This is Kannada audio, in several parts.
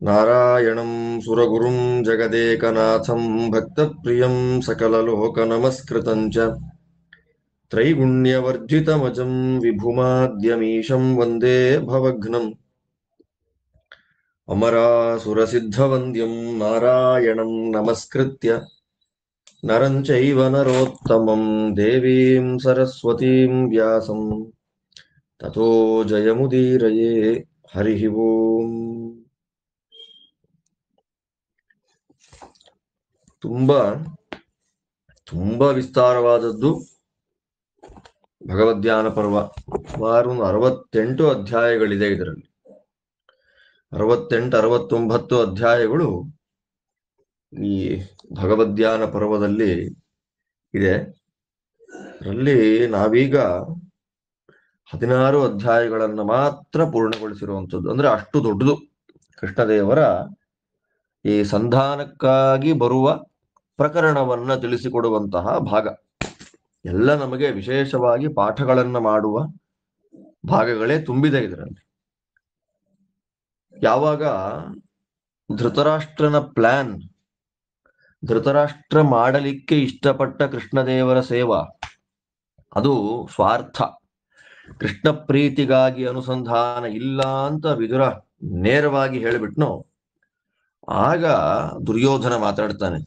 ನಾರಾಯಣಂ ಸುರಗುರುಂ ಜಗದೇಕನಾಥಂ ಭಕ್ತಪ್ರಿಯಂ ಸಕಲಲೋಕನಮಸ್ಕೃತಂ ಚ ತ್ರೈಗುಣ್ಯವರ್ಜಿತಮಜಂ ವಿಭುಮಾದ್ಯಮೀಶಂ ವಂದೇ ಭವಘ್ನಂ ಅಮರಾಸುರಸಿದ್ಧವಂದ್ಯಂ ನಾರಾಯಣಂ ನಮಸ್ಕೃತ್ಯ ನರಂ ಚೈವ ನರೋತ್ತಮಂ ದೇವೀಂ ಸರಸ್ವತೀಂ ವ್ಯಾಸಂ ತತೋ ಜಯಮುದೀರಯೇ. ಹರಿ ಓಂ. ತುಂಬಾ ತುಂಬಾ ವಿಸ್ತಾರವಾದದ್ದು ಭಗವದ್ಧ್ಯಾನ ಪರ್ವ. ಸುಮಾರು 68 ಅಧ್ಯಾಯಗಳಿದೆ ಇದರಲ್ಲಿ. 68 69 ಅಧ್ಯಾಯಗಳು ಈ ಭಗವದ್ಧ್ಯಾನ ಪರ್ವದಲ್ಲಿ ಇದೆ. ಅದರಲ್ಲಿ ನಾವೀಗ 16 ಅಧ್ಯಾಯಗಳನ್ನು ಮಾತ್ರ ಪೂರ್ಣಗೊಳಿಸಿರುವಂಥದ್ದು. ಅಂದ್ರೆ ಅಷ್ಟು ದೊಡ್ಡದು ಕೃಷ್ಣದೇವರ ಈ ಸಂಧಾನಕ್ಕಾಗಿ ಬರುವ ಪ್ರಕರಣವನ್ನ ತಿಳಿಸಿಕೊಡುವಂತಹ ಭಾಗ. ಎಲ್ಲ ನಮಗೆ ವಿಶೇಷವಾಗಿ ಪಾಠಗಳನ್ನ ಮಾಡುವ ಭಾಗಗಳೇ ತುಂಬಿದೆ ಇದರಲ್ಲಿ. ಯಾವಾಗ ಧೃತರಾಷ್ಟ್ರನ ಪ್ಲಾನ್, ಧೃತರಾಷ್ಟ್ರ ಮಾಡಲಿಕ್ಕೆ ಇಷ್ಟಪಟ್ಟ ಕೃಷ್ಣದೇವರ ಸೇವಾ, ಅದು ಸ್ವಾರ್ಥ, ಕೃಷ್ಣ ಪ್ರೀತಿಗಾಗಿ ಅನುಸಂಧಾನ ಇಲ್ಲ ಅಂತ ವಿದುರ ನೇರವಾಗಿ ಹೇಳಿಬಿಟ್ನೋ, ಆಗ ದುರ್ಯೋಧನ ಮಾತಾಡ್ತಾನೆ.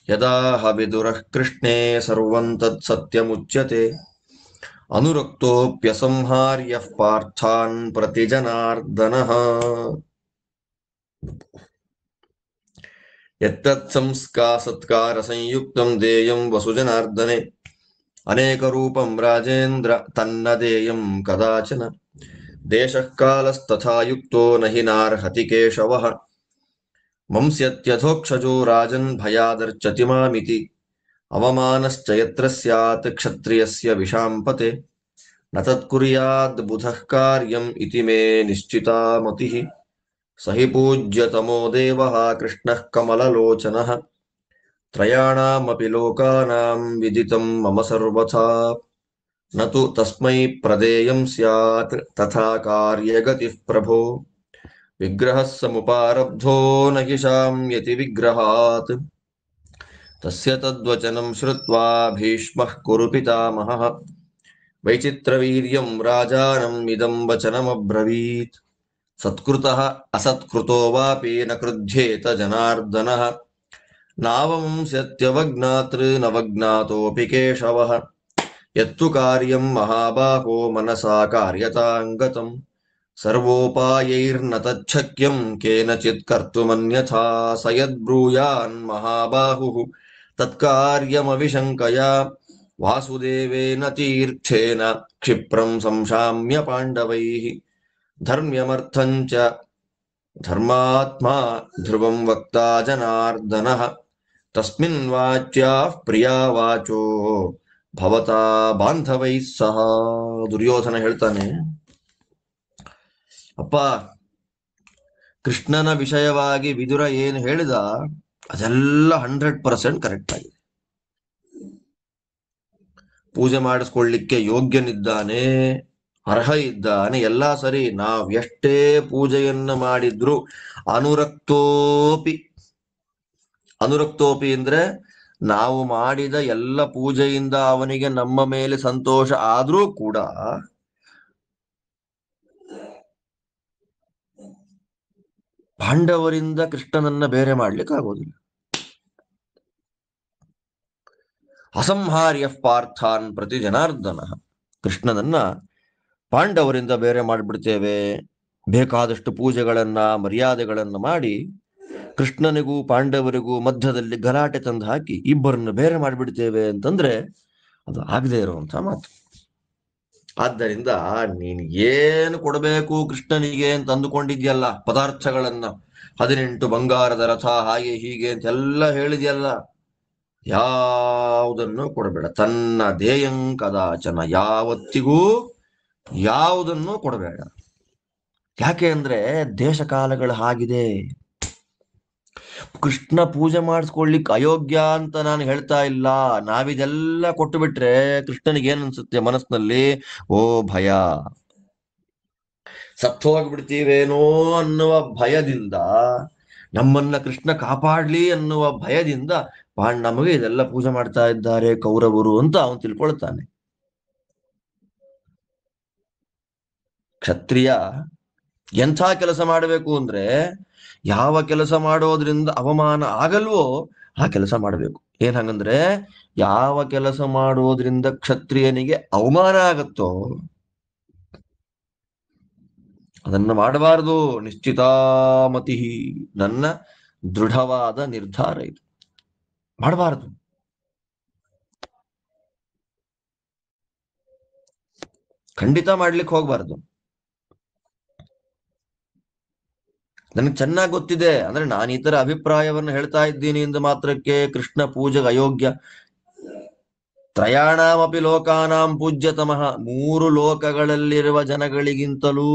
ಯದಾ ವಿದುರಃ ಕೃಷ್ಣೇ ಸರ್ವಂ ತತ್ ಸತ್ಯಮುಚ್ಯತೆ ಅನುರಕ್ತೋಪ್ಯಸಂಹಾರ್ಯ ಪಾರ್ಥಾನ್ ಪ್ರತಿ ಜನಾರ್ದನಃ ಯತ್ತತ್ ಸಂಸ್ಕಾರ ಸಂಯುಕ್ತಂ ದೇಯಂ ವಸುಜನಾರ್ದನೆ ಅನೇಕ ರೂಪಂ ರಾಜೇಂದ್ರ ತನ್ನ ದೇಯಂ ಕದಾಚನ ದೇಶಃ ಕಾಲಸ್ತಥಾ ಯುಕ್ತೋ ನಹಿ ನಾರ್ಹತಿ ಕೇಶವಃ ಮಂಸ್ಯತ್ಯಥೋಕ್ಷಜೋ ರಾಜನ್ ಭಯಾದರ್ಚತಿ ಮಾಮಿತಿ ಅವಮಾನಶ್ಚ ಯತ್ರ ಸ್ಯಾತ್ ಕ್ಷತ್ರಿಯಸ್ಯ ವಿಷಾಂಪತೆ ನ ತತ್ಕುರ್ಯಾದ್ ಬುಧಃ ಕಾರ್ಯಂ ಇತಿ ಮೇ ನಿಶ್ಚಿತಾ ಮತಿಃ ಸಹಿ ಪೂಜ್ಯತಮೋ ದೇವಃ ಕೃಷ್ಣಃ ಕಮಲಲೋಚನಃ ತ್ರಯಾಣಾಮಪಿ ಲೋಕಾನಾಂ ವಿದಿತಂ ಮಮ ಸರ್ವಥಾ ನ ತು ತಸ್ಮೈ ಪ್ರದೇಯಂ ಸ್ಯಾತ್ ತಥಾ ಕಾರ್ಯಗತಿಃ ಪ್ರಭೋ ವಿಗ್ರಹಃ ಸಮುಪಾರಬ್ಧೋ ನ ಹಿ ಶಾಮ್ಯತಿ ವಿಗ್ರಹಾತ್ ತಸ್ಯ ತದ್ವಚನಂ ಶ್ರುತ್ವಾ ಭೀಷ್ಮಃ ಕುರು ಪಿತಾಮಹಃ ವೈಚಿತ್ರವೀರ್ಯಂ ರಾಜಾನಂ ಇದಂ ವಚನಮಬ್ರವೀತ್ ಸತ್ಕೃತಃ ಅಸತ್ಕೃತೋ ವಾಪಿ ನ ಕ್ರುಧ್ಯೇತ ಜನಾರ್ದನಃ ನಾವಂಸ್ಯತ್ಯವಜ್ಞಾತೃ ನವಜ್ಞಾತೋಪಿ ಕೇಶವಃ ಯತ್ತು ಕಾರ್ಯಂ ಮಹಾಬಾಹೋ ಮನಸಾ ಕಾರ್ಯತಾಂಗತಂ ಸರ್ವೋಪಾಯೈರ್ನ ತಚ್ಛಕ್ಯಂ ಕೇನಚಿತ್ ಕರ್ತುಮನ್ಯಥಾ ಸ ಯದ್ಬ್ರೂಯಾನ್ ಮಹಾಬಾಹುಃ ತತ್ಕಾರ್ಯಮವಿಶಂಕಯಾ ವಾಸುದೇವೇನ ತೀರ್ಥೇನ ಕ್ಷಿಪ್ರಂ ಸಂಶಾಮ್ಯ ಪಾಂಡವೈಃ ಧರ್ಮ್ಯಮರ್ಥಂಚ ಧರ್ಮಾತ್ಮಾ ಧ್ರುವಂ ವಕ್ತಾ ಜನಾರ್ದನಃ ತಸ್ಮಿನ್ ವಾಚ್ಯಾಃ ಪ್ರಿಯಾ ವಾಚೋ ಭವತಾ ಬಾಂಧವೈಃ ಸಹ. ದುರ್ಯೋಧನ ಹೇಳ್ತಾನೆ, ಅಪ್ಪ, ಕೃಷ್ಣನ ವಿಷಯವಾಗಿ ವಿದುರ ಏನು ಹೇಳಿದ ಅದೆಲ್ಲ 100% ಕರೆಕ್ಟ್ ಆಗಿದೆ. ಪೂಜೆ ಮಾಡಿಸ್ಕೊಳ್ಳಿಕ್ಕೆ ಯೋಗ್ಯನಿದ್ದಾನೆ, ಅರ್ಹ ಇದ್ದಾನೆ, ಎಲ್ಲಾ ಸರಿ. ನಾವ್ ಎಷ್ಟೇ ಪೂಜೆಯನ್ನ ಮಾಡಿದ್ರು ಅನುರಕ್ತೋಪಿ, ಅನುರಕ್ತೋಪಿ ಅಂದ್ರೆ ನಾವು ಮಾಡಿದ ಎಲ್ಲ ಪೂಜೆಯಿಂದ ಅವನಿಗೆ ನಮ್ಮ ಮೇಲೆ ಸಂತೋಷ ಆದ್ರೂ ಕೂಡ ಪಾಂಡವರಿಂದ ಕೃಷ್ಣನನ್ನ ಬೇರೆ ಮಾಡ್ಲಿಕ್ಕೆ ಆಗೋದಿಲ್ಲ. ಅಸಂಹಾರ್ಯ ಪಾರ್ಥಾನ್ ಪ್ರತಿ ಜನಾರ್ದನ, ಕೃಷ್ಣನನ್ನ ಪಾಂಡವರಿಂದ ಬೇರೆ ಮಾಡಿಬಿಡ್ತೇವೆ, ಬೇಕಾದಷ್ಟು ಪೂಜೆಗಳನ್ನ ಮರ್ಯಾದೆಗಳನ್ನ ಮಾಡಿ ಕೃಷ್ಣನಿಗೂ ಪಾಂಡವರಿಗೂ ಮಧ್ಯದಲ್ಲಿ ಗಲಾಟೆ ತಂದು ಹಾಕಿ ಇಬ್ಬರನ್ನು ಬೇರೆ ಮಾಡಿಬಿಡ್ತೇವೆ ಅಂತಂದ್ರೆ ಅದು ಆಗದೆ ಇರುವಂತ ಮಾತು. ಆದ್ದರಿಂದ ನೀನ್ ಏನು ಕೊಡಬೇಕು ಕೃಷ್ಣನಿಗೆ ಅಂತ ಅಂದುಕೊಂಡಿದ್ಯಲ್ಲ, ಪದಾರ್ಥಗಳನ್ನ 18 ಬಂಗಾರದ ರಥ ಹಾಗೆ ಹೀಗೆ ಅಂತೆಲ್ಲ ಹೇಳಿದ್ಯಲ್ಲ, ಯಾವುದನ್ನು ಕೊಡಬೇಡ. ತನ್ನ ದೇಯಂ ಕದಾಚನ, ಯಾವತ್ತಿಗೂ ಯಾವುದನ್ನು ಕೊಡಬೇಡ. ಯಾಕೆ ಅಂದ್ರೆ ದೇಶ ಕಾಲಗಳು ಹಾಗಿದೆ. ಕೃಷ್ಣ ಪೂಜೆ ಮಾಡಿಸ್ಕೊಳ್ಲಿಕ್ಕೆ ಅಯೋಗ್ಯ ಅಂತ ನಾನು ಹೇಳ್ತಾ ಇಲ್ಲ. ನಾವಿದೆಲ್ಲ ಕೊಟ್ಟು ಬಿಟ್ರೆ ಕೃಷ್ಣನಿಗೆ ಏನ್ ಅನ್ಸುತ್ತೆ ಮನಸ್ಸಿನಲ್ಲಿ? ಓ ಭಯ, ಸತ್ತೋಗ್ಬಿಡ್ತೀವೇನೋ ಅನ್ನುವ ಭಯದಿಂದ, ನಮ್ಮನ್ನ ಕೃಷ್ಣ ಕಾಪಾಡ್ಲಿ ಅನ್ನುವ ಭಯದಿಂದ ನಮಗೆ ಇದೆಲ್ಲ ಪೂಜೆ ಮಾಡ್ತಾ ಇದ್ದಾರೆ ಕೌರವರು ಅಂತ ಅವನು ತಿಳ್ಕೊಳ್ತಾನೆ. ಕ್ಷತ್ರಿಯ ಎಂಥ ಕೆಲಸ ಮಾಡಬೇಕು ಅಂದ್ರೆ, ಯಾವ ಕೆಲಸ ಮಾಡೋದ್ರಿಂದ ಅವಮಾನ ಆಗಲ್ವೋ ಆ ಕೆಲಸ ಮಾಡಬೇಕು. ಏನ್ ಹಂಗಂದ್ರೆ, ಯಾವ ಕೆಲಸ ಮಾಡೋದ್ರಿಂದ ಕ್ಷತ್ರಿಯನಿಗೆ ಅವಮಾನ ಆಗತ್ತೋ ಅದನ್ನ ಮಾಡಬಾರದು. ನಿಶ್ಚಿತಾಮತಿ, ನನ್ನ ದೃಢವಾದ ನಿರ್ಧಾರ ಇದು, ಮಾಡಬಾರದು. ಖಂಡಿತ ಮಾಡ್ಲಿಕ್ಕೆ ಹೋಗ್ಬಾರ್ದು. ನನಗೆ ಚೆನ್ನಾಗಿ ಗೊತ್ತಿದೆ, ಅಂದ್ರೆ ನಾನು ಈ ತರ ಅಭಿಪ್ರಾಯವನ್ನು ಹೇಳ್ತಾ ಇದ್ದೀನಿ ಎಂದು ಮಾತ್ರಕ್ಕೆ ಕೃಷ್ಣ ಪೂಜೆಗೆ ಅಯೋಗ್ಯ. ತ್ರಯಾಣಾಮಪಿ ಲೋಕಾನಾಂ ಪೂಜ್ಯತಮಃ, 3 ಲೋಕಗಳಲ್ಲಿರುವ ಜನಗಳಿಗಿಂತಲೂ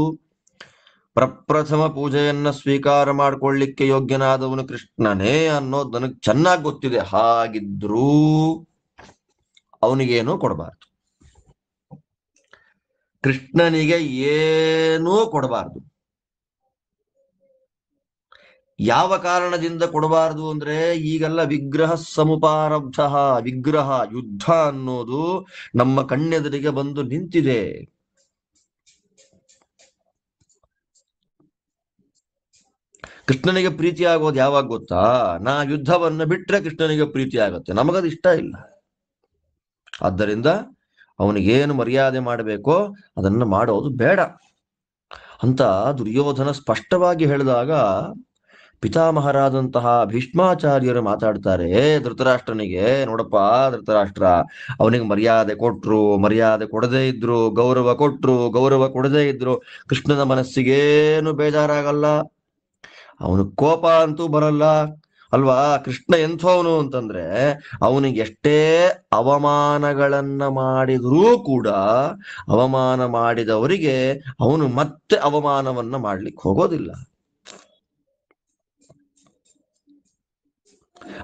ಪ್ರಪ್ರಥಮ ಪೂಜೆಯನ್ನ ಸ್ವೀಕಾರ ಮಾಡ್ಕೊಳ್ಳಿಕ್ಕೆ ಯೋಗ್ಯನಾದವನು ಕೃಷ್ಣನೇ ಅನ್ನೋದು ನನಗೆ ಚೆನ್ನಾಗಿ ಗೊತ್ತಿದೆ. ಹಾಗಿದ್ರೂ ಅವನಿಗೇನು ಕೊಡಬಾರ್ದು, ಕೃಷ್ಣನಿಗೆ ಏನೂ ಕೊಡಬಾರ್ದು. ಯಾವ ಕಾರಣದಿಂದ ಕೊಡಬಾರದು ಅಂದ್ರೆ, ಈಗೆಲ್ಲ ವಿಗ್ರಹ ಸಮುಪಾರಬ್ಧ, ವಿಗ್ರಹ ಯುದ್ಧ ಅನ್ನೋದು ನಮ್ಮ ಕಣ್ಣೆದುರಿಗೆ ಬಂದು ನಿಂತಿದೆ. ಕೃಷ್ಣನಿಗೆ ಪ್ರೀತಿ ಆಗೋದು ಯಾವಾಗ ಗೊತ್ತಾ? ನಾ ಯುದ್ಧವನ್ನು ಬಿಟ್ರೆ ಕೃಷ್ಣನಿಗೆ ಪ್ರೀತಿ ಆಗುತ್ತೆ, ನಮಗದು ಇಷ್ಟ ಇಲ್ಲ. ಆದ್ದರಿಂದ ಅವನಿಗೇನು ಮರ್ಯಾದೆ ಮಾಡಬೇಕೋ ಅದನ್ನು ಮಾಡೋದು ಬೇಡ ಅಂತ ದುರ್ಯೋಧನ ಸ್ಪಷ್ಟವಾಗಿ ಹೇಳಿದಾಗ, ಪಿತಾಮಹರಾದಂತಹ ಭೀಷ್ಮಾಚಾರ್ಯರು ಮಾತಾಡ್ತಾರೆ ಧೃತರಾಷ್ಟ್ರನಿಗೆ, ನೋಡಪ್ಪ ಧೃತರಾಷ್ಟ್ರ, ಅವನಿಗೆ ಮರ್ಯಾದೆ ಕೊಟ್ರು, ಮರ್ಯಾದೆ ಕೊಡದೇ ಇದ್ರು, ಗೌರವ ಕೊಟ್ರು, ಗೌರವ ಕೊಡದೇ ಇದ್ರು ಕೃಷ್ಣನ ಮನಸ್ಸಿಗೇನು ಬೇಜಾರಾಗಲ್ಲ, ಅವನು ಕೋಪ ಅಂತೂ ಬರಲ್ಲ ಅಲ್ವಾ? ಕೃಷ್ಣ ಎಂಥವನು ಅಂತಂದ್ರೆ, ಅವನಿಗೆ ಎಷ್ಟೇ ಅವಮಾನಗಳನ್ನ ಮಾಡಿದರೂ ಕೂಡ ಅವಮಾನ ಮಾಡಿದವರಿಗೆ ಅವನು ಮತ್ತೆ ಅವಮಾನವನ್ನ ಮಾಡ್ಲಿಕ್ಕೆ ಹೋಗೋದಿಲ್ಲ.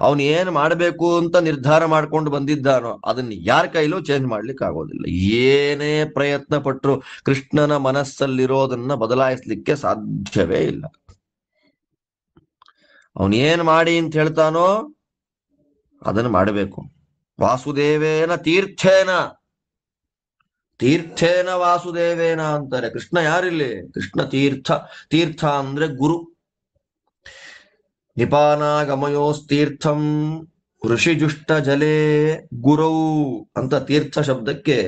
ಅವನು ಏನ್ ಮಾಡಬೇಕು ಅಂತ ನಿರ್ಧಾರ ಮಾಡ್ಕೊಂಡು ಬಂದಿದ್ದಾನೋ ಅದನ್ನ ಯಾರ ಕೈಲೂ ಚೇಂಜ್ ಮಾಡ್ಲಿಕ್ಕೆ ಆಗೋದಿಲ್ಲ. ಏನೇ ಪ್ರಯತ್ನ ಪಟ್ಟರು ಕೃಷ್ಣನ ಮನಸ್ಸಲ್ಲಿರೋದನ್ನ ಬದಲಾಯಿಸ್ಲಿಕ್ಕೆ ಸಾಧ್ಯವೇ ಇಲ್ಲ. ಅವನ್ ಏನ್ ಮಾಡಿ ಅಂತ ಹೇಳ್ತಾನೋ ಅದನ್ನು ಮಾಡಬೇಕು. ವಾಸುದೇವೇನ ತೀರ್ಥೇನ, ತೀರ್ಥೇನ ವಾಸುದೇವೇನ ಅಂತಾರೆ. ಕೃಷ್ಣ ಯಾರಿಲ್ಲಿ? ಕೃಷ್ಣ ತೀರ್ಥ. ತೀರ್ಥ ಅಂದ್ರೆ ಗುರು. ನಿಪಾನಾಗಮಯೋಸ್ತೀರ್ಥಂ ಋಷಿಜುಷ್ಟ ಜಲೇ ಗುರೌ ಅಂತ ತೀರ್ಥ ಶಬ್ದಕ್ಕೆ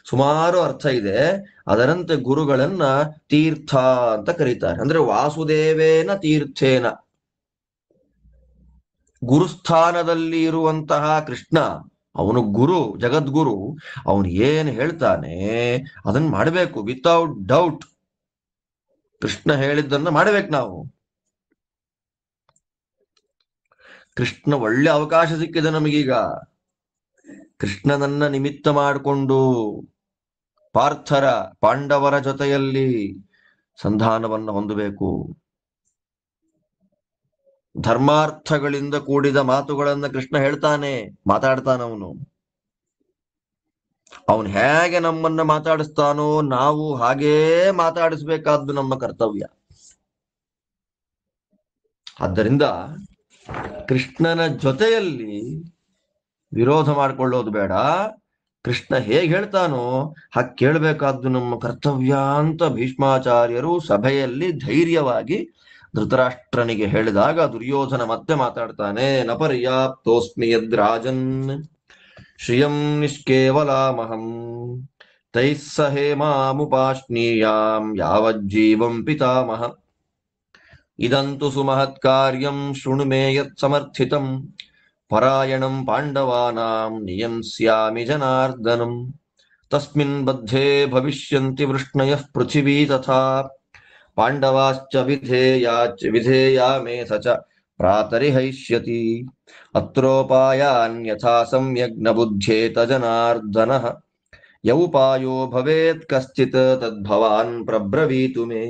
ಸುಮಾರು ಅರ್ಥ ಇದೆ. ಅದರಂತೆ ಗುರುಗಳನ್ನ ತೀರ್ಥ ಅಂತ ಕರೀತಾರೆ. ಅಂದ್ರೆ ವಾಸುದೇವೇನ ತೀರ್ಥೇನ, ಗುರುಸ್ಥಾನದಲ್ಲಿ ಇರುವಂತಹ ಕೃಷ್ಣ ಅವನು ಗುರು, ಜಗದ್ಗುರು. ಅವನು ಏನ್ ಹೇಳ್ತಾನೆ ಅದನ್ನ ಮಾಡಬೇಕು ವಿತೌಟ್ ಡೌಟ್. ಕೃಷ್ಣ ಹೇಳಿದ್ದನ್ನ ಮಾಡಬೇಕು ನಾವು. ಕೃಷ್ಣ ಒಳ್ಳೆ ಅವಕಾಶ ಸಿಕ್ಕಿದೆ ನಮಗೀಗ. ಕೃಷ್ಣನನ್ನ ನಿಮಿತ್ತ ಮಾಡಿಕೊಂಡು ಪಾರ್ಥರ, ಪಾಂಡವರ ಜೊತೆಯಲ್ಲಿ ಸಂಧಾನವನ್ನು ಹೊಂದಬೇಕು. ಧರ್ಮಾರ್ಥಗಳಿಂದ ಕೂಡಿದ ಮಾತುಗಳನ್ನ ಕೃಷ್ಣ ಹೇಳ್ತಾನೆ, ಮಾತಾಡ್ತಾನವನು. ಅವನು ಹೇಗೆ ನಮ್ಮನ್ನ ಮಾತಾಡಿಸ್ತಾನೋ ನಾವು ಹಾಗೇ ಮಾತಾಡಿಸ್ಬೇಕಾದ್ದು ನಮ್ಮ ಕರ್ತವ್ಯ. ಆದ್ದರಿಂದ ಕೃಷ್ಣನ ಜೊತೆಯಲ್ಲಿ ವಿರೋಧ ಮಾಡಿಕೊಳ್ಳೋದು ಬೇಡ. ಕೃಷ್ಣ ಹೇಗೆ ಹೇಳ್ತಾನೋ ಹಾಗೆ ಕೇಳಬೇಕಾದ್ದು ನಮ್ಮ ಕರ್ತವ್ಯ ಅಂತ ಭೀಷ್ಮಾಚಾರ್ಯರು ಸಭೆಯಲ್ಲಿ ಧೈರ್ಯವಾಗಿ ಧೃತರಾಷ್ಟ್ರನಿಗೆ ಹೇಳಿದಾಗ, ದುರ್ಯೋಧನ ಮತ್ತೆ ಮಾತಾಡ್ತಾನೆ, ನ ಪರ್ಯಾಪ್ತೋಸ್ಮಿ ಯದ್ರಾಜನ್ ಶ್ರಿಯಂ ನಿಷ್ಕೇವಲಾಮಹಂ ತೈಃ ಸಹೇಮಾಮುಪಾಶ್ನೀಯಾಂ ಯಾವಜ್ಜೀವಂ ಪಿತಾಮಹ ಇದಂತು ಸುಮಹತ್ ಕಾರ್ಯಂ ಶೃಣು ಮೇ ಯತ್ ಸಮರ್ಥಿತಂ ಪರಾಯಣಂ ಪಾಂಡವಾನಾಂ ನಿಯಂಸ್ಯಾಮಿ ಜನಾರ್ದನಂ ತಸ್ಮಿನ್ ಬದ್ಧೇ ಭವಿಷ್ಯಂತಿ ವೃಷ್ಣಯಃ ಪೃಥಿವೀ ತಥಾ ಪಾಂಡವಾಶ್ಚ ವಿಧೇಯಾ ಮೇ ಸ ಚ ಪ್ರಾತರಿಹೈಷ್ಯತಿ ಅತ್ರೋಪಾಯಾನ್ಯಥಾ ಸಮ್ಯಗ್ ನ ಬುಧ್ಯೇತ ಜನಾರ್ದನಃ ಯೌಪಾಯೋ ಭವೇತ್ ಕಶ್ಚಿತ್ ತದ್ಭವಾನ್ ಪ್ರಬ್ರವೀತು ಮೇ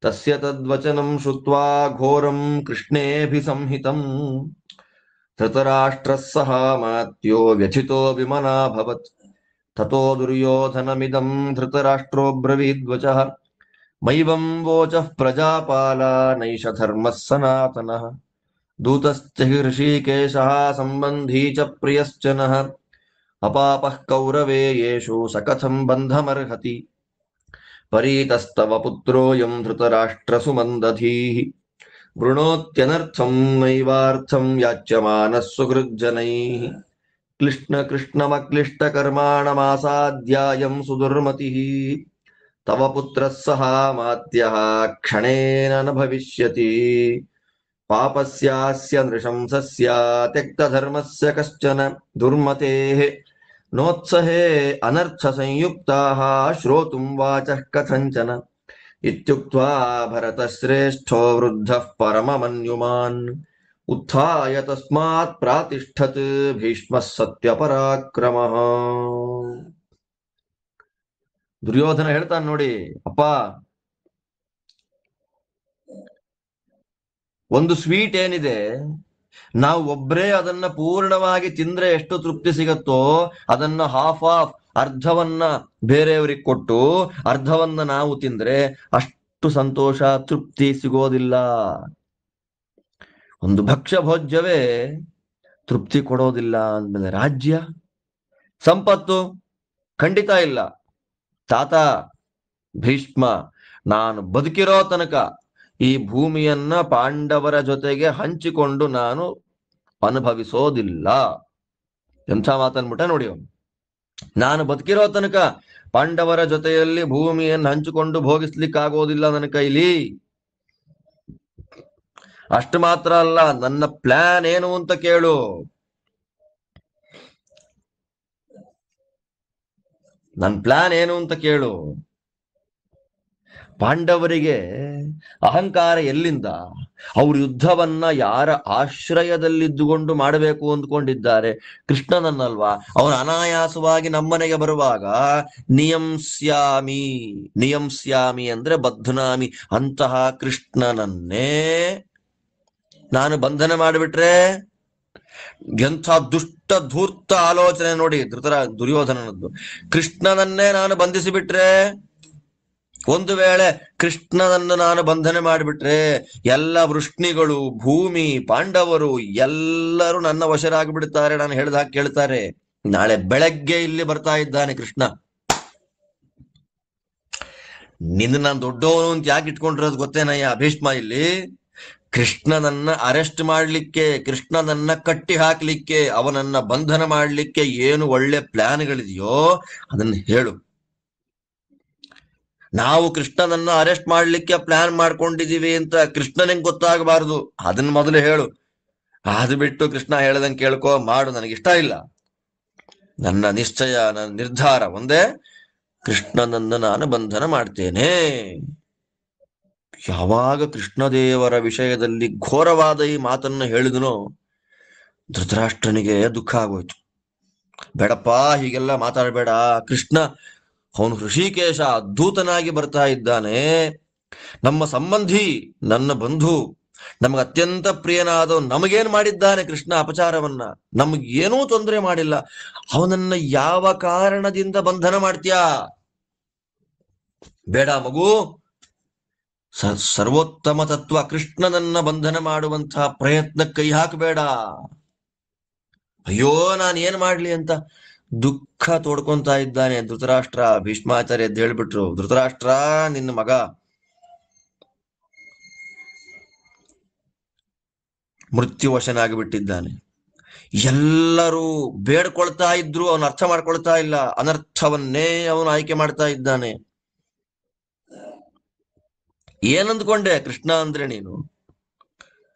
ತಸ್ಯ ತದ್ವಚನಂ ಶ್ರುತ್ವಾ ಘೋರಂ ಕೃಷ್ಣೇಭಿಸಂಹಿತಂ ಧೃತರಾಷ್ಟ್ರಃ ಸಹಾಮಾತ್ಯೋ ವ್ಯಥಿತೋ ವಿಮನಾಭವತ್ ತತೋ ದುರ್ಯೋಧನಮಿದಂ ಧೃತರಾಷ್ಟ್ರೋ ಬ್ರವೀದ್ವಚಃ ಮೈವಂ ವೋಚಃ ಪ್ರಜಾಪಾಲ ನೈಷ ಧರ್ಮ ಸನಾತನಃ ದೂತಶ್ಚ ಹಿ ಋಷಿಕೇಶಃ ಸಂಬಂಧೀ ಚ ಪ್ರಿಯಶ್ಚ ನಃ ಅಪಾಪಃ ಕೌರವೇ ಯೇಷು ಸ ಕಥಂ ಬಂಧಮರ್ಹತಿ ಪರೀತಸ್ತವ ಪುತ್ರೋಯಂ ಧೃತರಾಷ್ಟ್ರ ಸುಮಂದಧೀಃ ವೃಣೋತ್ಯನರ್ಥಂ ನೈವಾರ್ಥಂ ಯಾಚ್ಯಮಾನಃ ಸುಹೃಜ್ಜನೈಃ ಕ್ಲಿಷ್ಟ ಕೃಷ್ಣಮಕ್ಲಿಷ್ಟ ಕರ್ಮಾಣಮಾಸಾಧ್ಯಾಯಂ ಸುದುರ್ಮತಿಃ ತವ ಪುತ್ರಃ ಸಹಾಮಾತ್ಯಃ ಕ್ಷಣೇನ ನ ಭವಿಷ್ಯತಿ ಪಾಪಸ್ಯಾಸ್ಯ ನೃಶಂಸಸ್ಯ ತ್ಯಕ್ತಧರ್ಮಸ್ಯ ಕಶ್ಚನ ದುರ್ಮತೇಃ ನೋತ್ಸಹೇ ಅನರ್ಥ ಸಂಯುಕ್ತಾಃ ಶ್ರೋತುಂ ವಾಚಃ ಕಥಂಚನ ಇತ್ಯುಕ್ತ್ವಾ ಭರತಶ್ರೇಷ್ಠೋ ವೃದ್ಧಃ ಪರಮಮನ್ಯುಮಾನ್ ಉತ್ಥಾಯ ತಸ್ಮಾತ್ ಪ್ರಾತಿಷ್ಠತ್ ಭೀಷ್ಮಃ ಸತ್ಯಪರಾಕ್ರಮಃ. ದುರ್ಯೋಧನ ಹೇಳ್ತಾನೆ ನೋಡಿ, ಅಪ್ಪ, ಒಂದು ಸ್ವೀಟ್ ಏನಿದೆ, ನಾವು ಒಬ್ಬರೇ ಅದನ್ನ ಪೂರ್ಣವಾಗಿ ತಿಂದ್ರೆ ಎಷ್ಟು ತೃಪ್ತಿ ಸಿಗತ್ತೋ ಅದನ್ನ ಹಾಫ್ ಅರ್ಧವನ್ನ ಬೇರೆಯವರಿಗೆ ಕೊಟ್ಟು ಅರ್ಧವನ್ನ ನಾವು ತಿಂದ್ರೆ ಅಷ್ಟು ಸಂತೋಷ ತೃಪ್ತಿ ಸಿಗೋದಿಲ್ಲ. ಒಂದು ಭಕ್ಷ್ಯ ಭೋಜ್ಯವೇ ತೃಪ್ತಿ ಕೊಡೋದಿಲ್ಲ ಅಂದ್ಮೇಲೆ ರಾಜ್ಯ ಸಂಪತ್ತು ಖಂಡಿತ ಇಲ್ಲ. ತಾತ ಭೀಷ್ಮ, ನಾನು ಬದುಕಿರೋ ತನಕ ಈ ಭೂಮಿಯನ್ನ ಪಾಂಡವರ ಜೊತೆಗೆ ಹಂಚಿಕೊಂಡು ನಾನು ಅನುಭವಿಸೋದಿಲ್ಲ. ಎಂಥ ಮಾತನ್ಬಿಟ್ಟ ನೋಡಿ ಅವನು. ನಾನು ಬದುಕಿರೋ ತನಕ ಪಾಂಡವರ ಜೊತೆಯಲ್ಲಿ ಭೂಮಿಯನ್ನು ಹಂಚಿಕೊಂಡು ಭೋಗಿಸ್ಲಿಕ್ಕಾಗೋದಿಲ್ಲ ನನ್ನ ಕೈಲಿ. ಅಷ್ಟು ಮಾತ್ರ ಅಲ್ಲ, ನನ್ನ ಪ್ಲಾನ್ ಏನು ಅಂತ ಕೇಳು. ನನ್ನ ಪ್ಲಾನ್ ಏನು ಅಂತ ಕೇಳು. ಪಾಂಡವರಿಗೆ ಅಹಂಕಾರ ಎಲ್ಲಿಂದ? ಅವರು ಯುದ್ಧವನ್ನ ಯಾರ ಆಶ್ರಯದಲ್ಲಿದ್ದುಕೊಂಡು ಮಾಡಬೇಕು ಅಂದ್ಕೊಂಡಿದ್ದಾರೆ? ಕೃಷ್ಣನನ್ನಲ್ವಾ? ಅವನು ಅನಾಯಾಸವಾಗಿ ನಮ್ಮನೆಗೆ ಬರುವಾಗ ನಿಯಂಸ್ಯಾಮಿ, ನಿಯಂಸ್ಯಾಮಿ ಅಂದ್ರೆ ಬದ್ಧನಾಮಿ, ಅಂತಹ ಕೃಷ್ಣನನ್ನೇ ನಾನು ಬಂಧನ ಮಾಡಿಬಿಟ್ರೆ ಎಂಥ ದುಷ್ಟ ಧೂರ್ತ ಆಲೋಚನೆ ನೋಡಿ ದುರ್ಯೋಧನನದ್ದು. ಕೃಷ್ಣನನ್ನೇ ನಾನು ಬಂಧಿಸಿಬಿಟ್ರೆ, ಒಂದು ವೇಳೆ ಕೃಷ್ಣನನ್ನು ನಾನು ಬಂಧನ ಮಾಡಿಬಿಟ್ರೆ ಎಲ್ಲ ವೃಷ್ಣಿಗಳು, ಭೂಮಿ, ಪಾಂಡವರು ಎಲ್ಲರೂ ನನ್ನ ವಶರಾಗಿಬಿಡ್ತಾರೆ. ನಾನು ಹೇಳ್ದಾಗ ಕೇಳ್ತಾರೆ. ನಾಳೆ ಬೆಳಗ್ಗೆ ಇಲ್ಲಿ ಬರ್ತಾ ಇದ್ದಾನೆ ಕೃಷ್ಣ. ನಿನ್ನ ನಾನು ದೊಡ್ಡವನು ಅಂತ ಯಾಕೆ ಇಟ್ಕೊಂಡಿರೋದು ಗೊತ್ತೇನಯ್ಯ ಭೀಷ್ಮ? ಇಲ್ಲಿ ಕೃಷ್ಣನನ್ನ ಅರೆಸ್ಟ್ ಮಾಡ್ಲಿಕ್ಕೆ, ಕೃಷ್ಣನನ್ನ ಕಟ್ಟಿ ಹಾಕ್ಲಿಕ್ಕೆ, ಅವನನ್ನ ಬಂಧನ ಮಾಡ್ಲಿಕ್ಕೆ ಏನು ಒಳ್ಳೆ ಪ್ಲಾನ್ಗಳಿದೆಯೋ ಅದನ್ನ ಹೇಳು. ನಾವು ಕೃಷ್ಣನನ್ನ ಅರೆಸ್ಟ್ ಮಾಡ್ಲಿಕ್ಕೆ ಪ್ಲಾನ್ ಮಾಡ್ಕೊಂಡಿದೀವಿ ಅಂತ ಕೃಷ್ಣನಿಗೆ ಗೊತ್ತಾಗಬಾರದು. ಅದನ್ನ ಮೊದಲು ಹೇಳು. ಅದು ಬಿಟ್ಟು ಕೃಷ್ಣ ಹೇಳ್ದಂಗೆ ಕೇಳ್ಕೊ ಮಾಡು, ನನಗಿಷ್ಟ ಇಲ್ಲ. ನನ್ನ ನಿಶ್ಚಯ, ನನ್ನ ನಿರ್ಧಾರ ಒಂದೇ, ಕೃಷ್ಣನನ್ನ ನಾನು ಬಂಧನ ಮಾಡ್ತೇನೆ. ಯಾವಾಗ ಕೃಷ್ಣದೇವರ ವಿಷಯದಲ್ಲಿ ಘೋರವಾದ ಈ ಮಾತನ್ನ ಹೇಳಿದನೋ ಧೃತರಾಷ್ಟ್ರನಿಗೆ ದುಃಖ ಆಗೋಯ್ತು. ಬೇಡಪ್ಪ, ಹೀಗೆಲ್ಲ ಮಾತಾಡಬೇಡ. ಕೃಷ್ಣ ಅವನು ಋಷಿಕೇಶ ಅದ್ಭುತನಾಗಿ ಬರ್ತಾ ಇದ್ದಾನೆ. ನಮ್ಮ ಸಂಬಂಧಿ, ನನ್ನ ಬಂಧು, ನಮ್ಗೆ ಅತ್ಯಂತ ಪ್ರಿಯನಾದ ನಮಗೇನ್ ಮಾಡಿದ್ದಾನೆ ಕೃಷ್ಣ ಅಪಚಾರವನ್ನ? ನಮಗೇನೂ ತೊಂದರೆ ಮಾಡಿಲ್ಲ. ಅವನನ್ನ ಯಾವ ಕಾರಣದಿಂದ ಬಂಧನ ಮಾಡ್ತೀಯಾ? ಬೇಡ ಮಗು, ಸರ್ವೋತ್ತಮ ತತ್ವ ಕೃಷ್ಣನನ್ನ ಬಂಧನ ಮಾಡುವಂತಹ ಪ್ರಯತ್ನ ಕೈ ಹಾಕಬೇಡ. ಅಯ್ಯೋ, ನಾನು ಏನ್ ಮಾಡ್ಲಿ ಅಂತ ದುಃಖ ತೋಡ್ಕೊಂತ ಇದ್ದಾನೆ ಧೃತರಾಷ್ಟ್ರ. ಭೀಷ್ಮಾಚಾರ್ಯ ಎದ್ದು ಹೇಳ್ಬಿಟ್ರು, ಧೃತರಾಷ್ಟ್ರ, ನಿನ್ನ ಮಗ ಮೃತ್ಯುವಶನಾಗಿಬಿಟ್ಟಿದ್ದಾನೆ. ಎಲ್ಲರೂ ಬೇಡ್ಕೊಳ್ತಾ ಇದ್ರು, ಅವನು ಅರ್ಥ ಮಾಡ್ಕೊಳ್ತಾ ಇಲ್ಲ. ಅನರ್ಥವನ್ನೇ ಅವನು ಆಯ್ಕೆ ಮಾಡ್ತಾ ಇದ್ದಾನೆ. ಏನಂದ್ಕೊಂಡೆ ಕೃಷ್ಣ ಅಂದ್ರೆ ನೀನು?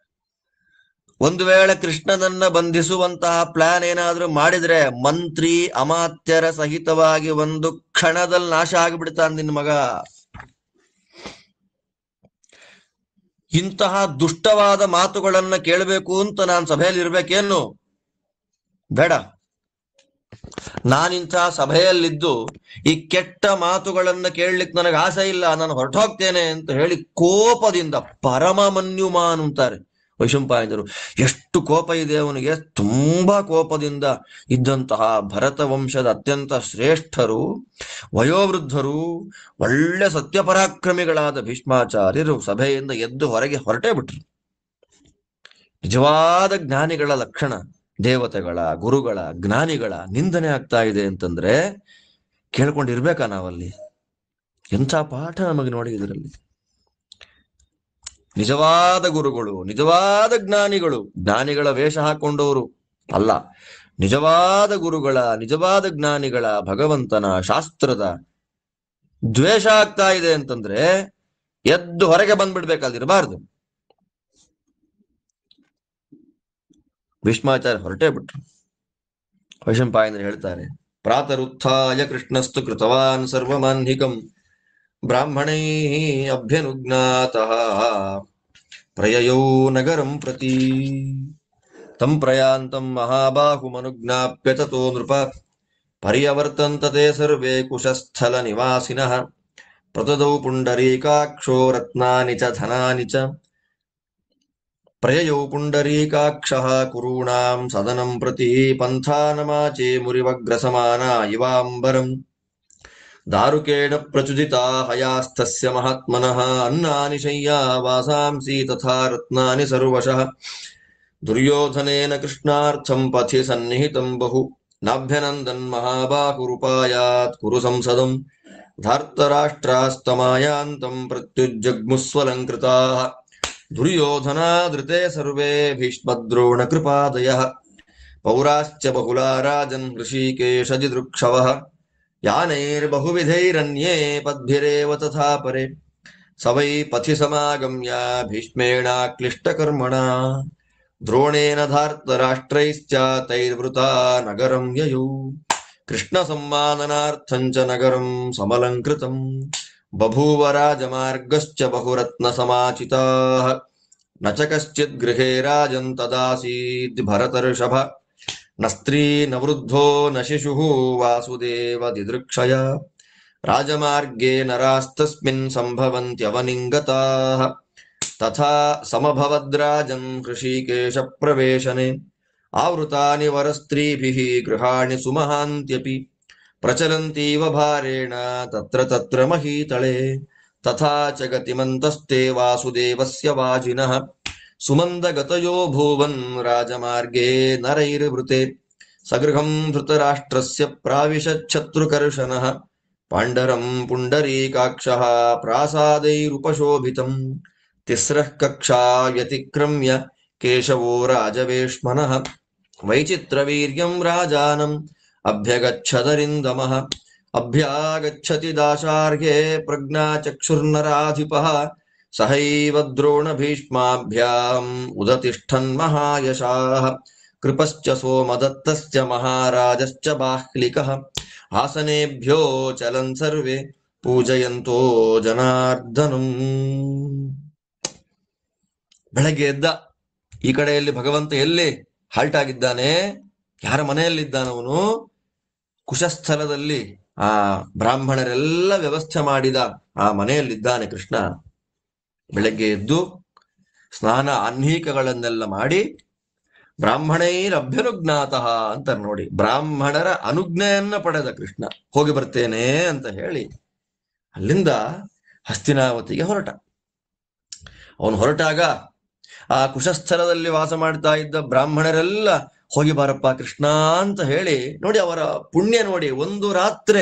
ಒಂದು ವೇಳೆ ಕೃಷ್ಣನನ್ನ ಬಂಧಿಸುವಂತಹ ಪ್ಲಾನ್ ಏನಾದ್ರೂ ಮಾಡಿದ್ರೆ ಮಂತ್ರಿ ಅಮಾತ್ಯರ ಸಹಿತವಾಗಿ ಒಂದು ಕ್ಷಣದಲ್ಲಿ ನಾಶ ಆಗಿಬಿಡ್ತಾನೆ ನಿನ್ನ ಮಗ. ಇಂತಹ ದುಷ್ಟವಾದ ಮಾತುಗಳನ್ನ ಕೇಳಬೇಕು ಅಂತ ನಾನು ಸಭೆಯಲ್ಲಿ ಇರ್ಬೇಕೇನು? ಬೇಡ. ನಾನಿಂಥ ಸಭೆಯಲ್ಲಿದ್ದು ಈ ಕೆಟ್ಟ ಮಾತುಗಳನ್ನ ಕೇಳಲಿಕ್ಕೆ ನನಗೆ ಆಸೆ ಇಲ್ಲ, ನಾನು ಹೊರಟೋಗ್ತೇನೆ ಅಂತ ಹೇಳಿ ಕೋಪದಿಂದ, ಪರಮ ಮನ್ಯುಮಾನ್ ಅಂತಾರೆ, ವೈಶಂಪಾಯನರು. ಎಷ್ಟು ಕೋಪ ಇದೆ ಅವನಿಗೆ! ತುಂಬಾ ಕೋಪದಿಂದ ಇದ್ದಂತಹ ಭರತ ವಂಶದ ಅತ್ಯಂತ ಶ್ರೇಷ್ಠರು, ವಯೋವೃದ್ಧರು, ಒಳ್ಳೆ ಸತ್ಯಪರಾಕ್ರಮಿಗಳಾದ ಭೀಷ್ಮಾಚಾರ್ಯರು ಸಭೆಯಿಂದ ಎದ್ದು ಹೊರಗೆ ಹೊರಟೇ ಬಿಟ್ರು. ನಿಜವಾದ ಜ್ಞಾನಿಗಳ ಲಕ್ಷಣ, ದೇವತೆಗಳ, ಗುರುಗಳ, ಜ್ಞಾನಿಗಳ ನಿಂದನೆ ಆಗ್ತಾ ಇದೆ ಅಂತಂದ್ರೆ ಕೇಳ್ಕೊಂಡಿರ್ಬೇಕಾ ನಾವಲ್ಲಿ? ಎಂಥ ಪಾಠ ನಮಗೆ ನೋಡಿ ಇದರಲ್ಲಿ. ನಿಜವಾದ ಗುರುಗಳು, ನಿಜವಾದ ಜ್ಞಾನಿಗಳು, ಜ್ಞಾನಿಗಳ ವೇಷ ಹಾಕೊಂಡವರು ಅಲ್ಲ, ನಿಜವಾದ ಗುರುಗಳ, ನಿಜವಾದ ಜ್ಞಾನಿಗಳ, ಭಗವಂತನ ಶಾಸ್ತ್ರದ ದ್ವೇಷ ಆಗ್ತಾ ಇದೆ ಅಂತಂದ್ರೆ ಎದ್ದು ಹೊರಗೆ ಬಂದ್ಬಿಡ್ಬೇಕಾದಿರಬಾರ್ದು. ಭೀಷ್ಮಾಚಾರ್ಯ ಹೊರಟೇ ಬಿಟ್ರು. ವೈಶಂಪಾಯನರು ಹೇಳ್ತಾರೆ, ಪ್ರಾತರುತ್ಥಾಯ ಕೃಷ್ಣಸ್ತು ಕೃತವಾನ್ ಸರ್ವಮಾನ್ಹಿಕಂ ಬ್ರಾಹ್ಮಣೈ ಅಭ್ಯನುಜ್ಞಾತಃ ಪ್ರಯಯೌ ನಗರಂ ಪ್ರತಿ ತಂ ಪ್ರಯಾಂತಂ ಮಹಾಬಾಹುಮನುಜ್ಞಾಪ್ಯ ತತೋ ನೃಪ ಪರ್ಯವರ್ತಂತತೆ ಸರ್ವೇ ಕುಶಸ್ಥಲ ನಿವಾಸಿನಃ ಪ್ರತದೌ ಪುಂಡರೀಕಾಕ್ಷೋ ರತ್ನಾನಿ ಚ ಧನಾನಿ ಚ ಪ್ರಯಯೌ ಪುಂಡರೀಕಾಕ್ಷಃ ಕುರುಣಾಂ ಸದನಂ ಪ್ರತಿ ಪಂಥಾನಮಾಚೇ ಮುರಿವಗ್ರಸಮಾನ ಇವಾಂಬರಂ ದಾರುಕೇಣ ಪ್ರಚುದಿತಾ ಹಯಾಸ್ತಸ್ಯ ಮಹಾತ್ಮನಃ ಅನ್ನಾನಿ ಶಯ್ಯಾ ವಾಸಾಂಸಿ ತಥಾ ರತ್ನಾನಿ ಸರ್ವಶಃ ದುರ್ಯೋಧನೇನ ಕೃಷ್ಣಾರ್ಥಂ ಪಥಿ ಸನ್ನಿಹಿತಂ ಬಹು ನಾಭ್ಯನಂದನ್ ಮಹಾಬಾಹುರುಪಾಯಾತ್ ಕುರು ಸಂಸದಂ ಧಾರ್ತರಾಷ್ಟ್ರಾಸ್ತಮಾಯಾಂತಂ ಪ್ರತ್ಯುಜ್ಜಗ್ಮುಸ್ವಲಂಕೃತಾಃ ದುರ್ಯೋಧನಾದೃತೆ ಸರ್ವೇ ಭೀಷ್ಮದ್ರೋಣ ಕೃಪಾದಯಃ ಪೌರಾಶ್ಚ ಬಹುಲಾ ರಾಜನ್ ಹೃಷೀಕೇಶ ಜಿದೃಕ್ಷವಃ ಯಾನೈರ್ಬಹುವಿಧೈರನ್ಯೇ ಪದ್ಭಿರೇವ ತಥಾ ಪರೆ ಸ ವೈ ಪಥಿ ಸಮಾಗಮ್ಯ ಭೀಷ್ಮೇಣ ಕ್ಲಿಷ್ಟಕರ್ಮಣ ದ್ರೋಣೇನ ಧಾರ್ತರಾಷ್ಟ್ರೈಶ್ಚ ತೈರ್ವೃತಾ ನಗರಂ ಯಯೌ ಕೃಷ್ಣ ಸಮ್ಮಾನನಾರ್ಥಂಚ ನಗರಂ ಸಮಲಂಕೃತಂ ಬಭೂವ ರಾಜಮಾರ್ಗಶ್ಚ ಬಹುರತ್ನ ಸಮಾಚಿತಾಃ ನ ಚ ಕಶ್ಚಿತ್ ಗೃಹೇ ರಾಜನ್ ತದಾಸೀದ್ ಭರತರ್ಷಭ ನ ಸ್ತ್ರೀ ನ ವೃದ್ಧೋ ನ ಶಿಶುಃ ವಾಸುದೇವ ದಿದೃಕ್ಷಯ ರಾಜಮಾರ್ಗೇ ನರಾಸ್ತಸ್ಮಿನ್ ಸಂಭವಂತ್ಯವನಿಂಗತಾಃ ತಥಾ ಸಮಭವದ್ರಾಜನ್ ಹೃಷೀಕೇಶ ಪ್ರವೇಶನೆ ಆವೃತಾನಿ ವರಸ್ತ್ರೀಭಿಃ ಗೃಹಾಣಿ ಸುಮಹಾಂತ್ಯಪಿ ಪ್ರಚಲಂತೀವ ಭಾರೇಣ ತತ್ರ ತತ್ರ ಮಹೀತಳೆ ತಥಾ ಚ ಗತಿಮಂತಸ್ತೆ ವಾಸುದೇವಸ್ಯ ವಾಜಿನಃ ಸುಮಂದಗತಯೋ ಭೂವನ್ ರಾಜಮಾರ್ಗೇ ನರೈರ್ವೃತೆ ಸಗೃಹಂ ಧೃತರಾಷ್ಟ್ರಸ್ಯ ಪ್ರಾವಿಶಚ್ಛತ್ರುಕರ್ಷಣಃ ಪಾಂಡರಂ ಪುಂಡರೀಕಾಕ್ಷಃ ಪ್ರಾಸಾದೈರುಪಶೋಭಿತಂ ತಿಸ್ರಃ ಕಕ್ಷಾ ವ್ಯತಿಕ್ರಮ್ಯ ಕೇಶವೋ ರಾಜವೇಶ್ಮನಃ ವೈಚಿತ್ರವೀರ್ಯಂ ರಾಜಾನಂ ಅಭ್ಯಗಚ್ಚದರಿಂದಮಃ ಅಭ್ಯಾಗಚ್ಚತಿ ದಾಶಾರ್ಹೇ ಪ್ರಜ್ಞಾಚಕ್ಷುರ್ನರಾಧಿಪಃ ಸಹೈವ ದ್ರೋಣ ಭೀಷ್ಮಾಭ್ಯಾಂ ಉದತಿಷ್ಠನ್ ಮಹಾಯಶಾಃ ಕೃಪಶ್ಚ ಸೋಮದತ್ತಶ್ಚ ಮಹಾರಾಜಶ್ಚ ಬಾಹ್ಲಿಕಃ ಆಸನೇಭ್ಯೋ ಚಲನ್ ಸರ್ವೇ ಪೂಜಯಂತೋ ಜನಾರ್ದನಂ. ಬೆಳಗ್ಗೆ ಎದ್ದ. ಈ ಕಡೆಯಲ್ಲಿ ಭಗವಂತ ಎಲ್ಲಿ ಹಾಲ್ಟ್ ಆಗಿದ್ದಾನೆ? ಯಾರ ಮನೆಯಲ್ಲಿದ್ದಾನವನು? ಕುಶಸ್ಥಲದಲ್ಲಿ ಆ ಬ್ರಾಹ್ಮಣರೆಲ್ಲ ವ್ಯವಸ್ಥೆ ಮಾಡಿದ ಆ ಮನೆಯಲ್ಲಿದ್ದಾನೆ ಕೃಷ್ಣ. ಬೆಳಗ್ಗೆ ಎದ್ದು ಸ್ನಾನ ಆಹ್ನಿಕಗಳನ್ನೆಲ್ಲ ಮಾಡಿ ಬ್ರಾಹ್ಮಣೈರಭ್ಯನುಜ್ಞಾತಃ ಅಂತಾರೆ ನೋಡಿ. ಬ್ರಾಹ್ಮಣರ ಅನುಜ್ಞೆಯನ್ನ ಪಡೆದ ಕೃಷ್ಣ. ಹೋಗಿ ಬರ್ತೇನೆ ಅಂತ ಹೇಳಿ ಅಲ್ಲಿಂದ ಹಸ್ತಿನಾವತಿಗೆ ಹೊರಟ. ಅವನು ಹೊರಟಾಗ ಆ ಕುಶಸ್ಥಲದಲ್ಲಿ ವಾಸ ಮಾಡ್ತಾ ಇದ್ದ ಬ್ರಾಹ್ಮಣರೆಲ್ಲ ಹೋಗಿ ಬಾರಪ್ಪ ಕೃಷ್ಣ ಅಂತ ಹೇಳಿ, ನೋಡಿ ಅವರ ಪುಣ್ಯ ನೋಡಿ. ಒಂದು ರಾತ್ರಿ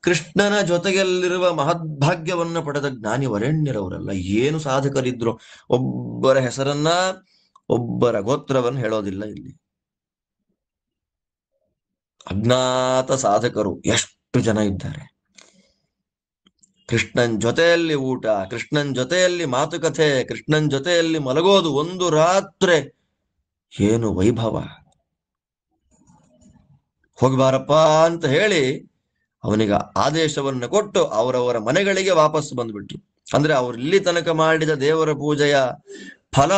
ಕೃಷ್ಣನ ಜೊತೆಯಲ್ಲಿರುವ ಮಹದ್ಭಾಗ್ಯವನ್ನ ಪಡೆದ ಜ್ಞಾನಿ ವರೇಣ್ಯರವರೆಲ್ಲ ಏನು ಸಾಧಕರಿದ್ರು. ಒಬ್ಬರ ಹೆಸರನ್ನ, ಒಬ್ಬರ ಗೋತ್ರವನ್ನು ಹೇಳೋದಿಲ್ಲ ಇಲ್ಲಿ. ಅಜ್ಞಾತ ಸಾಧಕರು ಎಷ್ಟು ಜನ ಇದ್ದಾರೆ. ಕೃಷ್ಣನ್ ಜೊತೆಯಲ್ಲಿ ಊಟ, ಕೃಷ್ಣನ್ ಜೊತೆಯಲ್ಲಿ ಮಾತುಕತೆ, ಕೃಷ್ಣನ್ ಜೊತೆಯಲ್ಲಿ ಮಲಗೋದು, ಒಂದು ರಾತ್ರಿ ಏನು ವೈಭವ. ಹೋಗ್ಬಾರಪ್ಪ ಅಂತ ಹೇಳಿ ಅವನಿಗೆ ಆದೇಶವನ್ನು ಕೊಟ್ಟು ಅವರವರ ಮನೆಗಳಿಗೆ ವಾಪಸ್ ಬಂದ್ಬಿಟ್ರು. ಅಂದ್ರೆ ಅವ್ರು ಇಲ್ಲಿ ತನಕ ಮಾಡಿದ ದೇವರ ಪೂಜೆಯ ಫಲ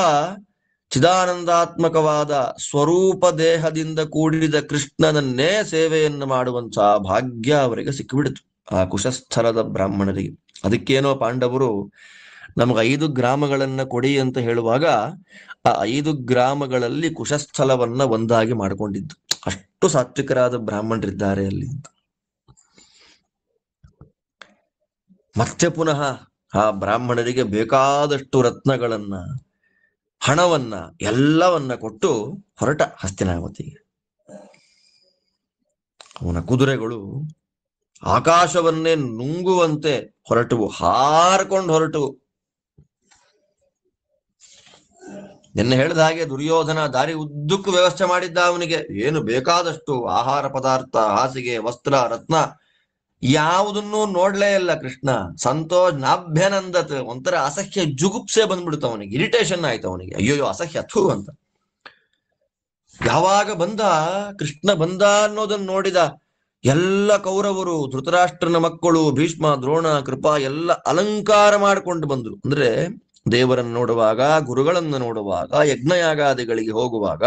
ಚಿದಾನಂದಾತ್ಮಕವಾದ ಸ್ವರೂಪ ದೇಹದಿಂದ ಕೂಡಿದ ಕೃಷ್ಣನನ್ನೇ ಸೇವೆಯನ್ನು ಮಾಡುವಂತಹ ಭಾಗ್ಯ ಅವರಿಗೆ ಸಿಕ್ಕಿಬಿಡಿತು ಆ ಕುಶಸ್ಥಲದ ಬ್ರಾಹ್ಮಣರಿಗೆ. ಅದಕ್ಕೇನೋ ಪಾಂಡವರು ನಮಗೆ 5 ಗ್ರಾಮಗಳನ್ನ ಕೊಡಿ ಅಂತ ಹೇಳುವಾಗ ಆ 5 ಗ್ರಾಮಗಳಲ್ಲಿ ಕುಶಸ್ಥಲವನ್ನ ಒಂದಾಗಿ ಮಾಡಿಕೊಂಡಿದ್ದು. ಅಷ್ಟು ಸಾತ್ವಿಕರಾದ ಬ್ರಾಹ್ಮಣರಿದ್ದಾರೆ ಅಲ್ಲಿ ಅಂತ. ಮತ್ತೆ ಪುನಃ ಆ ಬ್ರಾಹ್ಮಣರಿಗೆ ಬೇಕಾದಷ್ಟು ರತ್ನಗಳನ್ನ, ಹಣವನ್ನ, ಎಲ್ಲವನ್ನ ಕೊಟ್ಟು ಹೊರಟ ಹಸ್ತಿನಾವತಿಗೆ. ಅವನ ಕುದುರೆಗಳು ಆಕಾಶವನ್ನೇ ನುಂಗುವಂತೆ ಹೊರಟವು, ಹಾರ್ಕೊಂಡು ಹೊರಟವು. ನಿನ್ನೆ ಹೇಳಿದ ಹಾಗೆ ದುರ್ಯೋಧನ ದಾರಿ ಉದ್ದಕ್ಕೂ ವ್ಯವಸ್ಥೆ ಮಾಡಿದ್ದ. ಅವನಿಗೆ ಏನು ಬೇಕಾದಷ್ಟು ಆಹಾರ ಪದಾರ್ಥ, ಹಾಸಿಗೆ, ವಸ್ತ್ರ, ರತ್ನ ಯಾವುದನ್ನೂ ನೋಡ್ಲೇ ಇಲ್ಲ ಕೃಷ್ಣ. ಸಂತೋಷ್ ನಾಭ್ಯನಂದತ್, ಒಂಥರ ಅಸಹ್ಯ ಜುಗುಪ್ಸೆ ಬಂದ್ಬಿಡ್ತು ಅವನಿಗೆ, ಇರಿಟೇಷನ್ ಆಯ್ತು ಅವನಿಗೆ. ಅಯ್ಯೋ ಅಸಹ್ಯ ಥೂ ಅಂತ. ಯಾವಾಗ ಬಂದ ಕೃಷ್ಣ ಬಂದ ಅನ್ನೋದನ್ನ ನೋಡಿದ ಎಲ್ಲ ಕೌರವರು, ಧೃತರಾಷ್ಟ್ರನ ಮಕ್ಕಳು, ಭೀಷ್ಮ, ದ್ರೋಣ, ಕೃಪಾ ಎಲ್ಲ ಅಲಂಕಾರ ಮಾಡಿಕೊಂಡು ಬಂದ್ರು. ಅಂದ್ರೆ ದೇವರನ್ನು ನೋಡುವಾಗ, ಗುರುಗಳನ್ನು ನೋಡುವಾಗ, ಯಜ್ಞಯಾಗಾದಿಗಳಿಗೆ ಹೋಗುವಾಗ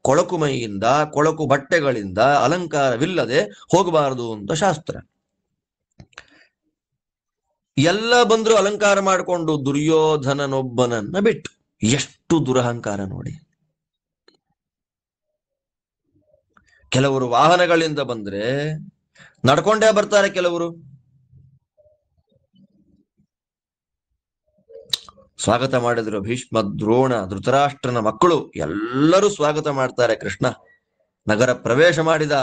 ಕೊಳಕು ಮೈಯಿಂದ, ಕೊಳಕು ಬಟ್ಟೆಗಳಿಂದ ಅಲಂಕಾರವಿಲ್ಲದೆ ಹೋಗಬಾರದು ಅಂತ ಶಾಸ್ತ್ರ. ಎಲ್ಲ ಬಂದ್ರು ಅಲಂಕಾರ ಮಾಡಿಕೊಂಡು, ದುರ್ಯೋಧನನೊಬ್ಬನನ್ನ ಬಿಟ್ಟು. ಎಷ್ಟು ದುರಹಂಕಾರ ನೋಡಿ. ಕೆಲವರು ವಾಹನಗಳಿಂದ ಬಂದ್ರೆ ನಡ್ಕೊಂಡೇ ಬರ್ತಾರೆ, ಕೆಲವರು ಸ್ವಾಗತ ಮಾಡಿದ್ರು. ಭೀಷ್ಮ, ದ್ರೋಣ, ಧೃತರಾಷ್ಟ್ರನ ಮಕ್ಕಳು ಎಲ್ಲರೂ ಸ್ವಾಗತ ಮಾಡ್ತಾರೆ. ಕೃಷ್ಣ ನಗರ ಪ್ರವೇಶ ಮಾಡಿದ.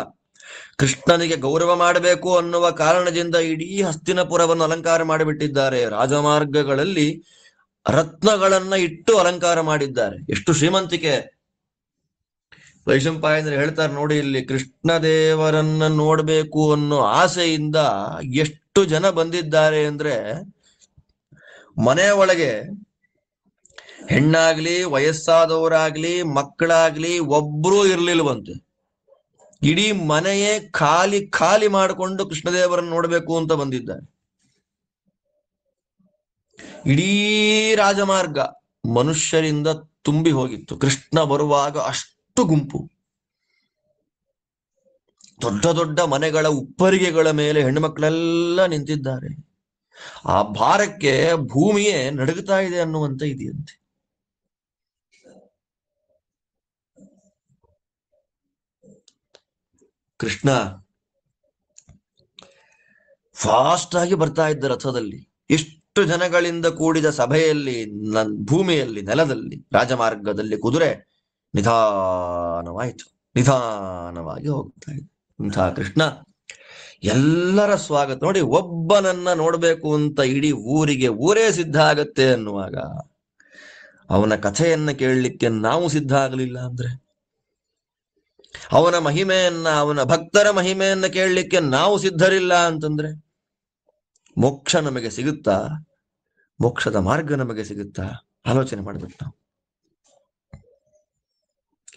ಕೃಷ್ಣನಿಗೆ ಗೌರವ ಮಾಡಬೇಕು ಅನ್ನುವ ಕಾರಣದಿಂದ ಇಡೀ ಹಸ್ತಿನಪುರವನ್ನು ಅಲಂಕಾರ ಮಾಡಿಬಿಟ್ಟಿದ್ದಾರೆ. ರಾಜಮಾರ್ಗಗಳಲ್ಲಿ ರತ್ನಗಳನ್ನ ಇಟ್ಟು ಅಲಂಕಾರ ಮಾಡಿದ್ದಾರೆ. ಎಷ್ಟು ಶ್ರೀಮಂತಿಕೆ! ವೈಶಂಪಾಯನರು ಹೇಳ್ತಾರೆ ನೋಡಿ, ಇಲ್ಲಿ ಕೃಷ್ಣದೇವರನ್ನ ನೋಡ್ಬೇಕು ಅನ್ನೋ ಆಸೆಯಿಂದ ಎಷ್ಟು ಜನ ಬಂದಿದ್ದಾರೆ ಅಂದ್ರೆ, ಮನೆಯ ಒಳಗೆ ಹೆಣ್ಣಾಗ್ಲಿ, ವಯಸ್ಸಾದವರಾಗ್ಲಿ, ಮಕ್ಕಳಾಗ್ಲಿ ಒಬ್ರೂ ಇರ್ಲಿಲ್ವಂತೆ. ಇಡೀ ಮನೆಯೇ ಖಾಲಿ ಖಾಲಿ ಮಾಡಿಕೊಂಡು ಕೃಷ್ಣದೇವರನ್ನು ನೋಡ್ಬೇಕು ಅಂತ ಬಂದಿದ್ದಾರೆ. ಇಡೀ ರಾಜಮಾರ್ಗ ಮನುಷ್ಯರಿಂದ ತುಂಬಿ ಹೋಗಿತ್ತು. ಕೃಷ್ಣ ಬರುವಾಗ ಅಷ್ಟು ಗುಂಪು. ದೊಡ್ಡ ದೊಡ್ಡ ಮನೆಗಳ ಉಪ್ಪರಿಗೆಗಳ ಮೇಲೆ ಹೆಣ್ಣುಮಕ್ಕಳೆಲ್ಲ ನಿಂತಿದ್ದಾರೆ. ಆ ಭಾರಕ್ಕೆ ಭೂಮಿಯೇ ನಡುಗುತ್ತಾ ಇದೆ ಅನ್ನುವಂತ ಇದೆಯಂತೆ. ಕೃಷ್ಣ ಫಾಸ್ಟ್ ಆಗಿ ಬರ್ತಾ ಇದ್ದ ರಥದಲ್ಲಿ. ಎಷ್ಟು ಜನಗಳಿಂದ ಕೂಡಿದ ಸಭೆಯಲ್ಲಿ, ಭೂಮಿಯಲ್ಲಿ, ನೆಲದಲ್ಲಿ, ರಾಜಮಾರ್ಗದಲ್ಲಿ ಕುದುರೆ ನಿಧಾನವಾಯಿತು. ನಿಧಾನವಾಗಿ ಹೋಗ್ತಾ ಇದೆ ಇಂಥ ಕೃಷ್ಣ. ಎಲ್ಲರ ಸ್ವಾಗತ ನೋಡಿ. ಒಬ್ಬನನ್ನ ನೋಡ್ಬೇಕು ಅಂತ ಇಡೀ ಊರೇ ಸಿದ್ಧ ಆಗತ್ತೆ ಅನ್ನುವಾಗ ಅವನ ಕಥೆಯನ್ನ ಕೇಳಲಿಕ್ಕೆ ನಾವು ಸಿದ್ಧ ಆಗಲಿಲ್ಲ ಅಂದ್ರೆ, ಅವನ ಮಹಿಮೆಯನ್ನ, ಅವನ ಭಕ್ತರ ಮಹಿಮೆಯನ್ನ ಕೇಳಲಿಕ್ಕೆ ನಾವು ಸಿದ್ಧರಿಲ್ಲ ಅಂತಂದ್ರೆ, ಮೋಕ್ಷ ನಮಗೆ ಸಿಗುತ್ತಾ? ಮೋಕ್ಷದ ಮಾರ್ಗ ನಮಗೆ ಸಿಗುತ್ತಾ? ಆಲೋಚನೆ ಮಾಡ್ಬೇಕು ನಾವು.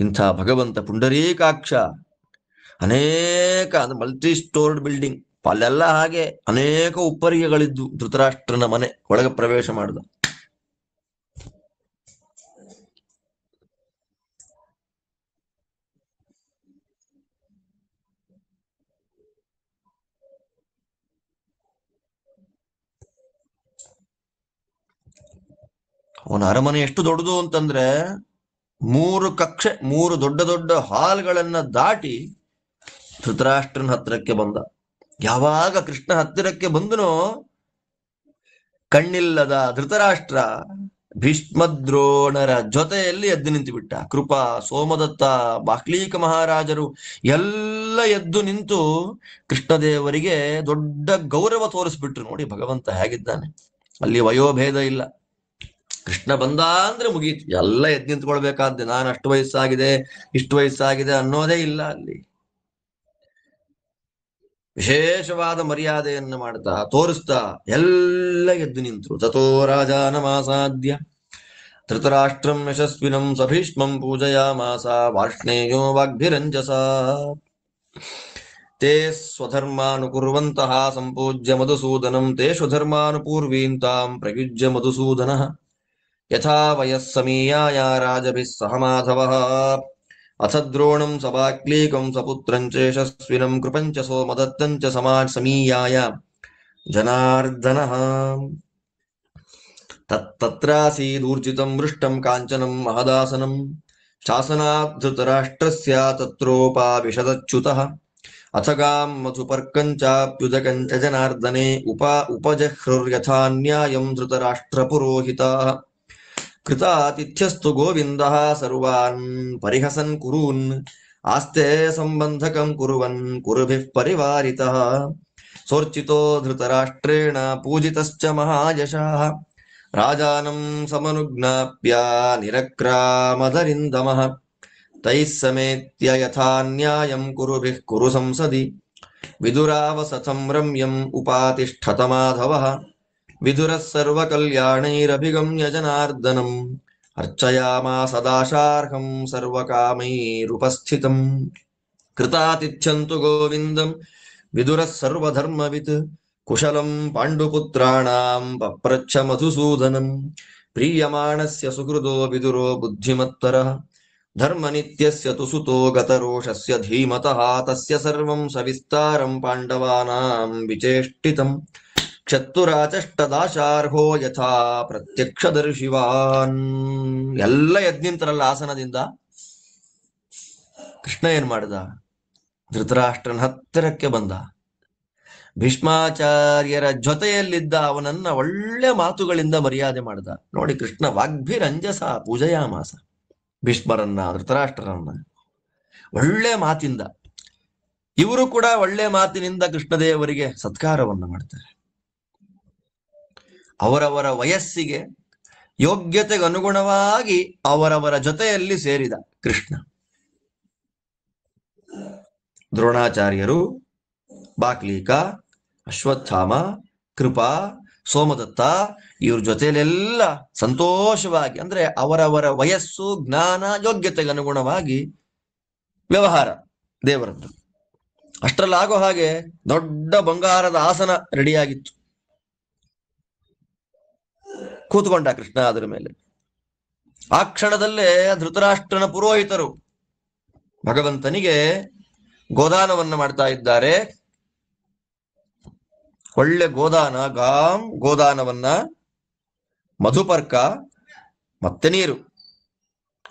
ಇಂಥ ಭಗವಂತ ಪುಂಡರೀಕಾಕ್ಷ ಅನೇಕ ಮಲ್ಟಿ ಸ್ಟೋರ್ಡ್ ಬಿಲ್ಡಿಂಗ್, ಅಲ್ಲೆಲ್ಲ ಹಾಗೆ ಅನೇಕ ಉಪ್ಪರಿಗೆಗಳಿದ್ದು. ಧೃತರಾಷ್ಟ್ರನ ಮನೆ ಒಳಗೆ ಪ್ರವೇಶ ಮಾಡಿದ. ಅವನ ಅರಮನೆ ಎಷ್ಟು ದೊಡ್ಡದು ಅಂತಂದ್ರೆ, 3 ಕಕ್ಷೆ, 3 ದೊಡ್ಡ ದೊಡ್ಡ ಹಾಲ್ಗಳನ್ನ ದಾಟಿ ಧೃತರಾಷ್ಟ್ರನ ಹತ್ತಿರಕ್ಕೆ ಬಂದ. ಯಾವಾಗ ಕೃಷ್ಣ ಹತ್ತಿರಕ್ಕೆ ಬಂದನೋ, ಕಣ್ಣಿಲ್ಲದ ಧೃತರಾಷ್ಟ್ರ ಭೀಷ್ಮದ್ರೋಣರ ಜೊತೆಯಲ್ಲಿ ಎದ್ದು ನಿಂತು ಬಿಟ್ಟ. ಕೃಪಾ, ಸೋಮದತ್ತ, ಬಾಕ್ಲೀಕ ಮಹಾರಾಜರು ಎಲ್ಲ ಎದ್ದು ನಿಂತು ಕೃಷ್ಣದೇವರಿಗೆ ದೊಡ್ಡ ಗೌರವ ತೋರಿಸ್ಬಿಟ್ರು. ನೋಡಿ ಭಗವಂತ ಹೇಗಿದ್ದಾನೆ. ಅಲ್ಲಿ ವಯೋಭೇದ ಇಲ್ಲ. ಕೃಷ್ಣ ಬಂದ ಅಂದ್ರೆ ಮುಗೀತು, ಎಲ್ಲ ಎದ್ದು ನಿಂತ್ಕೊಳ್ಬೇಕಾದ್ದೆ. ನಾನು ಅಷ್ಟು ವಯಸ್ಸಾಗಿದೆ, ಇಷ್ಟು ವಯಸ್ಸಾಗಿದೆ ಅನ್ನೋದೇ ಇಲ್ಲ. ಅಲ್ಲಿ ವಿಶೇಷವಾದ ಮರ್ಯಾದೆಯನ್ನು ಮಾಡ್ತಾ, ತೋರಿಸ್ತಾ ಎಲ್ಲ ಎದ್ದು ನಿಂತರು. ತಥೋ ರಾಜಾನಮಾಸಾದ್ಯ ಧೃತರಾಷ್ಟ್ರಂ ಯಶಸ್ವಿನಂ ಸಭೀಷ್ಮಂ ಪೂಜಯಾಮಾಸ ವಾರ್ಷ್ಣೇಯೋ ವಾಗ್ಭಿರಂಜಸ. ತೇ ಸ್ವಧರ್ಮಾನುಕುರ್ವಂತಹ ಸಂಪೂಜ್ಯ ಮಧುಸೂದನಂ ತೇಷು ಧರ್ಮಾನುಪೂರ್ವೀಂತಾಂ ಪ್ರಯುಜ್ಯ ಮಧುಸೂದನಃ ಯಥಾ ವಯಸ್ಸಮೀಯಾಯ ರಾಜಭಿಃ ಸಹ ಮಾಧವಃ ಅಥ ದ್ರೋಣಂ ಸಬಾಕ್ಲೀಕಂ ಸಪುತ್ರಂ ಚೇಷಸ್ವಿನಂ ಕೃಪಂಚ ಸೋಮದತ್ತಂ ಚ ಸಮೀಯಾಯ ಜನಾರ್ದನಃ. ತತ್ರಾಸೀದೂರ್ಜಿತಂ ಮೃಷ್ಟಂ ಕಾಂಚನಂ ಮಹದಾಸನಂ ಶಾಸನಾತ್ ಧೃತರಾಷ್ಟ್ರಸ್ಯ ತತ್ರೋಪಾವಿಶದಚ್ಯುತಃ ಅಥಗಾಂ ಮಧುಪರ್ಕಂಚಾಪ್ಯುದಕಂಚ ಜನಾರ್ದನೆ ಉಪಜಹ್ರುರ್ಯಥಾನ್ಯಾಯಂ ಧೃತರಾಷ್ಟ್ರ ಪುರೋಹಿತಾಃ ಕೃತಾತಿಥ್ಯಸ್ತು ಗೋವಿಂದಃ ಸರ್ವಾನ್ ಪರಿಹಸನ್ ಕುರೂನ್ ಆಸ್ತೆ ಸಂಬಂಧಕಂ ಕುರುವನ್ ಕುರುಭಿಃ ಪರಿವಾರಿತಃ ಸೋರ್ಚಿತೋ ಧೃತರಾಷ್ಟ್ರೇಣ ಪೂಜಿತಶ್ಚ ಮಹಾಯಶಃ ರಾಜಾನಂ ಸಮನುಜ್ಞಾಪ್ಯ ನಿರಕ್ರಾಮದರಿಂದಮಃ ತೈಃ ಸಮೇತ್ಯ ಯಥಾ ನ್ಯಾಯಂ ಕುರುಭಿಃ ಕುರು ಸಂಸದಿ ವಿದುರಾವಸಥಂ ರಮ್ಯಂ ಉಪಾತಿಷ್ಠತ ಮಾಧವಃ ವಿದುರಃ ಸರ್ವಕಲ್ಯಾಣೈರಭಿಗಮ್ಯ ಜನಾರ್ದನಂ ಅರ್ಚಯಾಮಾಸ ದಾಶಾರ್ಹಂ ಸರ್ವಕಾಮೈರುಪಸ್ಥಿತಂ ಕೃತಾತಿಥ್ಯಂತು ಗೋವಿಂದಂ ವಿದುರಃ ಸರ್ವಧರ್ಮವಿತ್ ಕುಶಲಂ ಪಾಂಡುಪುತ್ರಾಣಾಂ ಪಪ್ರಚ್ಛ ಮಧುಸೂದನಂ ಪ್ರೀಯಮಾಣಸ್ಯ ಸುಹೃದೋ ವಿದುರೋ ಬುದ್ಧಿಮತ್ತರಃ ಧರ್ಮನಿತ್ಯಸ್ಯ ತು ಸುತೋ ಗತರೋಷಸ್ಯ ಧೀಮತಃ ತಸ್ಯ ಸರ್ವಂ ಸವಿಸ್ತಾರಂ ಪಾಂಡವಾನಾಂ ವಿಚೇಷ್ಟಿತಂ ಕ್ಷತ್ತುರಾಚಷ್ಟದಾಶಾರ್ಹೋ ಯಥಾ ಪ್ರತ್ಯಕ್ಷದರ್ಶಿವಾನ್. ಎಲ್ಲ ಯಜ್ಞಿಂತರಲ್ಲ ಆಸನದಿಂದ. ಕೃಷ್ಣ ಏನ್ ಮಾಡಿದ? ಧೃತರಾಷ್ಟ್ರನ ಹತ್ತಿರಕ್ಕೆ ಬಂದ, ಭೀಷ್ಮಾಚಾರ್ಯರ ಜೊತೆಯಲ್ಲಿದ್ದ ಅವನನ್ನ ಒಳ್ಳೆ ಮಾತುಗಳಿಂದ ಮರ್ಯಾದೆ ಮಾಡಿದ. ನೋಡಿ, ಕೃಷ್ಣ ವಾಗ್ಭಿರಂಜಸ ಪೂಜಯಾಮಾಸ ಭೀಷ್ಮರನ್ನ, ಧೃತರಾಷ್ಟ್ರರನ್ನ ಒಳ್ಳೆ ಮಾತಿಂದ. ಇವರು ಕೂಡ ಒಳ್ಳೆ ಮಾತಿನಿಂದ ಕೃಷ್ಣದೇವರಿಗೆ ಸತ್ಕಾರವನ್ನ ಮಾಡ್ತಾರೆ. ಅವರವರ ವಯಸ್ಸಿಗೆ ಯೋಗ್ಯತೆಗೆ ಅನುಗುಣವಾಗಿ ಅವರವರ ಜೊತೆಯಲ್ಲಿ ಸೇರಿದ ಕೃಷ್ಣ. ದ್ರೋಣಾಚಾರ್ಯರು, ಬಾಕ್ಲೀಕ, ಅಶ್ವತ್ಥಾಮ, ಕೃಪಾ, ಸೋಮದತ್ತ ಇವ್ರ ಜೊತೆಲೆಲ್ಲ ಸಂತೋಷವಾಗಿ, ಅಂದ್ರೆ ಅವರವರ ವಯಸ್ಸು, ಜ್ಞಾನ, ಯೋಗ್ಯತೆಗೆ ಅನುಗುಣವಾಗಿ ವ್ಯವಹಾರ ದೇವರದ್ದು. ಅಷ್ಟರಲ್ಲಾಗೋ ಹಾಗೆ ದೊಡ್ಡ ಬಂಗಾರದ ಆಸನ ರೆಡಿಯಾಗಿತ್ತು. ಕೂತ್ಕೊಂಡ ಕೃಷ್ಣ ಅದರ ಮೇಲೆ. ಆ ಕ್ಷಣದಲ್ಲೇ ಧೃತರಾಷ್ಟ್ರನ ಪುರೋಹಿತರು ಭಗವಂತನಿಗೆ ಗೋದಾನವನ್ನ ಮಾಡ್ತಾ ಇದ್ದಾರೆ. ಒಳ್ಳೆ ಗೋದಾನ, ಗೋದಾನವನ್ನ, ಮಧುಪರ್ಕ ಮತ್ತೆ ನೀರು,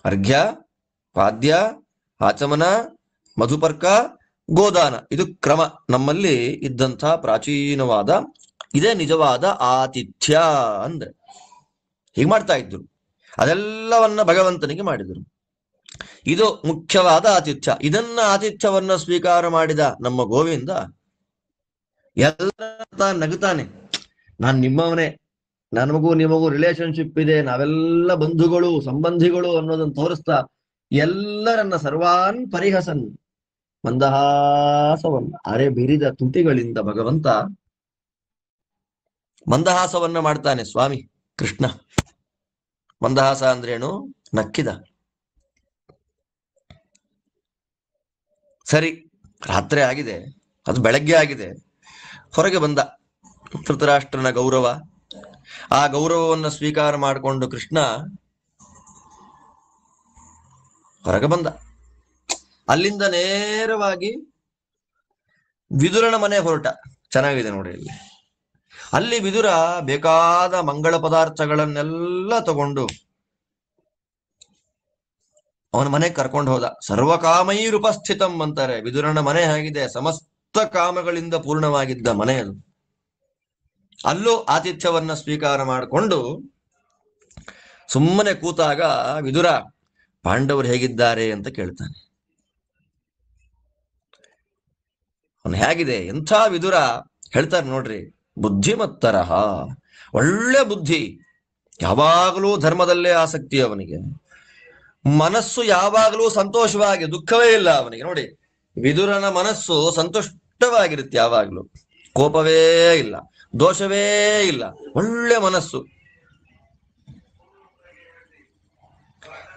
ಅರ್ಘ್ಯ, ಪಾದ್ಯ, ಆಚಮನ, ಮಧುಪರ್ಕ, ಗೋದಾನ, ಇದು ಕ್ರಮ ನಮ್ಮಲ್ಲಿ ಇದ್ದಂಥ ಪ್ರಾಚೀನವಾದ, ಇದೇ ನಿಜವಾದ ಆತಿಥ್ಯ ಅಂದ್ರೆ. ಹೀಗೆ ಮಾಡ್ತಾ ಇದ್ರು. ಅದೆಲ್ಲವನ್ನ ಭಗವಂತನಿಗೆ ಮಾಡಿದರು. ಇದು ಮುಖ್ಯವಾದ ಆತಿಥ್ಯ. ಇದನ್ನ ಆತಿಥ್ಯವನ್ನ ಸ್ವೀಕಾರ ಮಾಡಿದ ನಮ್ಮ ಗೋವಿಂದ ಎಲ್ಲ ನಗುತ್ತಾನೆ. ನಾನ್ ನಿಮ್ಮವನೇ, ನನಗೂ ನಿಮಗೂ ರಿಲೇಶನ್ಶಿಪ್ ಇದೆ, ನಾವೆಲ್ಲ ಬಂಧುಗಳು ಸಂಬಂಧಿಗಳು ಅನ್ನೋದನ್ನ ತೋರಿಸ್ತಾ ಎಲ್ಲರನ್ನ ಸರ್ವಾನ್ ಪರಿಹಸನ್, ಮಂದಹಾಸವನ್ನ ಅರೆ ಬಿರಿದ ತುಟಿಗಳಿಂದ ಭಗವಂತ ಮಂದಹಾಸವನ್ನ ಮಾಡ್ತಾನೆ. ಸ್ವಾಮಿ ಕೃಷ್ಣ ಮಂದಹಾಸ ಅಂದ್ರೇನು? ನಕ್ಕಿದ. ಸರಿ, ರಾತ್ರಿ ಆಗಿದೆ, ಅದು ಬೆಳಗ್ಗೆ ಆಗಿದೆ. ಹೊರಗೆ ಬಂದ ಧೃತರಾಷ್ಟ್ರನ ಗೌರವ. ಆ ಗೌರವವನ್ನು ಸ್ವೀಕಾರ ಮಾಡಿಕೊಂಡು ಕೃಷ್ಣ ಹೊರಗೆ ಬಂದ. ಅಲ್ಲಿಂದ ನೇರವಾಗಿ ವಿದುರನ ಮನೆ ಹೊರಟ. ಚೆನ್ನಾಗಿದೆ ನೋಡಿ ಇಲ್ಲಿ. ಅಲ್ಲಿ ವಿದುರ ಬೇಕಾದ ಮಂಗಳ ಪದಾರ್ಥಗಳನ್ನೆಲ್ಲ ತಗೊಂಡು ಅವನ ಮನೆಗೆ ಕರ್ಕೊಂಡು ಹೋದ. ಸರ್ವಕಾಮೈರುಪಸ್ಥಿತಂ ಅಂತಾರೆ. ವಿದುರನ ಮನೆ ಹೇಗಿದೆ? ಸಮಸ್ತ ಕಾಮಗಳಿಂದ ಪೂರ್ಣವಾಗಿದ್ದ ಮನೆ ಅದು. ಅಲ್ಲೂ ಆತಿಥ್ಯವನ್ನ ಸ್ವೀಕಾರ ಮಾಡಿಕೊಂಡು ಸುಮ್ಮನೆ ಕೂತಾಗ ವಿದುರ ಪಾಂಡವರು ಹೇಗಿದ್ದಾರೆ ಅಂತ ಕೇಳ್ತಾನೆ. ಅವನು ಹೇಗಿದೆ? ಎಂಥ ವಿದುರ ಹೇಳ್ತಾರೆ ನೋಡ್ರಿ. ಬುದ್ಧಿಮತ್ತರಹ, ಒಳ್ಳೆ ಬುದ್ಧಿ, ಯಾವಾಗಲೂ ಧರ್ಮದಲ್ಲೇ ಆಸಕ್ತಿ ಅವನಿಗೆ. ಮನಸ್ಸು ಯಾವಾಗಲೂ ಸಂತೋಷವಾಗಿ, ದುಃಖವೇ ಇಲ್ಲ ಅವನಿಗೆ. ನೋಡಿ, ವಿದುರನ ಮನಸ್ಸು ಸಂತುಷ್ಟವಾಗಿರುತ್ತೆ, ಯಾವಾಗಲೂ ಕೋಪವೇ ಇಲ್ಲ, ದೋಷವೇ ಇಲ್ಲ, ಒಳ್ಳೆ ಮನಸ್ಸು.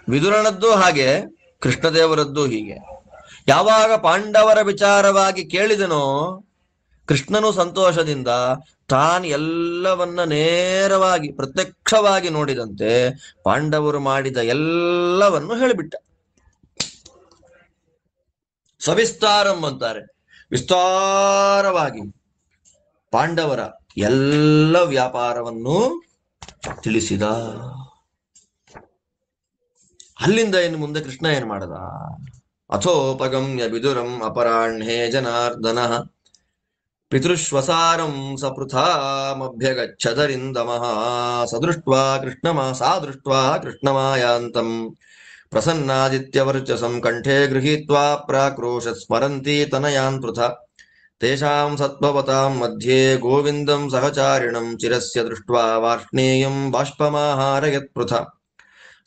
ವಿದುರನದ್ದು ಹಾಗೆ, ಕೃಷ್ಣದೇವರದ್ದು ಹೀಗೆ. ಯಾವಾಗ ಪಾಂಡವರ ವಿಚಾರವಾಗಿ ಕೇಳಿದನೋ ಕೃಷ್ಣನು ಸಂತೋಷದಿಂದ ತಾನು ಎಲ್ಲವನ್ನ ನೇರವಾಗಿ ಪ್ರತ್ಯಕ್ಷವಾಗಿ ನೋಡಿದಂತೆ ಪಾಂಡವರು ಮಾಡಿದ ಎಲ್ಲವನ್ನು ಹೇಳಿಬಿಟ್ಟ. ಸವಿಸ್ತಾರಂ ಅಂತಾರೆ. ವಿಸ್ತಾರವಾಗಿ ಪಾಂಡವರ ಎಲ್ಲ ವ್ಯಾಪಾರವನ್ನು ತಿಳಿಸಿದ. ಅಲ್ಲಿಂದ ಇನ್ನು ಮುಂದೆ ಕೃಷ್ಣ ಏನ್ ಮಾಡದ? ಅಥೋಪಗಮ್ಯ ವಿದುರಂ ಅಪರಾಹ್ಣೇ ಜನಾರ್ದನ ಪಿತೃಶ್ವಸಾರಂ ಸಪೃಥಾಮಭ್ಯಗಚ್ಚದರಿಂದಮಃ ಸಾ ದೃಷ್ಟ್ವಾ ಕೃಷ್ಣಮಾಯಾಂತಂ ಪ್ರಸನ್ನಾದಿತ್ಯವರ್ಚಸಂ ಕಂಠೆ ಗೃಹೀತ್ವಾ ಪ್ರಾಕ್ರೋಶತ್ ಸ್ಮರಂತಿ ತನಯಾನ್ ಪೃಥ ತೇಷಾಂ ಸತ್ವವತಾಂ ಮಧ್ಯೆ ಗೋವಿಂದಂ ಸಹಚಾರಿಣಂ ಚಿರಸ್ಯ ದೃಷ್ಟ್ವಾ ವಾರ್ಷ್ಣೇಯಂ ಬಾಷ್ಪಮಾಹಾರಯತ್ ಪೃಥ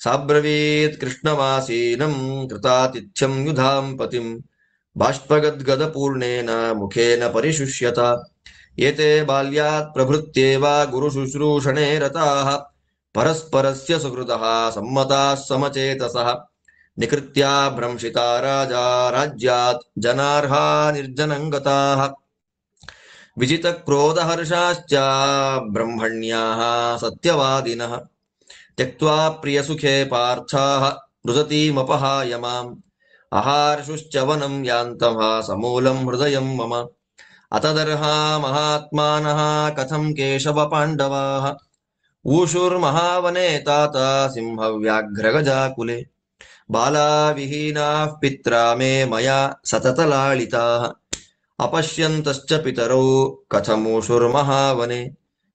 ಸಾಬ್ರವೀತ್ ಕೃಷ್ಣವಾಸೀನಂ ಕೃತಾತಿಥ್ಯಂ ಯುಧಾಂ ಪತಿಂ ಬಾಷ್ಪಗದ್ಗದಪೂರ್ಣೇನ ಮುಖೇನ ಪರಿಶುಷ್ಯತ ಏತೆ ಬಾಲ್ಯಾತ್ ಪ್ರಭೃತ್ಯೇವ ಗುರುಶುಶ್ರೂಷಣೆ ರತಾಃ ಪರಸ್ಪರಸ್ಯ ಸುಹೃದಃ ಸಮ್ಮತಾಃ ಸಮಚೇತಸಃ ನಿಕೃತ್ಯ ಭ್ರಂಶಿತಾ ರಾಜಾ ರಾಜ್ಯಾತ್ ಜನಾರ್ಹಾ ನಿರ್ಜನಂಗತಾಃ ವಿಜಿತಕ್ರೋಧಹರ್ಷಾಶ್ಚ ಬ್ರಹ್ಮಣ್ಯಾಃ ಸತ್ಯವಾದಿನಃ ತ್ಯಕ್ತ್ವಾ ಪ್ರಿಯಸುಖೇ ಪಾರ್ಥಾಃ ಮೃದತೀಮಪಹಾಯ ಮಾಂ ಅಹಾರ್ಷುಶ್ಚ ವನಂ ಯಾಂತಃ ಸಮೂಲಂ ಹೃದಯಂ ಮಮ ಅತದರ್ಹಾ ಮಹಾತ್ಮಾನಃ ಕಥಂ ಕೇಶವ ಪಾಂಡವಾಃ ಊಷುರ್ಮಹಾವನೆ ತಾತ ಸಿಂಹವ್ಯಾಘ್ರಗಜಾಕುಲೆ ಬಾಲಾ ವಿಹೀನಾಃ ಪಿತ್ರಾ ಮೇ ಮಯಾ ಸತತಲಾಳಿತಾಃ ಅಪಶ್ಯಂತಶ್ಚ ಪಿತರೌ ಕಥಮೂಷುರ್ಮಹಾವನೆ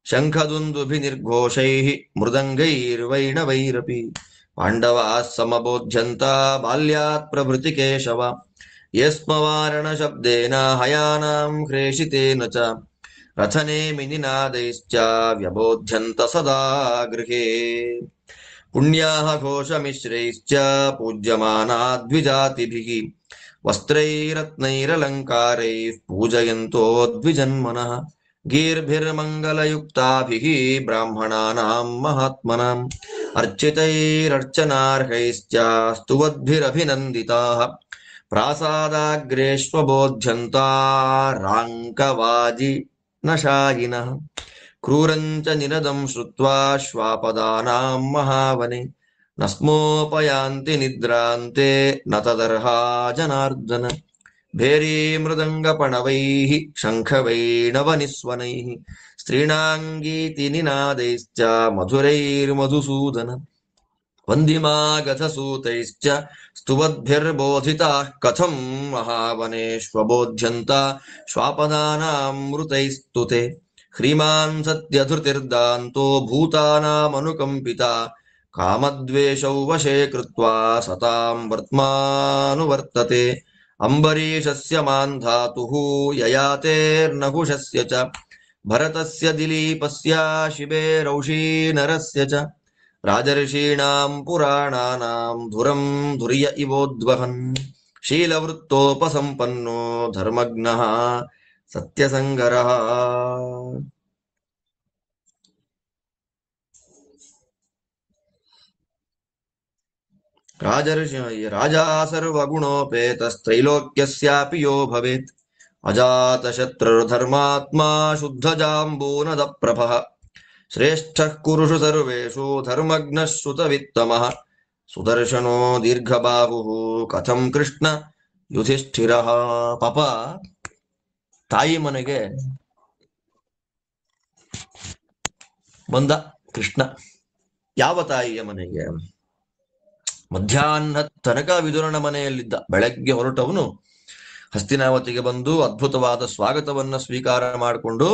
ಶಂಖದುಂದುಭಿರ್ಘೋಷೈಃ ಮೃದಂಗೈರ್ವೈಣವೈರಪಿ ಪಾಂಡವಾಃ ಸಮಬೋಧ್ಯಂತ ಬಾಲ್ಯಾತ್ ಪ್ರಭೃತಿ ಕೇಶವ ಯಸ್ಮವಾರಣ ಶಬ್ದೇನ ಹಯಾನಾಂ ಹ್ರೇಷಿತೇನ ಚ ರಥನೇಮಿ ನಿನಾದೈಶ್ಚ ವ್ಯಬೋಧ್ಯಂತ ಸದಾ ಗೃಹೇ ಪುಣ್ಯಾಃ ಘೋಷಮಿಶ್ರೈಶ್ಚ ಪೂಜ್ಯಮಾನಾ ದ್ವಿಜಾತಿಭಿಃ ವಸ್ತ್ರೈರತ್ನೈರಲಂಕಾರೈಃ ಪೂಜಯಂತೋ ದ್ವಿಜನ್ಮನಃ ಗೀರ್ಭಿರ್ಮಂಗಲಯುಕ್ತಾಭಿಃ ಬ್ರಾಹ್ಮಣಾನಾಂ ಮಹಾತ್ಮನಾಂ ಅರ್ಚಿತೈರರ್ಚನಾರ್ಹೈಶ್ಚ ಸ್ತುವದ್ಭಿರಭಿನಂದಿತಾಃ ಪ್ರಾಸಾದಾಗ್ರೇಷ್ವಬೋಧ್ಯಂತಾ ರಾಂಕವಾಜಿ ನಶಾಯಿನಃ ಕ್ರೂರಂಚ ನಿನದಂ ಶ್ರುತ್ವಾ ಶ್ವಾಪದಾನಾಂ ಮಹಾವನೆ ನ ಸ್ಮೋಪಯಾಂತಿ ನಿದ್ರಾಂತೆ ನ ತದರ್ಹಾ ಜನಾರ್ದನ ಭೇರೀ ಮೃದಂಗಪಣವೈಃ ಶಂಖವೈಣವನಿಸ್ವನೈಃ ಸ್ತ್ರೀಣಾಂಗೀತಿ ನಿನಾದೈಶ್ಚ ಮಧುರೈರ್ಮಧುಸೂದನ ವಂದಿಮಾಗಧಸೂತೈಶ್ಚ ಸ್ತುವದ್ಭಿರ್ಬೋಧಿತಾಃ ಕಥಂ ಮಹಾವನೇಶ್ವಬೋಧ್ಯಂತ ಶ್ವಾಪದಾನಾಮೃತೈಸ್ತುತೆ ಹ್ರೀಮಾನ್ ಸತ್ಯಧೃತಿರ್ದಾಂತೋ ಭೂತಾನಾಮನುಕಂಪಿತಾ ಕಾಮದ್ವೇಷೌ ವಶೇ ಕೃತ್ವಾ ಸತಾಂ ವರ್ತ್ಮಾನುವರ್ತತೆ ಅಂಬರೀಷಸ್ಯ ಮಾನ್ಧಾತುಃ ಯಯಾತೇರ್ನಹುಷಸ್ಯ ಚ ಭರತಸ್ಯ ದಿಲೀಪಸ್ಯ ಶಿಬೇರೌಷೀನರಸ್ಯ ಚ ರಾಜರ್ಷೀಣಾಂ ಪುರಾಣಾನಾಂ ಧುರಂ ಧುರ್ಯ ಇವೋದ್ವಹನ್ ಶೀಲವೃತ್ತೋಪಸಂಪನ್ನೋ ಧರ್ಮಜ್ಞಃ ಸತ್ಯಸಂಗರಃ. ರಾಜಾ ಸರ್ವಗುಣೋಪೇತಸ್ತ್ರೈಲೋಕ್ಯಸ್ಯಾಪಿ ಯೋ ಭವೇತ್ ಅಜಾತಶತ್ರುರ್ಧರ್ಮಾತ್ಮಾ ಶುದ್ಧಜಾಂಬೂನದ ಪ್ರಭಃ ಶ್ರೇಷ್ಠಃ ಕುರುಷು ಸರ್ವೇಷು ಧರ್ಮಜ್ಞಃ ಶ್ರುತವಿತ್ತಮಃ ಸುದರ್ಶನೋ ದೀರ್ಘಬಾಹುಃ ಕಥಂ ಕೃಷ್ಣ ಯುಧಿಷ್ಠಿರಃ. ಪಾಪ ತಾಯಿ ಮನೆಗೆ ಬಂದ ಕೃಷ್ಣ. ಯಾವ ತಾಯಿಯ ಮನೆಗೆ? ಮಧ್ಯಾಹ್ನ ತನಕ ವಿದುರನ ಮನೆಯಲ್ಲಿದ್ದ. ಬೆಳಗ್ಗೆ ಹೊರಟವನು ಹಸ್ತಿನಾವತಿಗೆ ಬಂದು ಅದ್ಭುತವಾದ ಸ್ವಾಗತವನ್ನ ಸ್ವೀಕಾರ ಮಾಡಿಕೊಂಡು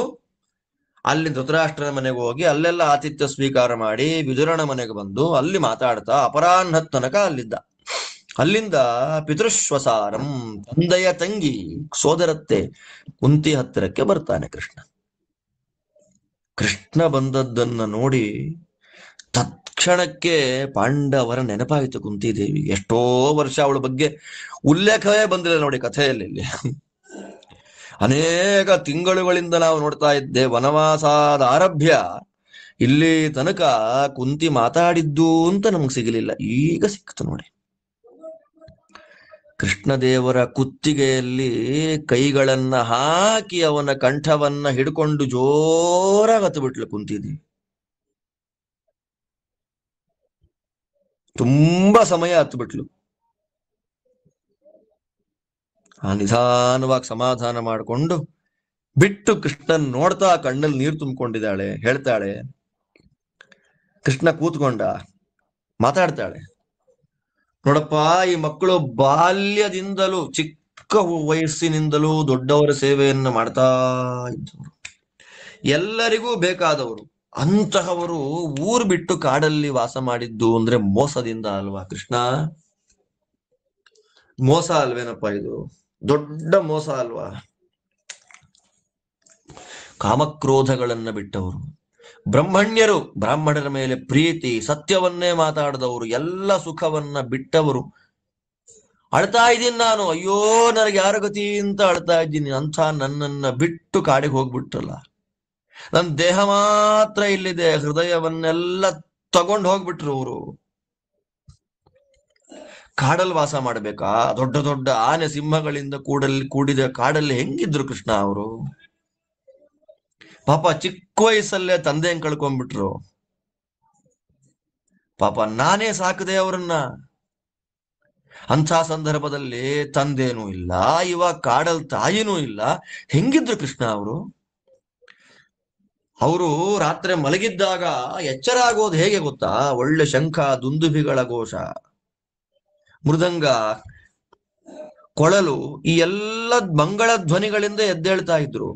ಅಲ್ಲಿ ಧೃತರಾಷ್ಟ್ರನ ಮನೆಗೆ ಹೋಗಿ ಅಲ್ಲೆಲ್ಲ ಆತಿಥ್ಯ ಸ್ವೀಕಾರ ಮಾಡಿ ವಿದುರನ ಮನೆಗೆ ಬಂದು ಅಲ್ಲಿ ಮಾತಾಡ್ತಾ ಅಪರಾಹ್ನ ತನಕ ಅಲ್ಲಿದ್ದ. ಅಲ್ಲಿಂದ ಪಿತೃಶ್ವಸಾರಂ, ತಂದೆಯ ತಂಗಿ ಸೋದರತ್ತೆ ಕುಂತಿ ಹತ್ತಿರಕ್ಕೆ ಬರ್ತಾನೆ ಕೃಷ್ಣ. ಕೃಷ್ಣ ಬಂದದ್ದನ್ನ ನೋಡಿ ತತ್ಕ್ಷಣಕ್ಕೆ ಪಾಂಡವರ ನೆನಪಾಯಿತು ಕುಂತಿದೇವಿ. ಎಷ್ಟೋ ವರ್ಷ ಅವಳ ಬಗ್ಗೆ ಉಲ್ಲೇಖವೇ ಬಂದಿಲ್ಲ ನೋಡಿ ಕಥೆಯಲ್ಲಿ. ಅನೇಕ ತಿಂಗಳುಗಳಿಂದ ನಾವು ನೋಡ್ತಾ ಇದ್ದೆ, ವನವಾಸಾದ ಆರಭ್ಯ ಇಲ್ಲಿ ತನಕ ಕುಂತಿ ಮಾತಾಡಿದ್ದು ಅಂತ ನಮ್ಗೆ ಸಿಗಲಿಲ್ಲ. ಈಗ ಸಿಕ್ತು ನೋಡಿ. ಕೃಷ್ಣದೇವರ ಕುತ್ತಿಗೆಯಲ್ಲಿ ಕೈಗಳನ್ನ ಹಾಕಿ ಅವನ ಕಂಠವನ್ನ ಹಿಡ್ಕೊಂಡು ಜೋರಾಗಿ ಹತ್ತು ಬಿಟ್ಲು ಕುಂತಿದೇವಿ. ತುಂಬಾ ಸಮಯ ಹತ್ತು ಬಿಟ್ಲು. ಆ ನಿಧಾನವಾಗಿ ಸಮಾಧಾನ ಮಾಡಿಕೊಂಡು ಬಿಟ್ಟು ಕೃಷ್ಣನ್ ನೋಡ್ತಾ ಕಣ್ಣಲ್ಲಿ ನೀರು ತುಂಬಿಕೊಂಡಿದ್ದಾಳೆ. ಹೇಳ್ತಾಳೆ, ಕೃಷ್ಣ ಕೂತ್ಕೊಂಡ, ಮಾತಾಡ್ತಾಳೆ. ನೋಡಪ್ಪ, ಈ ಮಕ್ಕಳು ಬಾಲ್ಯದಿಂದಲೂ, ಚಿಕ್ಕ ವಯಸ್ಸಿನಿಂದಲೂ ದೊಡ್ಡವರ ಸೇವೆಯನ್ನ ಮಾಡ್ತಾ ಇದ್ದವರು, ಎಲ್ಲರಿಗೂ ಬೇಕಾದವರು. ಅಂತಹವರು ಊರು ಬಿಟ್ಟು ಕಾಡಲ್ಲಿ ವಾಸ ಮಾಡಿದ್ದು ಅಂದ್ರೆ ಮೋಸದಿಂದ ಅಲ್ವಾ ಕೃಷ್ಣ? ಮೋಸ ಅಲ್ವೇನಪ್ಪ ಇದು? ದೊಡ್ಡ ಮೋಸ ಅಲ್ವಾ? ಕಾಮಕ್ರೋಧಗಳನ್ನ ಬಿಟ್ಟವರು, ಬ್ರಹ್ಮಣ್ಯರು, ಬ್ರಾಹ್ಮಣರ ಮೇಲೆ ಪ್ರೀತಿ, ಸತ್ಯವನ್ನೇ ಮಾತಾಡಿದವರು, ಎಲ್ಲ ಸುಖವನ್ನ ಬಿಟ್ಟವರು. ಅಳ್ತಾ ಇದ್ದೀನಿ ನಾನು, ಅಯ್ಯೋ ನನಗೆ ಯಾರ ಗತಿ ಅಂತ ಅಳ್ತಾ ಇದ್ದೀನಿ. ಅಂಥ ನನ್ನನ್ನ ಬಿಟ್ಟು ಕಾಡಿಗೆ ಹೋಗ್ಬಿಟ್ರಲ್ಲ. ನನ್ನ ದೇಹ ಮಾತ್ರ ಇಲ್ಲಿದೆ, ಹೃದಯವನ್ನೆಲ್ಲ ತಗೊಂಡು ಹೋಗ್ಬಿಟ್ರು ಅವರು. ಕಾಡಲ್ಲಿ ವಾಸ ಮಾಡ್ಬೇಕಾ? ದೊಡ್ಡ ದೊಡ್ಡ ಆನೆ ಸಿಂಹಗಳಿಂದ ಕೂಡಿದ ಕಾಡಲ್ಲಿ ಹೆಂಗಿದ್ರು ಕೃಷ್ಣ ಅವರು? ಪಾಪ ಚಿಕ್ಕ ವಯಸ್ಸಲ್ಲೇ ತಂದೆಯನ್ನು ಕಳ್ಕೊಂಡ್ಬಿಟ್ರು. ಪಾಪ ನಾನೇ ಸಾಕದೆ ಅವರನ್ನ. ಅಂಥ ಸಂದರ್ಭದಲ್ಲಿ ತಂದೆನೂ ಇಲ್ಲ, ಇವಾಗ ಕಾಡಲ್ ತಾಯಿನೂ ಇಲ್ಲ, ಹೆಂಗಿದ್ರು ಕೃಷ್ಣ ಅವರು? ಅವರು ರಾತ್ರಿ ಮಲಗಿದ್ದಾಗ ಎಚ್ಚರ ಆಗೋದು ಹೇಗೆ ಗೊತ್ತಾ? ಒಳ್ಳೆ ಶಂಖ ದುಂದುಭಿಗಳ ಘೋಷ, ಮೃದಂಗ, ಕೊಳಲು, ಈ ಎಲ್ಲ ಮಂಗಳ ಧ್ವನಿಗಳಿಂದ ಎದ್ದೇಳ್ತಾ ಇದ್ರು.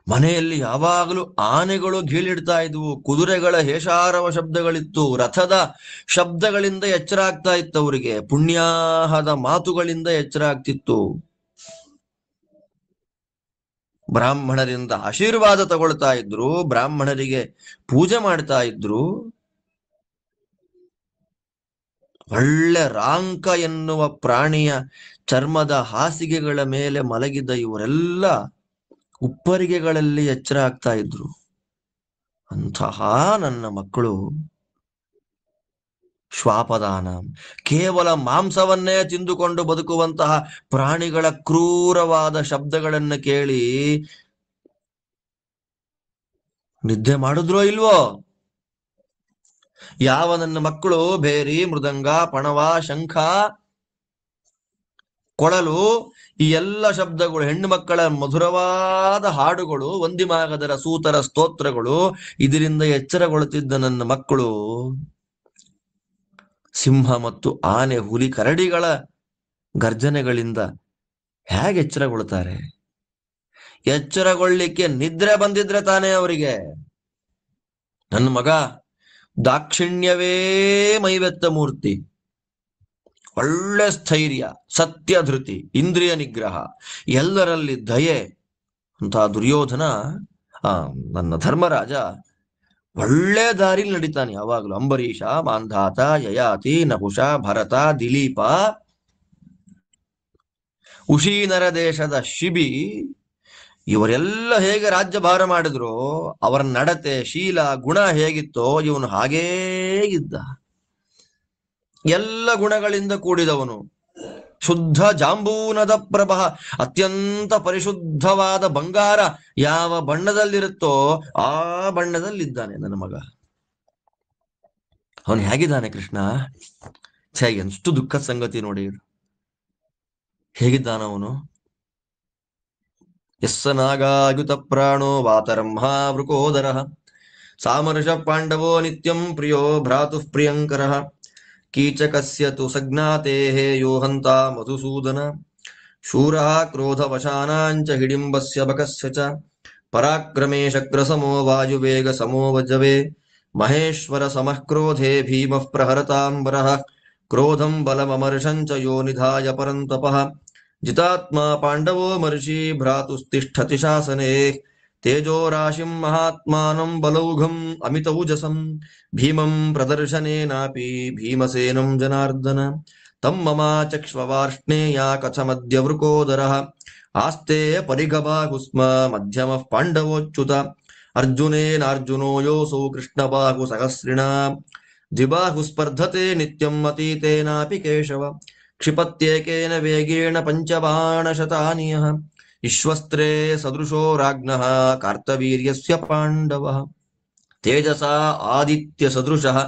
ಮನೆಯಲ್ಲಿ ಯಾವಾಗಲೂ ಆನೆಗಳು ಗೀಳಿಡ್ತಾ ಇದ್ವು, ಕುದುರೆಗಳ ಹೇಷಾರವ ಶಬ್ದಗಳಿತ್ತು, ರಥದ ಶಬ್ದಗಳಿಂದ ಎಚ್ಚರ ಆಗ್ತಾ ಇತ್ತು ಅವರಿಗೆ, ಪುಣ್ಯಾಹದ ಮಾತುಗಳಿಂದ ಎಚ್ಚರ ಆಗ್ತಿತ್ತು. ಬ್ರಾಹ್ಮಣರಿಂದ ಆಶೀರ್ವಾದ ತಗೊಳ್ತಾ ಇದ್ರು, ಬ್ರಾಹ್ಮಣರಿಗೆ ಪೂಜೆ ಮಾಡ್ತಾ ಇದ್ರು. ಒಳ್ಳೆ ರಾಂಕ ಎನ್ನುವ ಪ್ರಾಣಿಯ ಚರ್ಮದ ಹಾಸಿಗೆಗಳ ಮೇಲೆ ಮಲಗಿದ್ದ ಇವರೆಲ್ಲ ಉಪ್ಪರಿಗೆಗಳಲ್ಲಿ ಎಚ್ಚರ ಆಗ್ತಾ ಇದ್ರು. ಅಂತಹ ನನ್ನ ಮಕ್ಕಳು ಶ್ವಾಪದಾನ, ಕೇವಲ ಮಾಂಸವನ್ನೇ ತಿಂದುಕೊಂಡು ಬದುಕುವಂತಹ ಪ್ರಾಣಿಗಳ ಕ್ರೂರವಾದ ಶಬ್ದಗಳನ್ನ ಕೇಳಿ ನಿದ್ದೆ ಮಾಡಿದ್ರೋ ಇಲ್ವೋ? ಯಾವ ನನ್ನ ಮಕ್ಕಳು ಭೇರಿ, ಮೃದಂಗ, ಪಣವ, ಶಂಖ, ಕೊಳಲು, ಈ ಎಲ್ಲ ಶಬ್ದಗಳು, ಹೆಣ್ಣು ಮಕ್ಕಳ ಮಧುರವಾದ ಹಾಡುಗಳು, ವಂದಿಮಾಗದರ ಸೂತರ ಸ್ತೋತ್ರಗಳು, ಇದರಿಂದ ಎಚ್ಚರಗೊಳ್ಳುತ್ತಿದ್ದ ನನ್ನ ಮಕ್ಕಳು ಸಿಂಹ ಮತ್ತು ಆನೆ, ಹುಲಿ, ಕರಡಿಗಳ ಗರ್ಜನೆಗಳಿಂದ ಹೇಗೆ ಎಚ್ಚರಗೊಳ್ತಾರೆ? ಎಚ್ಚರಗೊಳ್ಳಿಕ್ಕೆ ನಿದ್ರೆ ಬಂದಿದ್ರೆ ತಾನೇ ಅವರಿಗೆ. ನನ್ನ ಮಗ ದಾಕ್ಷಿಣ್ಯವೇ ಮೈವೆತ್ತ ಮೂರ್ತಿ, ಒಳ್ಳೆ ಸ್ಥೈರ್ಯ, ಸತ್ಯ ಧೃತಿ, ಇಂದ್ರಿಯ ನಿಗ್ರಹ, ಎಲ್ಲರಲ್ಲಿ ದಯೆ ಅಂತ ದುರ್ಯೋಧನ, ನನ್ನ ಧರ್ಮರಾಜ ಒಳ್ಳೆ ದಾರಿಲಿ ನಡೀತಾನೆ ಯಾವಾಗಲೂ. ಅಂಬರೀಷ, ಮಾಂಧಾತ, ಯಯಾತಿ, ನಹುಷ, ಭರತ, ದಿಲೀಪ, ಉಶೀನರ ದೇಶದ ಶಿಬಿ, ಇವರೆಲ್ಲ ಹೇಗೆ ರಾಜ್ಯಭಾರ ಮಾಡಿದ್ರು, ಅವರ ನಡತೆ, ಶೀಲ, ಗುಣ ಹೇಗಿತ್ತೋ ಇವನು ಹಾಗೇ ಇದ್ದ. ಎಲ್ಲ ಗುಣಗಳಿಂದ ಕೂಡಿದವನು, ಶುದ್ಧ ಜಾಂಬೂನದ ಪ್ರಭ, ಅತ್ಯಂತ ಪರಿಶುದ್ಧವಾದ ಬಂಗಾರ ಯಾವ ಬಣ್ಣದಲ್ಲಿರುತ್ತೋ ಆ ಬಣ್ಣದಲ್ಲಿದ್ದಾನೆ ನನ್ನ ಮಗ. ಅವನು ಹೇಗಿದ್ದಾನೆ ಕೃಷ್ಣ? ಎಷ್ಟು ದುಃಖದ ಸಂಗತಿ ನೋಡಿ. ಹೇಗಿದ್ದಾನವನು? ಯಸ್ಸ ನಾಗಾಯುತ ಪ್ರಾಣೋ ವಾತರಂಹಾ ವೃಕೋದರ, ಸಾಮರ್ಷ ಪಾಂಡವೋ ನಿತ್ಯಂ ಪ್ರಿಯೋ ಭ್ರಾತುಃ ಪ್ರಿಯಂಕರಃ, ಕೀಚಕಸ್ಯ ತು ಸಜ್ಞಾತೇಃ ಯೋ ಹಂತಾ ಮಧುಸೂದನ, ಶೂರಃ ಕ್ರೋಧವಶಾನಾಂಚ ಹಿಡಿಂಬಸ್ಯ ಬಕಸ್ಯ ಚ, ಪರಾಕ್ರಮೇ ಶಕ್ರಸಮೋ ವಾಯುವೇಗ ಸಮೋ ವಜವೇ, ಮಹೇಶ್ವರ ಸಮಃ ಕ್ರೋಧೇ ಭೀಮಃ ಪ್ರಹರತಾಂಬರಃ, ಕ್ರೋಧಂ ಬಲಮಮರ್ಷಂಚ ಯೋ ನಿಧಾಯ ಪರಂತಪಃ, ಜಿತಾತ್ಮ ಪಾಂಡವೋ ಮರ್ಷಿ ಭ್ರಾತುಸ್ತಿಷ್ಠತಿ ಶಾಸನೆ, ತೇಜೋ ರಾಶಿಂ ಮಹಾತ್ಮಾನಂ ಬಲೌಘಂ ಅಮಿತೌಜಸಂ, ಭೀಮಂ ಪ್ರದರ್ಶನೇನಾಪಿ ಭೀಮಸೇನಂ ಜನಾರ್ದನ, ತಮ್ಮಮಾಚಕ್ಷ್ವವಾರ್ಷ್ಣೇಯ ಕಥಮದ್ಯ ವೃಕೋದರಃ, ಆಸ್ತೆ ಪರಿಗಬಾಹುಸ್ಮ ಮಧ್ಯಮಃ ಪಾಂಡವೋಚ್ಯುತ, ಅರ್ಜುನೇನಾರ್ಜುನೋ ಯೋಸೌ ಕೃಷ್ಣಬಾಹು ಸಹಸ್ರಿಣ, ದ್ವಿಬಾಹು ಸ್ಪರ್ಧತೆ ನಿತ್ಯಂ ಅತೀತೇನಾಪಿ ಕೇಶವ, ಕ್ಷಿಪತ್ಯೇಕೇನ ವೇಗೇಣ ಪಂಚಬಾಣಶತಾನಿಯಃ, ವಿಶ್ವಸ್ತ್ರೇ ಸದೃಶೋ ರಾಜ್ಞಃ ಕಾರ್ತವೀರ್ಯಸ್ಯ ಪಾಂಡವಃ, ತೇಜಸಾ ಆದಿತ್ಯ ಸದೃಶಃ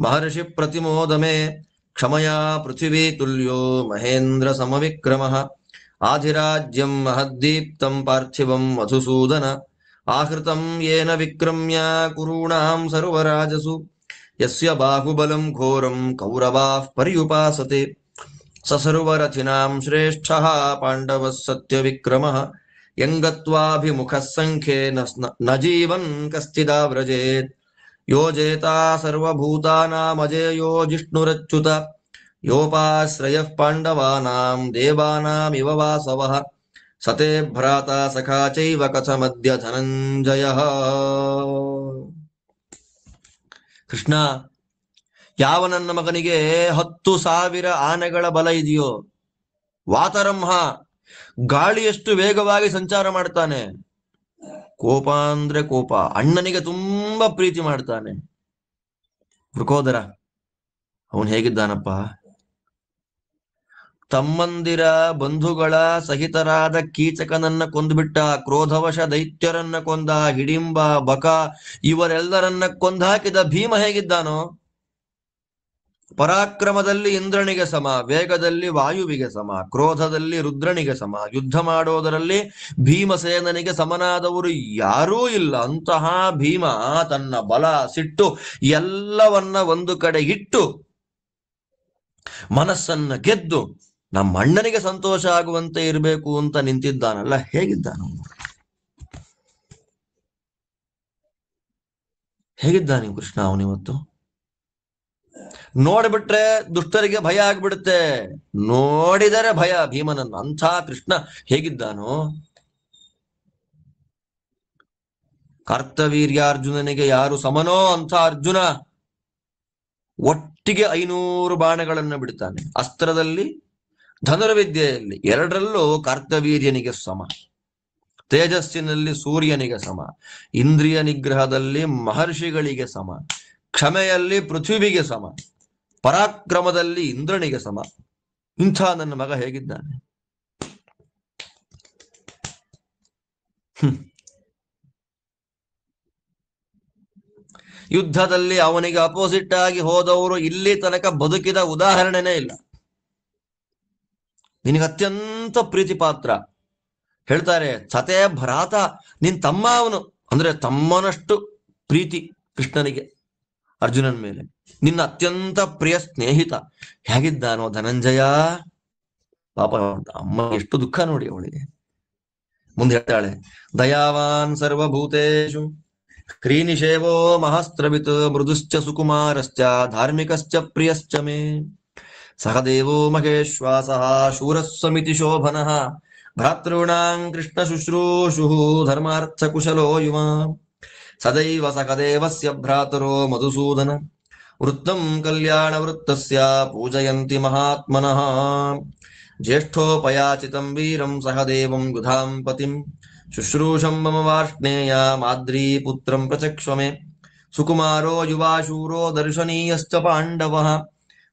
ಮಹರ್ಷಿ ಪ್ರತಿಮೋದಮೆ, ಕ್ಷಮಯಾ ಪೃಥಿವೀ ತುಲ್ಯೋ ಮಹೇಂದ್ರ ಸಮವಿಕ್ರಮಃ, ಆಧಿರಾಜ್ಯಂ ಮಹದ್ದೀಪ್ತಂ ಪಾರ್ಥಿವಂ ಮಧುಸೂದನ, आहृतं येन विक्रम्य कुरूणां सर्वराजसु यस्य बाहुबलं घोरं कौरवाः पर्युपासते स सर्वरथिनां श्रेष्ठः पाण्डवः सत्यविक्रमः यङ्गत्वाभिमुखः सङ्ख्ये न जीवन् कश्चिदा व्रजेत् योजेता सर्वभूतानामजेयो जिष्णुरच्युत योपाश्रयः पाण्डवानां देवानामिव वासवः सते भ्राता सखा चैव कथमद्य ಧನಂಜಯಃ. ಕೃಷ್ಣ, ಯಾವ ನನ್ನ ಮಗನಿಗೆ 10,000 ಆನೆಗಳ ಬಲ ಇದೆಯೋ, ವಾತರಂಹ ಗಾಳಿಯಷ್ಟು ವೇಗವಾಗಿ ಸಂಚಾರ ಮಾಡ್ತಾನೆ, ಕೋಪ ಅಂದ್ರೆ ಕೋಪ, ಅಣ್ಣನಿಗೆ ತುಂಬಾ ಪ್ರೀತಿ ಮಾಡ್ತಾನೆ. ವೃಕೋದರ ಅವನು ಹೇಗಿದ್ದಾನಪ್ಪ? ತಮ್ಮಂದಿರ ಬಂಧುಗಳ ಸಹಿತರಾದ ಕೀಚಕನನ್ನ ಕೊಂದುಬಿಟ್ಟ, ಕ್ರೋಧವಶ ದೈತ್ಯರನ್ನ ಕೊಂದ, ಹಿಡಿಂಬ ಬಕ ಇವರೆಲ್ಲರನ್ನ ಕೊಂದಾಕಿದ ಭೀಮ ಹೇಗಿದ್ದಾನೋ? ಪರಾಕ್ರಮದಲ್ಲಿ ಇಂದ್ರನಿಗೆ ಸಮ, ವೇಗದಲ್ಲಿ ವಾಯುವಿಗೆ ಸಮ, ಕ್ರೋಧದಲ್ಲಿ ರುದ್ರನಿಗೆ ಸಮ, ಯುದ್ಧ ಮಾಡೋದರಲ್ಲಿ ಭೀಮಸೇನನಿಗೆ ಸಮನಾದವರು ಯಾರೂ ಇಲ್ಲ. ಅಂತಹ ಭೀಮ ತನ್ನ ಬಲ, ಸಿಟ್ಟು ಎಲ್ಲವನ್ನ ಒಂದು ಕಡೆ ಇಟ್ಟು ಮನಸ್ಸನ್ನ ಗೆದ್ದು ನಮ್ಮ ಅಣ್ಣನಿಗೆ ಸಂತೋಷ ಆಗುವಂತೆ ಇರಬೇಕು ಅಂತ ನಿಂತಿದ್ದಾನಲ್ಲ, ಹೇಗಿದ್ದಾನು? ಹೇಗಿದ್ದಾನೆ ಕೃಷ್ಣ ಅವನಿವತ್ತು? ನೋಡ್ಬಿಟ್ರೆ ದುಷ್ಟರಿಗೆ ಭಯ ಆಗ್ಬಿಡುತ್ತೆ, ನೋಡಿದರೆ ಭಯ ಭೀಮನನ್ನು. ಅಂಥ ಕೃಷ್ಣ ಹೇಗಿದ್ದಾನೋ? ಕರ್ತವೀರ್ಯಾರ್ಜುನನಿಗೆ ಯಾರು ಸಮನೋ ಅಂಥ ಅರ್ಜುನ ಒಟ್ಟಿಗೆ 500 ಬಾಣಗಳನ್ನು ಬಿಡ್ತಾನೆ. ಅಸ್ತ್ರದಲ್ಲಿ, ಧನುರ್ವಿದ್ಯೆಯಲ್ಲಿ ಎರಡರಲ್ಲೂ ಕರ್ತವೀರ್ಯನಿಗೆ ಸಮ, ತೇಜಸ್ಸಿನಲ್ಲಿ ಸೂರ್ಯನಿಗೆ ಸಮ, ಇಂದ್ರಿಯ ನಿಗ್ರಹದಲ್ಲಿ ಮಹರ್ಷಿಗಳಿಗೆ ಸಮ, ಕ್ಷಮೆಯಲ್ಲಿ ಪೃಥ್ವಿಗೆ ಸಮ, ಪರಾಕ್ರಮದಲ್ಲಿ ಇಂದ್ರನಿಗೆ ಸಮ. ಇಂಥ ನನ್ನ ಮಗ ಹೇಗಿದ್ದಾನೆ? ಯುದ್ಧದಲ್ಲಿ ಅವನಿಗೆ ಅಪೋಸಿಟ್ ಆಗಿ ಹೋದವರು ಇಲ್ಲಿ ತನಕ ಬದುಕಿದ ಉದಾಹರಣೆನೇ ಇಲ್ಲ. ನಿನಗೆ ಅತ್ಯಂತ ಪ್ರೀತಿ ಪಾತ್ರ. ಹೇಳ್ತಾರೆ, ಸತೆ ಭ್ರಾತ, ನಿನ್ ತಮ್ಮ ಅವನು, ಅಂದ್ರೆ ತಮ್ಮನಷ್ಟು ಪ್ರೀತಿ ಕೃಷ್ಣನಿಗೆ ಅರ್ಜುನನ ಮೇಲೆ. ನಿನ್ನ ಅತ್ಯಂತ ಪ್ರಿಯ ಸ್ನೇಹಿತ ಹೇಗಿದ್ದಾನೋ ಧನಂಜಯ? ಪಾಪ ಅಮ್ಮ ಎಷ್ಟು ದುಃಖ ನೋಡಿ ಅವಳಿಗೆ. ಮುಂದೆ ಹೇಳ್ತಾಳೆ, ದಯಾವಾನ್ ಸರ್ವಭೂತೇಷು ಕ್ರೀನಿಷೇವೋ ಮಹಾಸ್ತ್ರವಿತ್ ಮೃದುಶ್ಚ ಸುಕುಮಾರಶ್ಚ ಧಾರ್ಮಿಕಶ್ಚ ಪ್ರಿಯಶ್ಚ ಮೇ ಸಹದೇವೋ ಮಹೇಶ್ವಾಸಃ ಶೂರಸ್ವಮಿತಿ ಶೋಭನಃ ಭ್ರಾತॄಣಾಂ ಕೃಷ್ಣ ಶುಶ್ರೂಷು ಧರ್ಮಾರ್ಥ ಕುಶಲೋ ಯುವ ಸದೈವ ಸಹದೇವಸ್ಯ ಭ್ರಾತರೋ ಮಧುಸೂದನ ವೃತ್ತಂ ಕಲ್ಯಾಣ ವೃತ್ತಸ್ಯ ಪೂಜಯಂತಿ ಮಹಾತ್ಮನಃ ಜ್ಯೇಷ್ಠೋಪಯಾಚಿತಂ ವೀರಂ ಸಹದೇವಂ ಯುಧಾಂ ಪತಿಂ ಶುಶ್ರೂಷಂ ಮಮ ವಾರ್ಷ್ಣೇಯ ಮಾದ್ರೀ ಪುತ್ರಂ ಪ್ರಚಕ್ಷ್ವಮೆ ಸುಕುಮಾರೋ ಯುವಾ ಶೂರೋ ದರ್ಶನೀಯಶ್ಚ ಪಾಂಡವಃ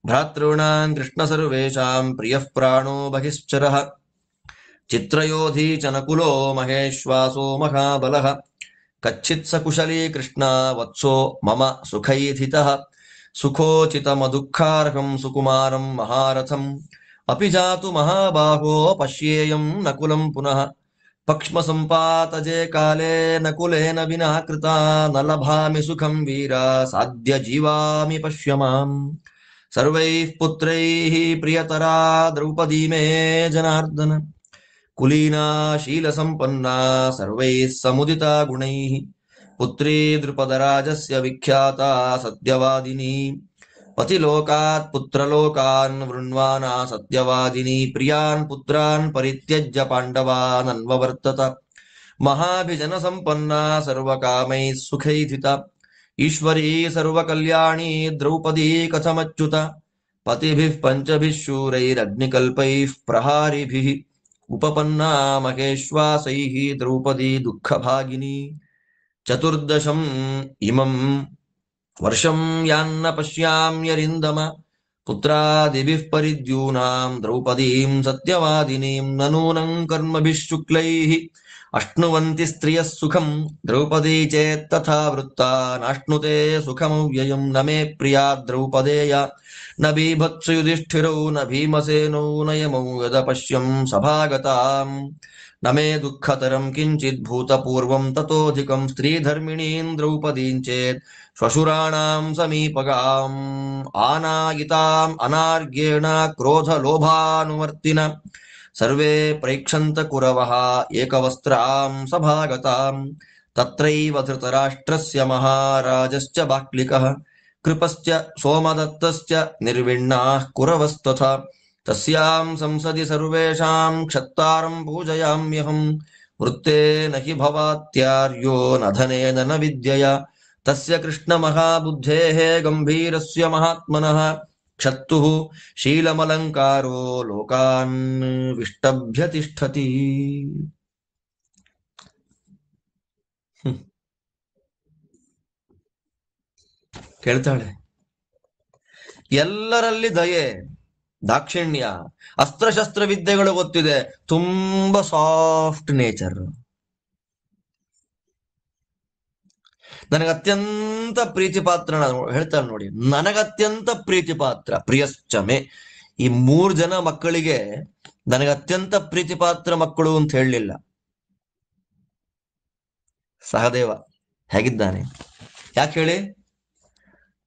ಭ್ರಾತॄಣಾಂ ಕೃಷ್ಣ ಸರ್ವೇಷಾಂ ಪ್ರಿಯಃ ಪ್ರಾಣೋ ಬಹಿಶ್ಚರಃ ಚಿತ್ರಯೋಧಿ ಚ ನಕುಲೋ ಮಹೇಶ್ವಾಸೋ ಮಹಾಬಲಃ ಕಚ್ಚಿತ್ ಸ ಕುಶಲೀ ಕೃಷ್ಣ ವತ್ಸೋ ಮಮ ಸುಖೈಧಿತಃ ಸುಖೋಚಿತಮದುಃಖಾರ್ಹಂ ಸುಕುಮಾರಂ ಮಹಾರಥಂ ಅಪಿ ಜಾತು ಮಹಾಬಾಹೋ ಪಶ್ಯೇಯಂ ನಕುಲಂ ಪುನಃ ಪಕ್ಷ್ಮ ಸಂಪಾತಜೆ ಕಾಲೇ ನಕುಲೇನ ವಿನಃ ಕೃತ ನ ಲಭಾಮಿ ಸುಖಂ ವೀರ ಸಾಧ್ಯ ಜೀವಾಮಿ ಪಶ್ಯ ಮಾಂ ಸರ್ವೈಃ ಪುತ್ರೈಃ ಪ್ರಿಯತರಾ ದ್ರೌಪದೀ ಮೇ ಜನಾರ್ದನ ಕುಲೀನಾ ಶೀಲ ಸಂಪನ್ನಾ ಸರ್ವೈಃ ಸಮುದಿತಾ ಗುಣೈಃ ಪುತ್ರೀ ದೃಪದರಾಜಸ್ಯ ವಿಖ್ಯಾತಾ ಸತ್ಯವಾದಿನಿ ಪತಿಲೋಕಾತ್ ಪುತ್ರಲೋಕಾನ್ ವೃಣ್ವಾನಾ ಸತ್ಯವಾದಿನಿ ಪ್ರಿಯಾನ್ ಪುತ್ರಾನ್ ಪರಿತ್ಯಜ್ಯ ಪಾಂಡವಾನ್ ಅನ್ವವರ್ತತ ಮಹಾಭಿಜನ ಸಂಪನ್ನಾ ಸರ್ವಕಾಮೈಃ ಸುಖೈಧಿತ ಈಶ್ವರೀ ಸರ್ವಕಲ್ಯಾಣಿ ದ್ರೌಪದೀ ಕಥಮಚ್ಯುತ ಪತಿಭಿಃ ಪಂಚಭಿಃ ಶೂರೈರಗ್ನಿಕಲ್ಪೈಃ ಪ್ರಹಾರಿಭಿಃ ಉಪಪನ್ನಾ ಮಹೇಶ್ವಾಸೈಃ ದ್ರೌಪದೀ ದುಃಖಭಾಗಿನಿ ಚತುರ್ದಶಂ ಇಮಂ ವರ್ಷಂ ಯಾನ್ನ ಪಶ್ಯಾಮ್ಯರಿಂದಮ ಪುತ್ರಾದಿಭಿಃ ಪರಿದ್ಯೂನಾಂ ದ್ರೌಪದೀಂ ಸತ್ಯವಾದಿನೀಂ ನನೂನಂ ಕರ್ಮಭಿಃ ಶುಕ್ಲೈಃ ಅಶ್ನುವಂತಿ ಸ್ತ್ರಿಯಃ ಸುಖಂ ದ್ರೌಪದೀ ಚೇತ್ ತಥಾ ವೃತ್ತಾ ನಾಶ್ನುತೆ ಸುಖಮವ್ಯಯಂ ನ ಮೇ ಪ್ರಿಯಾ ದ್ರೌಪದೇಯ ನ ಬೀಭತ್ಸು ಯುಧಿಷ್ಠಿರೌ ನ ಭೀಮಸೇನೌ ನ ಯಮೌ ಯದ ಪಶ್ಯಂ ಸಭಾಗತಾಂ ನಮೇ ದುಃಖತರಂ ಕಿಂಚಿತ್ ಭೂತಪೂರ್ವಂ ತತೋಧಿಕಂ ಸ್ತ್ರೀಧರ್ಮಿಣೀಂ ದ್ರೌಪದೀಂ ಚೇತ್ ಶ್ವಶುರಾಣಾಂ ಸಮೀಪಗಾಂ ಆನಾಯಿತಾಂ ಅನಾರ್ಘ್ಯೇಣ ಕ್ರೋಧ ಲೋಭಾನುವರ್ತಿನ ಸರ್ವೇ ಪ್ರೈಕ್ಷಂತ ಕುರವಃ ಏಕವಸ್ತ್ರಾಂ ಸಭಾಗತಾಂ ತತ್ರೈವ ಧೃತರಾಷ್ಟ್ರಸ್ಯ ಮಹಾರಾಜಶ್ಚ ಬಾಕ್ಲಿಕಃ ಕೃಪಶ್ಚ ಸೋಮದತ್ತಶ್ಚ ನಿರ್ವಿಣ್ಣಾಃ ಕುರವಸ್ತಥಾ ತಸ್ಯಾಂ ಸಂಸದಿ ಸರ್ವೇಷಾಂ ಕ್ಷತ್ತಾರಂ ಪೂಜಯಾಮ್ಯಹಂ ವೃತ್ತೇನ ಹಿ ಭವಾತ್ಯಾರ್ಯೋ ನ ಧನೇನ ನ ವಿದ್ಯೆಯ ತಸ್ಯ ಕೃಷ್ಣ ಮಹಾಬುದ್ಧೇಃ ಗಂಭೀರಸ್ಯ ಮಹಾತ್ಮನಃ ಕ್ಷತ್ತುಃ ಶೀಲಮಲಂಕಾರೋ ಲೋಕಾನ್ ವಿಷ್ಟಭ್ಯ ತಿಷ್ಠತಿ. ಕೇಳ್ತಾಳೆ, ಎಲ್ಲರಲ್ಲಿ ದಯೆ, ದಾಕ್ಷಿಣ್ಯ, ಅಸ್ತ್ರಶಸ್ತ್ರ ವಿದ್ಯೆಗಳು ಗೊತ್ತಿದೆ, ತುಂಬಾ ಸಾಫ್ಟ್ ನೇಚರ್, ನನಗತ್ಯಂತ ಪ್ರೀತಿ ಪಾತ್ರ. ಹೇಳ್ತಾಳೆ ನೋಡಿ, ನನಗತ್ಯಂತ ಪ್ರೀತಿ ಪಾತ್ರ ಪ್ರಿಯಶ್ಚಮೆ. ಈ 3 ಜನ ಮಕ್ಕಳಿಗೆ ನನಗತ್ಯಂತ ಪ್ರೀತಿ ಪಾತ್ರ ಮಕ್ಕಳು ಅಂತ ಹೇಳಲಿಲ್ಲ. ಸಹದೇವ ಹೇಗಿದ್ದಾನೆ? ಯಾಕೆ ಹೇಳಿ?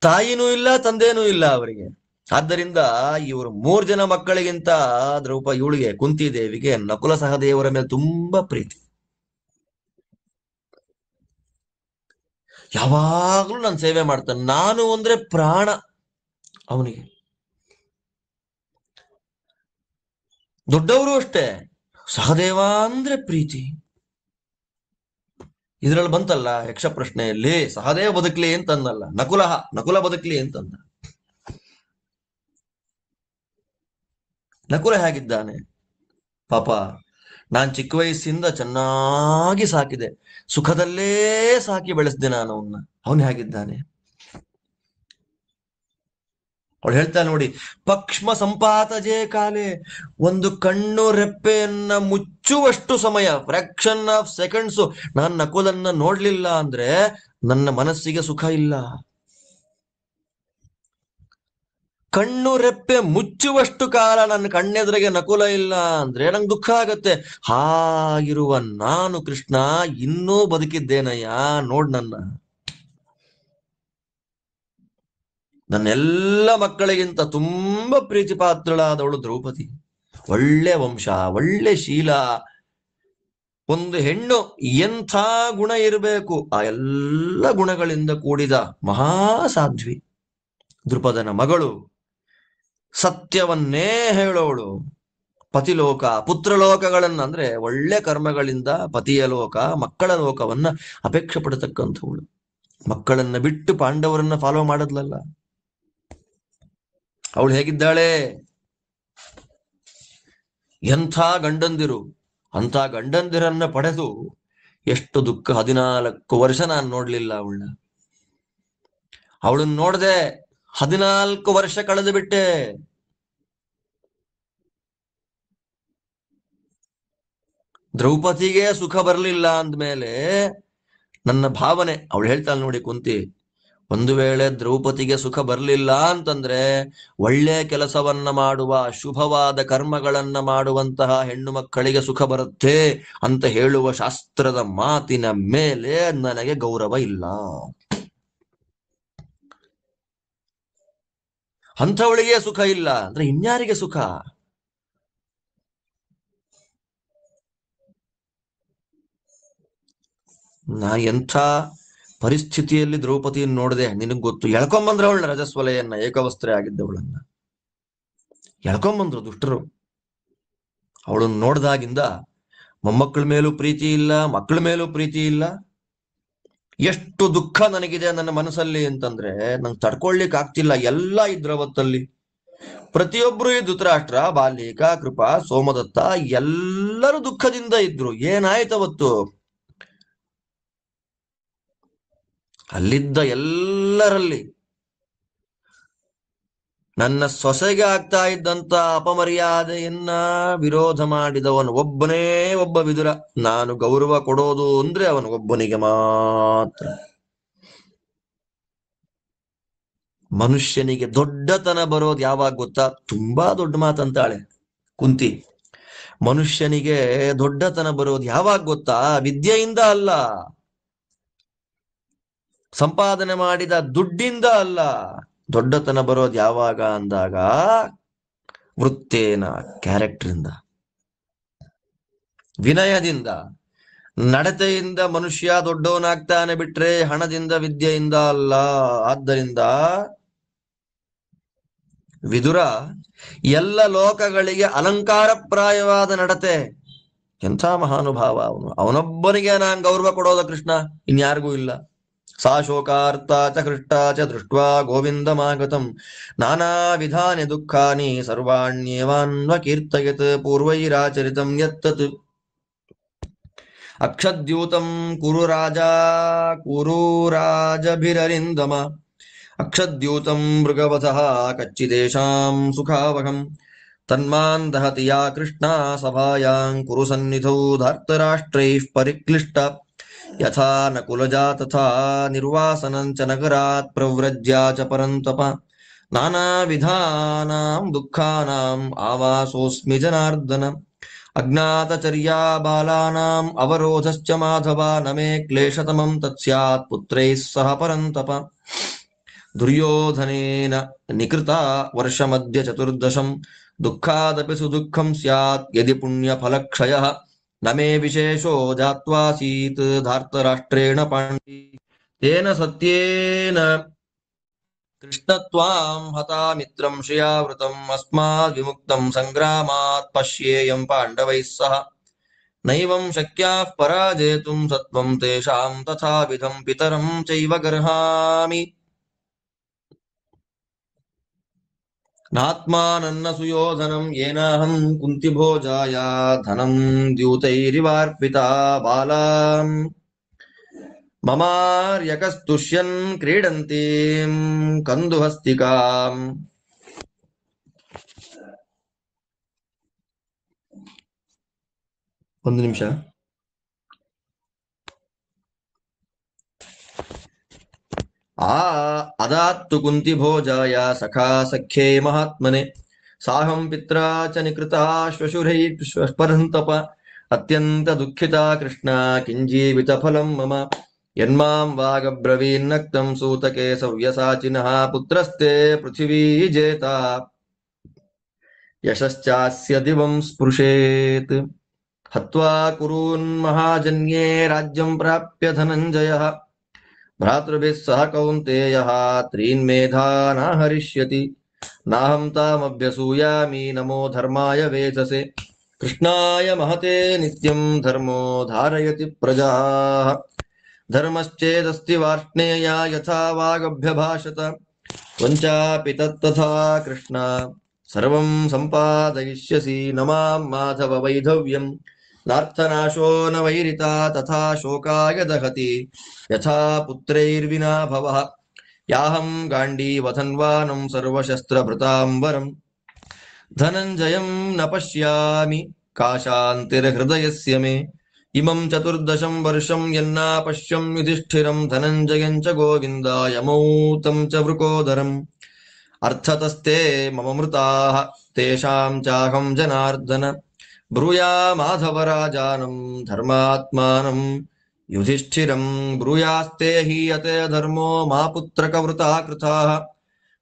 ತಾಯಿನೂ ಇಲ್ಲ, ತಂದೆನೂ ಇಲ್ಲ ಅವರಿಗೆ. ಆದ್ದರಿಂದ ಇವರು 3 ಜನ ಮಕ್ಕಳಿಗಿಂತ ಇವಳಿಗೆ ಕುಂತಿದೇವಿಗೆ ನಕುಲ ಸಹದೇವರ ಮೇಲೆ ತುಂಬಾ ಪ್ರೀತಿ. ಯಾವಾಗ್ಲೂ ನಾನು ಸೇವೆ ಮಾಡ್ತಾನೆ, ನಾನು ಅಂದ್ರೆ ಪ್ರಾಣ ಅವನಿಗೆ. ದೊಡ್ಡವರು ಅಷ್ಟೇ, ಸಹದೇವ ಅಂದ್ರೆ ಪ್ರೀತಿ. ಇದ್ರಲ್ಲಿ ಬಂತಲ್ಲ ಯಕ್ಷ ಪ್ರಶ್ನೆಯಲ್ಲಿ, ಸಹದೇವ ಬದುಕ್ಲಿ ಅಂತಂದಲ್ಲ, ನಕುಲ ಬದುಕ್ಲಿ ಅಂತಂದ. ನಕುಲ ಹೇಗಿದ್ದಾನೆ ಪಾಪ? ನಾನ್ ಚಿಕ್ಕ ವಯಸ್ಸಿಂದ ಚೆನ್ನಾಗಿ ಸಾಕಿದೆ, ಸುಖದಲ್ಲೇ ಸಾಕಿ ಬೆಳೆಸಿದೆ ನಾನು ಅವನ್ನ. ಅವನು ಹೇಗಿದ್ದಾನೆ? ಅವಳು ಹೇಳ್ತಾಳೆ ನೋಡಿ, ಪಕ್ಷ್ಮ ಸಂಪಾತಜೆ ಕಾಲೆ, ಒಂದು ಕಣ್ಣು ರೆಪ್ಪೆಯನ್ನ ಮುಚ್ಚುವಷ್ಟು ಸಮಯ, ಫ್ರಾಕ್ಷನ್ ಆಫ್ ಸೆಕೆಂಡ್ಸ್ ನಾನು ನಕುಲನ್ನ ನೋಡ್ಲಿಲ್ಲ ಅಂದ್ರೆ ನನ್ನ ಮನಸ್ಸಿಗೆ ಸುಖ ಇಲ್ಲ. ಕಣ್ಣು ರೆಪ್ಪೆ ಮುಚ್ಚುವಷ್ಟು ಕಾಲ ನನ್ನ ಕಣ್ಣೆದುರಿಗೆ ನಕುಲ ಇಲ್ಲ ಅಂದ್ರೆ ನಂಗೆ ದುಃಖ ಆಗತ್ತೆ. ಹಾಗಿರುವ ನಾನು ಕೃಷ್ಣ ಇನ್ನೂ ಬದುಕಿದ್ದೇನಯ್ಯ, ನೋಡ್ ನನ್ನೆಲ್ಲ ಮಕ್ಕಳಿಗಿಂತ ತುಂಬಾ ಪ್ರೀತಿ ಪಾತ್ರಳಾದವಳು ದ್ರೌಪದಿ. ಒಳ್ಳೆ ವಂಶ, ಒಳ್ಳೆ ಶೀಲ. ಒಂದು ಹೆಣ್ಣು ಎಂಥ ಗುಣ ಇರಬೇಕು, ಆ ಎಲ್ಲ ಗುಣಗಳಿಂದ ಕೂಡಿದ ಮಹಾಸಾಧ್ವಿ ದೃಪದನ ಮಗಳು. ಸತ್ಯವನ್ನೇ ಹೇಳೋಳು. ಪತಿಲೋಕ ಪುತ್ರಲೋಕಗಳನ್ನ, ಅಂದ್ರೆ ಒಳ್ಳೆ ಕರ್ಮಗಳಿಂದ ಪತಿಯ ಲೋಕ ಮಕ್ಕಳ ಲೋಕವನ್ನ ಅಪೇಕ್ಷೆ ಪಡತಕ್ಕಂಥವಳು. ಮಕ್ಕಳನ್ನ ಬಿಟ್ಟು ಪಾಂಡವರನ್ನ ಫಾಲೋ ಮಾಡದ್ಲಲ್ಲ. ಅವಳು ಹೇಗಿದ್ದಾಳೆ? ಎಂಥ ಗಂಡಂದಿರು, ಅಂಥ ಗಂಡಂದಿರನ್ನ ಪಡೆದು ಎಷ್ಟು ದುಃಖ. 14 ವರ್ಷ ನಾನು ನೋಡ್ಲಿಲ್ಲ ಅವಳನ್ನ ನೋಡ್ದೆ, 14 ವರ್ಷ ಕಳೆದು ಬಿಟ್ಟೆ. ದ್ರೌಪದಿಗೆ ಸುಖ ಬರಲಿಲ್ಲ ಅಂದ್ಮೇಲೆ ನನ್ನ ಭಾವನೆ, ಅವಳು ಹೇಳ್ತಾಳೆ ನೋಡಿ ಕುಂತಿ, ಒಂದು ವೇಳೆ ದ್ರೌಪದಿಗೆ ಸುಖ ಬರಲಿಲ್ಲ ಅಂತಂದ್ರೆ ಒಳ್ಳೆ ಕೆಲಸವನ್ನ ಮಾಡುವ, ಶುಭವಾದ ಕರ್ಮಗಳನ್ನ ಮಾಡುವಂತಹ ಹೆಣ್ಣು ಮಕ್ಕಳಿಗೆ ಸುಖ ಬರುತ್ತೆ ಅಂತ ಹೇಳುವ ಶಾಸ್ತ್ರದ ಮಾತಿನ ಮೇಲೆ ನನಗೆ ಗೌರವ ಇಲ್ಲ. ಅಂಥವಳಿಗೆ ಸುಖ ಇಲ್ಲ ಅಂದ್ರೆ ಇನ್ಯಾರಿಗೆ ಸುಖ? ನಾ ಎಂಥ ಪರಿಸ್ಥಿತಿಯಲ್ಲಿ ದ್ರೌಪದಿಯನ್ನು ನೋಡಿದೆ ನಿನಗ್ ಗೊತ್ತು. ಎಳ್ಕೊಂಬಂದ್ರ ಅವಳನ್ನ, ರಜಸ್ವಲೆಯನ್ನ, ಏಕವಸ್ತ್ರೆ ಆಗಿದ್ದವಳನ್ನ ಎಳ್ಕೊಂಬಂದ್ರು ದುಷ್ಟರು. ಅವಳನ್ನು ನೋಡ್ದಾಗಿಂದ ಮೊಮ್ಮಕ್ಕಳ ಮೇಲೂ ಪ್ರೀತಿ ಇಲ್ಲ, ಮಕ್ಕಳ ಮೇಲೂ ಪ್ರೀತಿ ಇಲ್ಲ. ಎಷ್ಟು ದುಃಖ ನನಗಿದೆ ನನ್ನ ಮನಸ್ಸಲ್ಲಿ ಅಂತಂದ್ರೆ ನಂಗೆ ತಡ್ಕೊಳ್ಲಿಕ್ಕೆ ಆಗ್ತಿಲ್ಲ. ಎಲ್ಲ ಇದ್ರವತ್ತಲ್ಲಿ ಪ್ರತಿಯೊಬ್ರು ಈ ಧೃತರಾಷ್ಟ್ರ, ಬಾಲ್ಯಕ, ಕೃಪಾ, ಸೋಮದತ್ತ ಎಲ್ಲರೂ ದುಃಖದಿಂದ ಇದ್ರು. ಏನಾಯ್ತವತ್ತು? ಅಲ್ಲಿದ್ದ ಎಲ್ಲರಲ್ಲಿ ನನ್ನ ಸೊಸೆಗೆ ಆಗ್ತಾ ಇದ್ದಂತ ಅಪಮರ್ಯಾದೆಯನ್ನ ವಿರೋಧ ಮಾಡಿದವನು ಒಬ್ಬನೇ ಒಬ್ಬ ವಿದುರ. ನಾನು ಗೌರವ ಕೊಡೋದು ಅಂದ್ರೆ ಅವನು ಒಬ್ಬನಿಗೆ ಮಾತ್ರ. ಮನುಷ್ಯನಿಗೆ ದೊಡ್ಡತನ ಬರೋದು ಯಾವಾಗ ಗೊತ್ತಾ? ತುಂಬಾ ದೊಡ್ಡ ಮಾತಂತಾಳೆ ಕುಂತಿ. ಮನುಷ್ಯನಿಗೆ ದೊಡ್ಡತನ ಬರೋದು ಯಾವಾಗ ಗೊತ್ತಾ? ವಿದ್ಯೆಯಿಂದ ಅಲ್ಲ, ಸಂಪಾದನೆ ಮಾಡಿದ ದುಡ್ಡಿಂದ ಅಲ್ಲ. ದೊಡ್ಡತನ ಬರೋದು ಯಾವಾಗ ಅಂದಾಗ ವೃತ್ತೇನ, ಕ್ಯಾರೆಕ್ಟರಿಂದ, ವಿನಯದಿಂದ, ನಡತೆಯಿಂದ ಮನುಷ್ಯ ದೊಡ್ಡವನಾಗ್ತಾನೆ ಬಿಟ್ರೆ ಹಣದಿಂದ ವಿದ್ಯೆಯಿಂದ ಅಲ್ಲ. ಆದ್ದರಿಂದ ವಿದುರ ಎಲ್ಲ ಲೋಕಗಳಿಗೆ ಅಲಂಕಾರಪ್ರಾಯವಾದ ನಡತೆ. ಎಂಥ ಮಹಾನುಭಾವ ಅವನು! ಅವನೊಬ್ಬನಿಗೆ ನಾನ್ ಗೌರವ ಕೊಡೋದ ಕೃಷ್ಣ, ಇನ್ಯಾರಿಗೂ ಇಲ್ಲ. ಸಾ ಶೋಕಾರ್ಥ ಚ ಹೃಷ್ಟ ಚ ದೃಷ್ಟ್ವಾ ಗೋವಿಂದಮಾಗತಂ ನಾನಾ ವಿಧಾನಿ ದುಃಖಾನಿ ಸರ್ವಾಣ್ಯೇವಾನ್ವ ಕೀರ್ತಯತ್ ಪೂರ್ವೈರಾಚರಿತಂ ಯತ್ತತ್ ಅಕ್ಷದ್ಯೂತಂ ಕುರು ರಾಜಭಿರರಿಂದಮ ಅಕ್ಷದ್ಯೂತಂ ಮೃಗವಧಃ ಕಚ್ಚಿದೇಶಾಂ ಸುಖಾವಹಂ ತನ್ಮಾನ್ ದಹತಿ ಯಾ ಕೃಷ್ಣ ಸಭಾಯಾಂ ಕುರು ಸನ್ನಿಧೌ ಧಾರ್ತರಾಷ್ಟ್ರೈಃ ಪರಿಕ್ಲಿಷ್ಟ ಯಥಾ ನಕುಲಜಾ ತಥಾ ನಿರ್ವಾಸನಂ ಚ ನಗರಾತ್ ಪ್ರವ್ರಜ್ಯಾ ಚ ಪರಂತಪ ನಾನಾ ವಿಧಾನಾಂ ದುಃಖಾನಾಂ ಆವಾಸೋಸ್ಮಿ ಜನಾರ್ದನ ಅಜ್ಞಾತಚರ್ಯಾ ಬಾಲಾನಾಂ ಅವರೋಧಶ್ಚ ಮಾಧವ ನಮೇ ಕ್ಲೇಶತಮಂ ತತ್ಸ್ಯಾತ್ ಪುತ್ರೈಃ ಸಹ ಪರಂತಪ ದುರ್ಯೋಧನೇನ ನಿಕೃತ ವರ್ಷಮಧ್ಯ ಚತುರ್ದಶಂ ದುಃಖಾದಪಿ ಸುದುಃಖಂ ಸ್ಯಾತ್ ಯದಿ ಪುಣ್ಯಫಲಕ್ಷಯಃ ನಮೇ ವಿಶೇಷೋ ಜಾತ್ವಾಸೀತ್ ಧಾರ್ತರಾಷ್ಟ್ರೇಣ ಪಾಂಡಿ ತೇನ ಸತ್ಯೇನ ಕೃಷ್ಣತ್ವಾಂ ಹತಾ ಮಿತ್ರಂ ಶ್ರಿಯಾವೃತಂ ಅಸ್ಮಾದ್ ವಿಮುಕ್ತಂ ಸಂಗ್ರಾಮಾತ್ ಪಶ್ಯೇಯಂ ಪಾಂಡವೈಃ ಸಹ ನೈವಂ ಶಕ್ಯಾಃ ಪರಾಜೇತುಂ ಸತ್ವಂ ತೇಷಾಂ ತಥಾವಿಧಂ ಪಿತರಂ ಚೈವ ಗರ್ಹಾಮಿ ನಾತ್ಮಾನನ್ನ ಸುಯೋಧನಂ ಯೇನಾಹಂ ಕುಂತಿಭೋಜಾಯ ಧನಂ ದ್ಯೂತೈರಿವಾರ್ಪಿತಾ ಬಾಲಾಂ ಮಮಾರ್ಯಕಸ್ತುಷ್ಯನ್ ಕ್ರೀಡಂತೀಂ ಕಂದುಹಸ್ತಿಕಾಂ. ಒಂದು ನಿಮಿಷ. ಅದಾತ್ತು ಕುಂತಿ ಭೋಜಾಯ ಸಖಾ ಸಖ್ಯೇ ಮಹಾತ್ಮನೆ ಸಾಹಂ ಪಿತ್ರಾ ಚ ನಿಕೃತಾ ಶ್ವಶುರೈ ಸ್ಪರ್ಹಂತಪ ಅತ್ಯಂತ ದುಃಖಿತಾ ಕೃಷ್ಣ ಕಿಂಜೀವಿತ ಫಲಂ ಮಮ ಯನ್ಮಾಂ ವಾಗಬ್ರವೀನ್ನಕ್ತಂ ಸೂತಕೆ ಸವ್ಯಸಾಚಿನಃ ಪುತ್ರಸ್ತೆ ಪೃಥಿವೀ ಜೇತ ಯಶಶ್ಚಾಸ್ಯ ದಿವಂ ಸ್ಪೃಶೇತ್ ಹತ್ವಾ ಕುರೂನ್ ಮಹಾಜನ್ಯೇ ರಾಜ್ಯಂ ಪ್ರಾಪ್ಯ ಧನಂಜಯಃ ಭ್ರಾತೃಭಿಃ ಸಹ ಕೌಂತೇಯಃ ತ್ರೀನ್ಮೇಧಾನ ಹರಿಷ್ಯತಿ ನಾಹಂ ತಾಮಭ್ಯಸೂಯಾಮಿ ನಮೋ ಧರ್ಮಾಯ ವೇಧಸೆ ಕೃಷ್ಣಾಯ ಮಹತೆ ನಿತ್ಯಂ ಧರ್ಮೋ ಧಾರಯತಿ ಪ್ರಜಾಃ ಧರ್ಮಶ್ಚೇದಸ್ತಿ ವಾರ್ಷ್ಣೇಯ ಯಥಾ ವಾಗಭ್ಯಭಾಷತ ತ್ವಂಚಾಪಿ ತತ್ತಥಾ ಕೃಷ್ಣ ಸರ್ವಂ ಸಂಪಾದಯಿಷ್ಯಸಿ ನ ಮಾಂ ಮಾಧವ ವೈಧವ್ಯಂ ನಾರ್ಥನಾಶೋ ನ ವೈರಿತಾ ತಥಾ ಶೋಕಾಯ ದಹತಿ ಯಥಾ ಪುತ್ರೈರ್ವಿನಾ ಭವಃ ಯಾಹಂ ಗಾಂಡೀವಧನ್ವಾನಂ ಸರ್ವಶಸ್ತ್ರಭೃತಾಂಬರಂ ಧನಂಜಯಂ ನ ಪಶ್ಯಾಮಿ ಕಾಶಾಂತಿರ್ಹೃದಯಸ್ಯ ಮೇ ಇಮಂ ಚತುರ್ದಶಂ ವರ್ಷಂ ಯನ್ನಾ ಪಶ್ಯಂ ಯುಧಿಷ್ಠಿರಂ ಧನಂಜಯಂ ಚ ಗೋವಿಂದಾಯ ಮೌತಂ ಚ ವೃಕೋದರಂ ಅರ್ಥತಸ್ತೆ ಮಮ ಮೃತಾಃ ತೇಷಾಂ ಚಾಹಂ ಜನಾರ್ದನ ಬ್ರೂಯಾ ಮಾಧವರಾಜಾನಂ ಧರ್ಮಾತ್ಮಾನಂ ಯುಧಿಷ್ಠಿರಂ ಬ್ರೂಯಾಸ್ತೆ ಹೀಯತೆ ಧರ್ಮೋ ಮಾ ಪುತ್ರಕವೃತಾ ಕೃತಾಃ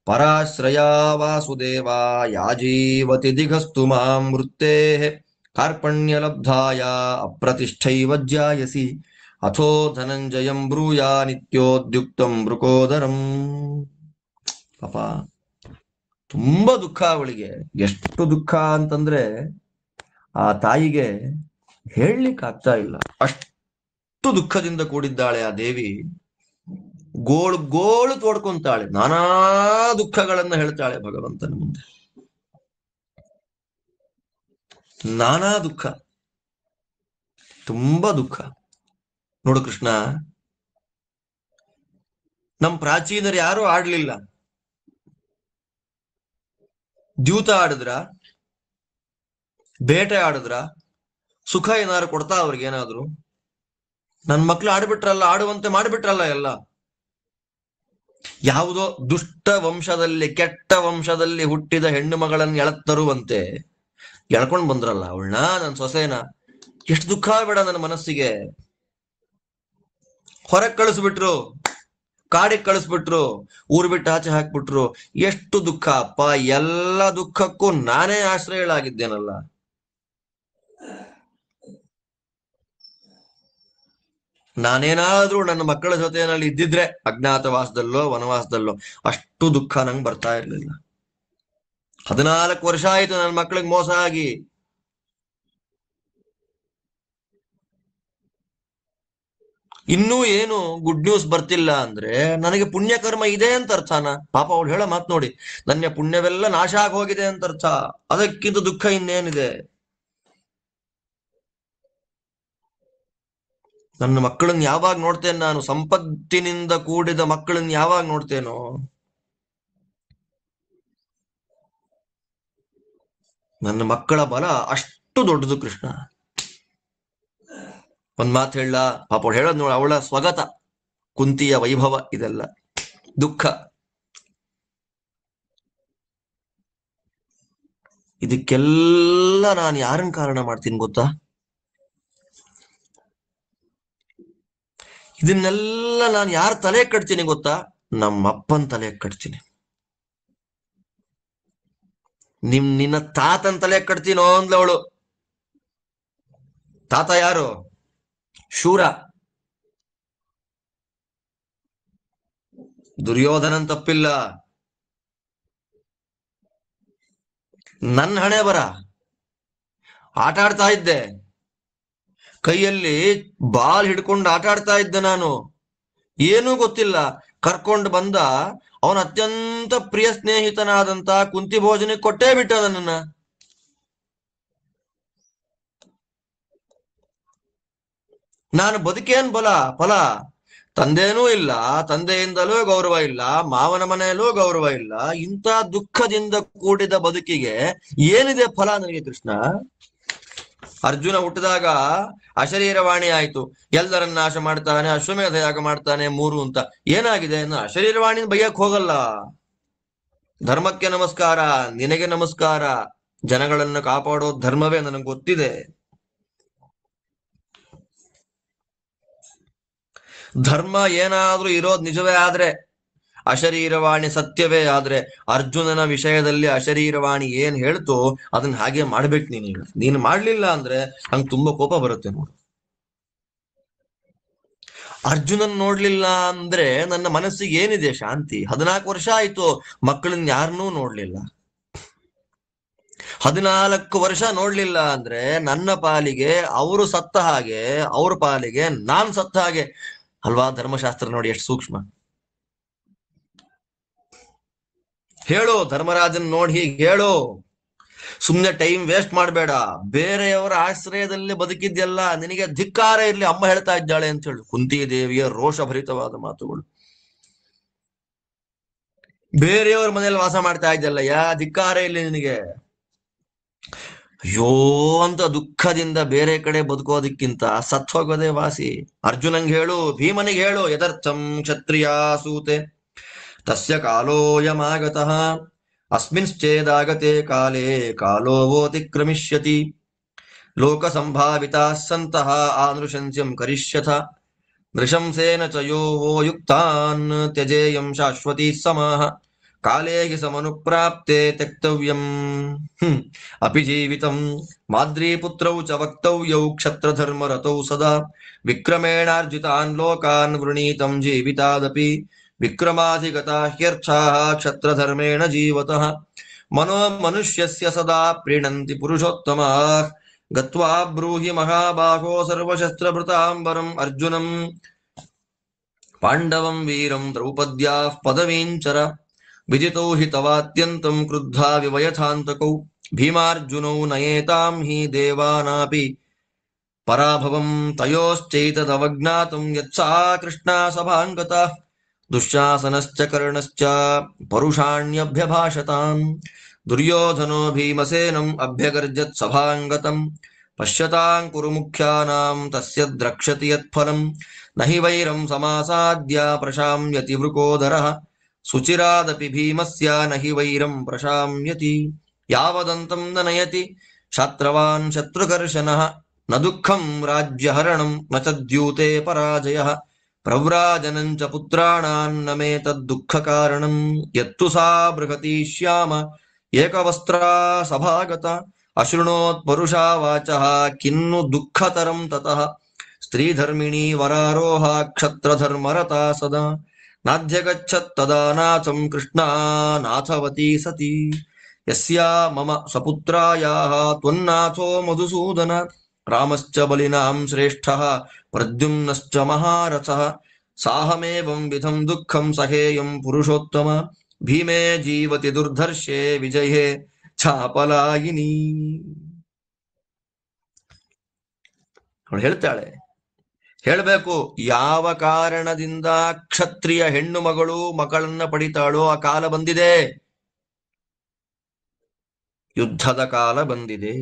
ಪರಾಶ್ರಯಾ ವಾಸುದೇವಾ ಯಾಜೀವತಿ ದಿಘಸ್ತು ಮಾಂ ವೃತ್ತೇಃ ಕಾರ್ಪಣ್ಯಲಬ್ಧಾಯ ಅಪ್ರತಿಷ್ಠೈವ ಜ್ಯಾಯಸಿ ಅಥೋ ಧನಂಜಯಂ ಬ್ರೂಯಾ ನಿತ್ಯೋದ್ಯುಕ್ತಂ ವೃಕೋದರಂ. ಪಾಪ ತುಂಬಾ ದುಃಖ ಅವಳಿಗೆ. ಎಷ್ಟು ದುಃಖ ಅಂತಂದ್ರೆ ಆ ತಾಯಿಗೆ ಹೇಳಲಿಕ್ಕೆ ಆಗ್ತಾ ಇಲ್ಲ. ಅಷ್ಟು ದುಃಖದಿಂದ ಕೂಡಿದ್ದಾಳೆ ಆ ದೇವಿ. ಗೋಳು ಗೋಳು ತೋಡ್ಕೊಂತಾಳೆ, ನಾನಾ ದುಃಖಗಳನ್ನ ಹೇಳ್ತಾಳೆ ಭಗವಂತನ ಮುಂದೆ. ನಾನಾ ದುಃಖ, ತುಂಬಾ ದುಃಖ. ನೋಡು ಕೃಷ್ಣ, ನಮ್ ಪ್ರಾಚೀನರು ಯಾರು ಆಡ್ಲಿಲ್ಲ. ದ್ಯೂತ ಆಡಿದ್ರ, ಬೇಟೆ ಆಡಿದ್ರ, ಸುಖ ಏನಾದ್ರು ಕೊಡ್ತಾ ಅವ್ರಿಗೇನಾದ್ರು? ನನ್ ಮಕ್ಳು ಆಡ್ಬಿಟ್ರಲ್ಲ, ಆಡುವಂತೆ ಮಾಡಿಬಿಟ್ರಲ್ಲ ಎಲ್ಲ. ಯಾವುದೋ ದುಷ್ಟ ವಂಶದಲ್ಲಿ, ಕೆಟ್ಟ ವಂಶದಲ್ಲಿ ಹುಟ್ಟಿದ ಹೆಣ್ಣು ಮಗಳನ್ನು ಎಳತ್ತರುವಂತೆ ಎಳ್ಕೊಂಡ್ ಬಂದ್ರಲ್ಲ ಅವಳನ್ನ, ನನ್ನ ಸೊಸೆನ. ಎಷ್ಟು ದುಃಖ ಬೇಡ ನನ್ನ ಮನಸ್ಸಿಗೆ. ಹೊರಗ್ ಕಳಿಸ್ಬಿಟ್ರು, ಕಾಡಿಗೆ ಕಳಿಸ್ಬಿಟ್ರು, ಊರ್ ಬಿಟ್ಟು ಆಚೆ ಹಾಕ್ಬಿಟ್ರು. ಎಷ್ಟು ದುಃಖ ಅಪ್ಪ. ಎಲ್ಲ ದುಃಖಕ್ಕೂ ನಾನೇ ಆಶ್ರಯಳಾಗಿದ್ದೇನಲ್ಲ. ನಾನೇನಾದ್ರೂ ನನ್ನ ಮಕ್ಕಳ ಜೊತೆಯಲ್ಲಿ ಇದ್ದಿದ್ರೆ, ಅಜ್ಞಾತವಾಸದಲ್ಲೋ ವನವಾಸದಲ್ಲೋ, ಅಷ್ಟು ದುಃಖ ನಂಗೆ ಬರ್ತಾ ಇರ್ಲಿಲ್ಲ. 14 ವರ್ಷ ಆಯ್ತು ನನ್ನ ಮಕ್ಕಳಿಗೆ ಮೋಸ ಆಗಿ. ಇನ್ನೂ ಏನು ಗುಡ್ ನ್ಯೂಸ್ ಬರ್ತಿಲ್ಲ ಅಂದ್ರೆ ನನಗೆ ಪುಣ್ಯಕರ್ಮ ಇದೆ ಅಂತ ಅರ್ಥನ. ಪಾಪ ಅವಳು ಹೇಳೋ ಮಾತು ನೋಡಿ, ನನ್ನ ಪುಣ್ಯವೆಲ್ಲ ನಾಶ ಆಗಿ ಹೋಗಿದೆ ಅಂತ ಅರ್ಥ. ಅದಕ್ಕಿಂತ ದುಃಖ ಇನ್ನೇನಿದೆ. ನನ್ನ ಮಕ್ಕಳನ್ನ ಯಾವಾಗ ನೋಡ್ತೇನೆ ನಾನು? ಸಂಪತ್ತಿನಿಂದ ಕೂಡಿದ ಮಕ್ಕಳನ್ನ ಯಾವಾಗ ನೋಡ್ತೇನೋ? ನನ್ನ ಮಕ್ಕಳ ಬಲ ಅಷ್ಟು ದೊಡ್ಡದು ಕೃಷ್ಣ. ಒಂದ್ ಮಾತು ಹೇಳ, ಪಾಪ ಅವಳು ಹೇಳೋದ್ ನೋಡ, ಅವಳ ಸ್ವಗತ, ಕುಂತಿಯ ವೈಭವ, ಇದೆಲ್ಲ ದುಃಖ. ಇದಕ್ಕೆಲ್ಲ ನಾನು ಯಾರನ್ನ ಕಾರಣ ಮಾಡ್ತೀನಿ ಗೊತ್ತಾ? ಇದನ್ನೆಲ್ಲ ನಾನು ಯಾರ ತಲೆ ಕಟ್ತೀನಿ ಗೊತ್ತಾ? ನಮ್ಮಪ್ಪನ ತಲೆ ಕಟ್ತೀನಿ. ನಿನ್ನ ತಾತನ ತಲೆ ಕಟ್ತೀನೋ ಅಂದ್ಲವಳು. ತಾತ ಯಾರು? ಶೂರ. ದುರ್ಯೋಧನನ್ ತಪ್ಪಿಲ್ಲ, ನನ್ನ ಹಣೆ ಬರ. ಆಟ ಆಡ್ತಾ ಇದ್ದೆ, ಕೈಯಲ್ಲಿ ಬಾಲ್ ಹಿಡ್ಕೊಂಡು ಆಟ ಆಡ್ತಾ ಇದ್ದೆ ನಾನು, ಏನೂ ಗೊತ್ತಿಲ್ಲ. ಕರ್ಕೊಂಡು ಬಂದ ಅವನ ಅತ್ಯಂತ ಪ್ರಿಯ ಸ್ನೇಹಿತನಾದಂತ ಕುಂತಿ ಭೋಜನಕ್ಕೆ ಕೊಟ್ಟೇ ಬಿಟ್ಟ ನನ್ನನ್ನ. ನಾನು ಬದುಕೇನ್ ಫಲ? ತಂದೆನೂ ಇಲ್ಲ, ತಂದೆಯಿಂದಲೂ ಗೌರವ ಇಲ್ಲ, ಮಾವನ ಮನೆಯಲ್ಲೂ ಗೌರವ ಇಲ್ಲ. ಇಂಥ ದುಃಖದಿಂದ ಕೂಡಿದ ಬದುಕಿಗೆ ಏನಿದೆ ಫಲ ನನಗೆ ಕೃಷ್ಣ? ಅರ್ಜುನ ಹುಟ್ಟಿದಾಗ ಅಶರೀರವಾಣಿ ಆಯ್ತು, ಎಲ್ಲರನ್ನ ನಾಶ ಮಾಡ್ತಾನೆ, ಅಶ್ವಮೇಧ ಯಾಗ ಮಾಡ್ತಾನೆ 3 ಅಂತ. ಏನಾಗಿದೆ? ಅಶರೀರವಾಣಿನ ಬೈಯಕ್ ಹೋಗಲ್ಲ. ಧರ್ಮಕ್ಕೆ ನಮಸ್ಕಾರ, ನಿನಗೆ ನಮಸ್ಕಾರ. ಜನಗಳನ್ನ ಕಾಪಾಡೋ ಧರ್ಮವೇ ನನಗೆ ಗೊತ್ತಿದೆ. ಧರ್ಮ ಏನಾದ್ರೂ ಇರೋದು ನಿಜವೇ ಆದ್ರೆ, ಅಶರೀರವಾಣಿ ಸತ್ಯವೇ ಆದ್ರೆ, ಅರ್ಜುನನ ವಿಷಯದಲ್ಲಿ ಅಶರೀರವಾಣಿ ಏನ್ ಹೇಳ್ತೋ ಅದನ್ನ ಹಾಗೆ ಮಾಡ್ಬೇಕು. ನೀನು ಮಾಡ್ಲಿಲ್ಲ ಅಂದ್ರೆ ನಂಗೆ ತುಂಬಾ ಕೋಪ ಬರುತ್ತೆ ನೋಡು. ಅರ್ಜುನನ್ ನೋಡ್ಲಿಲ್ಲ ಅಂದ್ರೆ ನನ್ನ ಮನಸ್ಸಿಗೆ ಏನಿದೆ ಶಾಂತಿ? 14 ವರ್ಷ ಆಯ್ತು ಮಕ್ಕಳನ್ನ ಯಾರನ್ನೂ ನೋಡ್ಲಿಲ್ಲ. 14 ವರ್ಷ ನೋಡ್ಲಿಲ್ಲ ಅಂದ್ರೆ ನನ್ನ ಪಾಲಿಗೆ ಅವರು ಸತ್ತ ಹಾಗೆ, ಅವ್ರ ಪಾಲಿಗೆ ನಾನ್ ಸತ್ತ ಹಾಗೆ ಅಲ್ವಾ? ಧರ್ಮಶಾಸ್ತ್ರ ನೋಡಿ ಎಷ್ಟು ಸೂಕ್ಷ್ಮ. ಹೇಳು, ಧರ್ಮರಾಜನ್ ನೋಡಿ ಹೀಗೆ ಹೇಳು. ಸುಮ್ನೆ ಟೈಮ್ ವೇಸ್ಟ್ ಮಾಡಬೇಡ. ಬೇರೆಯವರ ಆಶ್ರಯದಲ್ಲಿ ಬದುಕಿದ್ಯಲ್ಲ, ನಿನಗೆ ಧಿಕ್ಕಾರ ಇರ್ಲಿ, ಅಮ್ಮ ಹೇಳ್ತಾ ಇದ್ದಾಳೆ ಅಂತ ಹೇಳು. ಕುಂತಿ ದೇವಿಯ ರೋಷಭರಿತವಾದ ಮಾತುಗಳು. ಬೇರೆಯವ್ರ ಮನೇಲಿ ವಾಸ ಮಾಡ್ತಾ ಇದ್ದಲ್ಲ, ಧಿಕ್ಕಾರ ಇರ್ಲಿ ನಿನಗೆ. ಅಯ್ಯೋ ಅಂತ ದುಃಖದಿಂದ ಬೇರೆ ಕಡೆ ಬದುಕೋದಕ್ಕಿಂತ ಸತ್ ಹೋಗೋದೇ ವಾಸಿ. ಅರ್ಜುನಂಗೆ ಹೇಳು, ಭೀಮನಿಗೆ ಹೇಳು, ಯದರ್ಥಂ ಕ್ಷತ್ರಿಯಾಸೂತೆ ತಸ್ಯ ಕಾಲೋಯಮಾಗತಃ ಅಸ್ಮಿನ್ಶ್ಚೇದಾಗತೆ ಕಾಲೇ ಕಾಲೋವೋತಿಕ್ರಮಿಷ್ಯತಿ ಲೋಕ ಸಂಭಾವಿತಾ ಸಂತಹ ಆನೃಶಂಸ್ಯಂ ಕರಿಷ್ಯಥ ನೃಶಂಸೇನ ಚ ಯೋ ವೋ ಯುಕ್ತಾನ್ ತ್ಯಜೇಯಂ ಶಾಶ್ವತಿ ಸಮಾಹ ಕಾಲೇ ಹಿ ಸಮನುಪ್ರಾಪ್ತೆ ತ್ಯಕ್ತವ್ಯಂ ಅಪಿ ಜೀವಿತಂ ಮಾದ್ರೀಪುತ್ರೌ ಚ ವಕ್ತವ್ಯೌ ಕ್ಷತ್ರಧರ್ಮರತೌ ಸದಾ ವಿಕ್ರಮೇಣಾರ್ಜಿತಾನ್ ಲೋಕಾನ್ ವೃಣೀತಂ ಜೀವಿತಾದಪಿ ವಿಕ್ರಮಾಧಿಗತಾ ಹ್ಯರ್ಥಾಃ ಕ್ಷತ್ರಧರ್ಮೇಣ ಜೀವತಃ ಮನೋ ಮನುಷ್ಯಸ್ಯ ಸದಾ ಪ್ರೀಣಂತಿ ಪುರುಷೋತ್ತಮಾಃ ಗತ್ವಾ ಬ್ರೂಹಿ ಮಹಾಬಾಹೋ ಸರ್ವಶಸ್ತ್ರಭೃತಾಂಬರಂ ಅರ್ಜುನಂ ಪಾಂಡವಂ ವೀರಂ ದ್ರೌಪದ್ಯಾಃ ಪದವೀಂಚರ ವಿಜಿತೌ ಹಿ ತವಾತ್ಯಂತಂ ಕ್ರುದ್ಧಾ ವಿವಯಥಾಂತಕೌ ಭೀಮಾರ್ಜುನೌ ನಯೇತಾಂ ಹಿ ದೇವಾನಾಪಿ ಪರಾಭವಂ ತಯೋಶ್ಚೈತದವಜ್ಞಾತಂ ಯತ್ಸಾ ಕೃಷ್ಣಾ ಸಭಾಂಗತಃ ದುಶ್ಯಾಸನಶ್ಚ ಕರ್ಣಶ್ಚ ಪರುಷಾಣ್ಯಭ್ಯಭಾಷತಾಂ ದುರ್ಯೋಧನೋ ಭೀಮಸೇನಂ ಅಭ್ಯಗರ್ಜತ್ ಸಭಾಂಗತಂ ಪಶ್ಯತಾಂ ಕುರು ಮುಖ್ಯಾನಾಂ ತಸ್ಯ ದ್ರಕ್ಷತಿ ಯತ್ಫಲಂ ನಹಿ ವೈರಂ ಸಮಾಸಾದ್ಯ ಪ್ರಶಾಮ್ಯತಿ ವೃಕೋದರಃ ಸುಚಿರಾದಪಿ ಭೀಮಸ್ಯ ನಹಿ ವೈರಂ ಪ್ರಶಾಮ್ಯತಿ ಯಾವದಂತಂ ನ ನಯತಿ ಶಾತ್ರವಾನ್ ಶತ್ರುಕರ್ಷಣಃ ನ ದುಃಖಂ ರಾಜ್ಯಹರಣಂ ನ ಚ ದ್ಯೂತೆ ಪರಾಜಯಃ ಪ್ರವ್ರಾಜನಂ ಚ ಪುತ್ರಾಣಾಂ ನ ಮೇ ತದ್ದುಃಖ ಕಾರಣಂ ಯತ್ತು ಸಾ ಬೃಹತಿ ಶ್ಯಾಮ ಏಕವಸ್ತ್ರಾ ಸಭಾಗತ ಅಶೃಣೋತ್ ಪರುಷಾ ವಾಚಃ ಕಿನ್ನು ದುಃಖತರಂ ತತಃ ಸ್ತ್ರೀಧರ್ಮಿಣೀ ವರಾರೋಹ ಕ್ಷತ್ರಧರ್ಮರತಾ ಸದಾ ನಾಧ್ಯಗಚ್ಚತ್ ತದಾ ನಾಥಂ ಕೃಷ್ಣ ನಾಥವತಿ ಸತಿ ಯಸ್ಯಾ ಮಮ ಸಪುತ್ರಾಯಾಃ ತ್ವನ್ನಾಥೋ ಮಧುಸೂದನ ರಾಮಶ್ಚ ಬಲಿನಾಂ ಶ್ರೇಷ್ಠಃ ಪ್ರದ್ಯುಮ್ನಶ್ಚ ಮಹಾರಥಃ ಸಾಹಮೇವಂ ವಿಧಂ ದುಃಖಂ ಸಹೇಯಂ ಪುರುಷೋತ್ತಮ ಭೀಮೇ ಜೀವತಿ ದುರ್ಧರ್ಷೆ ವಿಜಯೇ ಚಾಪಲಾಯಿನಿ. ಅವಳು ಹೇಳ್ತಾಳೆ, ಹೇಳಬೇಕು, ಯಾವ ಕಾರಣದಿಂದ ಕ್ಷತ್ರಿಯ ಹೆಣ್ಣು ಮಗಳನ್ನ ಪಡಿತಾಳೋ ಆ ಕಾಲ ಬಂದಿದೆ. ಯುದ್ಧದ ಕಾಲ ಬಂದಿದೆ.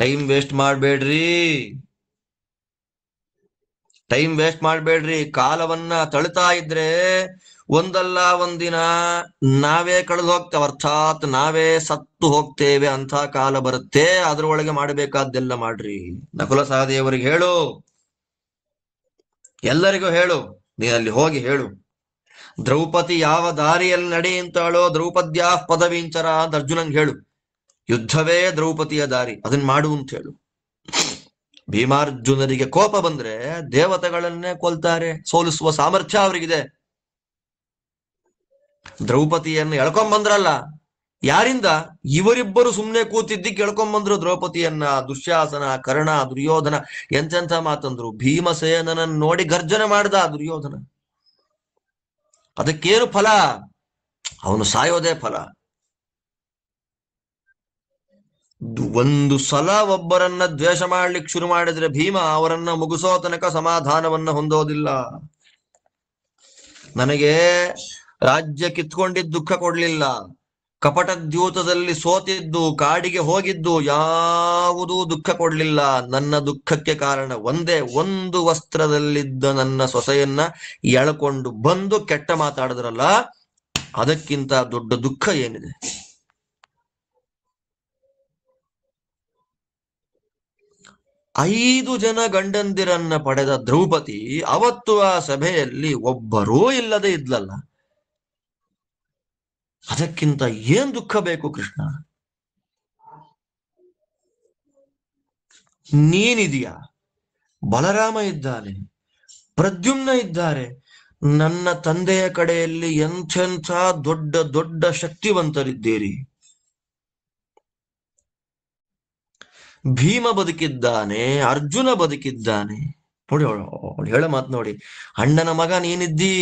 Time waste ಮಾಡ್ಬೇಡ್ರಿ. ಕಾಲವನ್ನ ತಳ್ತಾ ಇದ್ರೆ ಒಂದಲ್ಲ ಒಂದಿನ ನಾವೇ ಕಳೆದು ಹೋಗ್ತೇವೆ, ಅರ್ಥಾತ್ ನಾವೇ ಸತ್ತು ಹೋಗ್ತೇವೆ. ಅಂಥ ಕಾಲ ಬರುತ್ತೆ. ಅದ್ರೊಳಗೆ ಮಾಡಬೇಕಾದ್ದೆಲ್ಲ ಮಾಡ್ರಿ. ನಕುಲ ಸಹದೇವರಿಗೆ ಹೇಳು, ಎಲ್ಲರಿಗೂ ಹೇಳು, ನೀನಲ್ಲಿ ಹೋಗಿ ಹೇಳು. ದ್ರೌಪದಿ ಯಾವ ದಾರಿಯಲ್ಲಿ ನಡೆ ಅಂತಾಳೋ ದ್ರೌಪದ್ಯಾ ಪದವಿಂಚರ ಅಂತ ಅರ್ಜುನಂಗೆ ಹೇಳು. ಯುದ್ಧವೇ ದ್ರೌಪದಿಯ ದಾರಿ, ಅದನ್ನ ಮಾಡು ಅಂತ ಹೇಳು. ಭೀಮಾರ್ಜುನರಿಗೆ ಕೋಪ ಬಂದ್ರೆ ದೇವತೆಗಳನ್ನೇ ಕೊಲ್ತಾರೆ. ಸೋಲಿಸುವ ಸಾಮರ್ಥ್ಯ ಅವರಿಗಿದೆ. ದ್ರೌಪದಿಯನ್ನು ಎಳ್ಕೊಂಬಂದ್ರಲ್ಲ, ಯಾರಿಂದ? ಇವರಿಬ್ಬರು ಸುಮ್ಮನೆ ಕೂತಿದ್ದಕ್ಕೆ ಎಳ್ಕೊಂಬಂದ್ರು ದ್ರೌಪದಿಯನ್ನ. ದುಶ್ಯಾಸನ, ಕರ್ಣ, ದುರ್ಯೋಧನ ಎಂತೆಂಥ ಮಾತಂದ್ರು. ಭೀಮಸೇನನನ್ನು ನೋಡಿ ಗರ್ಜನೆ ಮಾಡ್ದ ದುರ್ಯೋಧನ. ಅದಕ್ಕೇನು ಫಲ? ಅವನು ಸಾಯೋದೇ ಫಲ. ಒಂದು ಸಲ ಒಬ್ಬರನ್ನ ದ್ವೇಷ ಮಾಡ್ಲಿಕ್ಕೆ ಶುರು ಮಾಡಿದ್ರೆ ಭೀಮ ಅವರನ್ನ ಮುಗಿಸೋ ತನಕ ಸಮಾಧಾನವನ್ನ ಹೊಂದೋದಿಲ್ಲ. ನನಗೆ ರಾಜ್ಯ ಕಿತ್ಕೊಂಡಿದ್ದು ದುಃಖ ಕೊಡ್ಲಿಲ್ಲ, ಕಪಟ ದ್ಯೂತದಲ್ಲಿ ಸೋತಿದ್ದು, ಕಾಡಿಗೆ ಹೋಗಿದ್ದು ಯಾವುದೂ ದುಃಖ ಕೊಡ್ಲಿಲ್ಲ. ನನ್ನ ದುಃಖಕ್ಕೆ ಕಾರಣ ಒಂದೇ, ಒಂದು ವಸ್ತ್ರದಲ್ಲಿದ್ದ ನನ್ನ ಸೊಸೆಯನ್ನ ಎಳ್ಕೊಂಡು ಬಂದು ಕೆಟ್ಟ ಮಾತಾಡಿದ್ರಲ್ಲ, ಅದಕ್ಕಿಂತ ದೊಡ್ಡ ದುಃಖ ಏನಿದೆ? ಐದು ಜನ ಗಂಡಂದಿರನ್ನ ಪಡೆದ ದ್ರೌಪದಿ ಅವತ್ತು ಆ ಸಭೆಯಲ್ಲಿ ಒಬ್ಬರೂ ಇಲ್ಲದೆ ಇದ್ಲಲ್ಲ, ಅದಕ್ಕಿಂತ ಏನ್ ದುಃಖ ಬೇಕು ಕೃಷ್ಣ? ನೀನಿದೀಯಾ, ಬಲರಾಮ ಇದ್ದಾನೆ, ಪ್ರದ್ಯುಮ್ನ ಇದ್ದಾರೆ. ನನ್ನ ತಂದೆಯ ಕಡೆಯಲ್ಲಿ ಎಂಥೆಂಥ ದೊಡ್ಡ ದೊಡ್ಡ ಶಕ್ತಿವಂತರಿದ್ದೀರಿ. ಭೀಮ ಬದುಕಿದ್ದಾನೆ, ಅರ್ಜುನ ಬದುಕಿದ್ದಾನೆ. ನೋಡಿ ಅವಳು ಹೇಳೋ ಮಾತು ನೋಡಿ. ಅಣ್ಣನ ಮಗ ನೀನಿದ್ದೀ,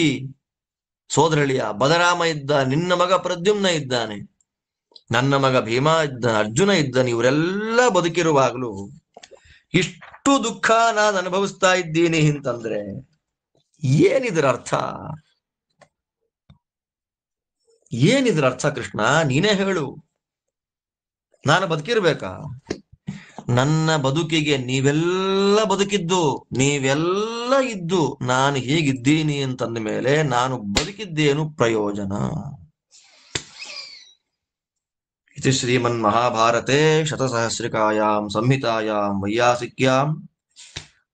ಸೋದರಳಿಯ ಬಲರಾಮ ಇದ್ದ, ನಿನ್ನ ಮಗ ಪ್ರದ್ಯುಮ್ನ ಇದ್ದಾನೆ, ನನ್ನ ಮಗ ಭೀಮ ಇದ್ದಾನೆ, ಅರ್ಜುನ ಇದ್ದಾನೆ. ಇವರೆಲ್ಲ ಬದುಕಿರುವಾಗಲೂ ಇಷ್ಟು ದುಃಖ ನಾನು ಅನುಭವಿಸ್ತಾ ಇದ್ದೀನಿ ಅಂತಂದ್ರೆ ಏನಿದ್ರ ಅರ್ಥ? ಏನಿದ್ರ ಅರ್ಥ ಕೃಷ್ಣ? ನೀನೇ ಹೇಳು. ನಾನು ಬದುಕಿರ್ಬೇಕಾ? ನನ್ನ ಬದುಕಿಗೆ ನೀವೆಲ್ಲ ಬದುಕಿದ್ದು, ನೀವೆಲ್ಲ ಇದ್ದು ನಾನು ಹೀಗಿದ್ದೀನಿ ಅಂತಂದ ಮೇಲೆ ನಾನು ಬದುಕಿದ್ದೇನು ಪ್ರಯೋಜನ? ಇದು ಶ್ರೀಮನ್ ಮಹಾಭಾರತೆ ಶತಸಹಸ್ರಿಕಾಯಾಂ ಸಂಹಿತಾಯಾಂ ವೈಯಾಸಿಕ್ಯಾಂ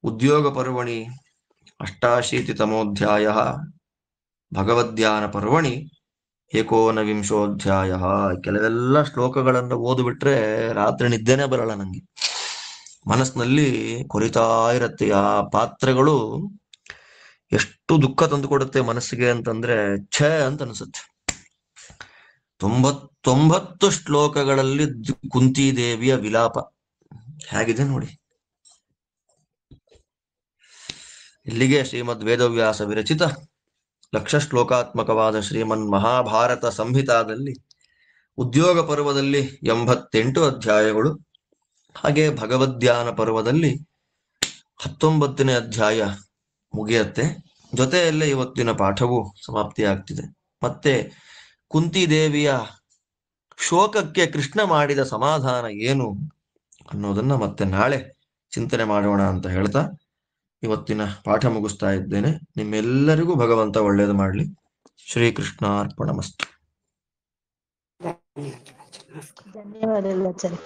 ಉದ್ಯೋಗ ಪರ್ವಣಿ ಅಷ್ಟಾಶೀತಿತಮೋಧ್ಯಾಯ ಭಗವದ್ಧ್ಯಾನ ಪರ್ವಣಿ ಏಕೋನವಿಂಶೋಧ್ಯಾಯ. ಕೆಲವೆಲ್ಲ ಶ್ಲೋಕಗಳನ್ನು ಓದ್ಬಿಟ್ರೆ ರಾತ್ರಿ ನಿದ್ದೆನೆ ಬರಲ್ಲ ನಂಗೆ. ಮನಸ್ಸಿನಲ್ಲಿ ಕೊರಿತಾ ಇರತ್ತೆ. ಆ ಪಾತ್ರಗಳು ಎಷ್ಟು ದುಃಖ ತಂದು ಕೊಡುತ್ತೆ ಮನಸ್ಸಿಗೆ ಅಂತಂದ್ರೆ ಛ ಅಂತ ಅನ್ಸುತ್ತೆ. 99 ಶ್ಲೋಕಗಳಲ್ಲಿ ಕುಂತಿದೇವಿಯ ವಿಲಾಪ ಹೇಗಿದೆ ನೋಡಿ. ಇಲ್ಲಿಗೆ ಶ್ರೀಮದ್ ವೇದವ್ಯಾಸ ವಿರಚಿತ 1,00,000 ಶ್ಲೋಕಾತ್ಮಕವಾದ ಶ್ರೀಮನ್ ಮಹಾಭಾರತ ಸಂಹಿತಾದಲ್ಲಿ ಉದ್ಯೋಗ ಪರ್ವದಲ್ಲಿ 88 ಅಧ್ಯಾಯಗಳು, ಹಾಗೆ ಭಗವದ್ಧ್ಯಾನ ಪರ್ವದಲ್ಲಿ 19ನೇ ಅಧ್ಯಾಯ ಮುಗಿಯತ್ತೆ. ಜೊತೆಯಲ್ಲೇ ಇವತ್ತಿನ ಪಾಠವು ಸಮಾಪ್ತಿಯಾಗ್ತಿದೆ. ಮತ್ತೆ ಕುಂತಿದೇವಿಯ ಶೋಕಕ್ಕೆ ಕೃಷ್ಣ ಮಾಡಿದ ಸಮಾಧಾನ ಏನು ಅನ್ನೋದನ್ನ ಮತ್ತೆ ನಾಳೆ ಚಿಂತನೆ ಮಾಡೋಣ ಅಂತ ಹೇಳ್ತಾ ಇವತ್ತಿನ ಪಾಠ ಮುಗಿಸ್ತಾ ಇದ್ದೇನೆ. ನಿಮ್ಮೆಲ್ಲರಿಗೂ ಭಗವಂತ ಒಳ್ಳೇದು ಮಾಡಲಿ. ಶ್ರೀಕೃಷ್ಣಾರ್ಪಣಮಸ್ತು. ಧನ್ಯವಾದಗಳು ಆಚಾರ್ಯ.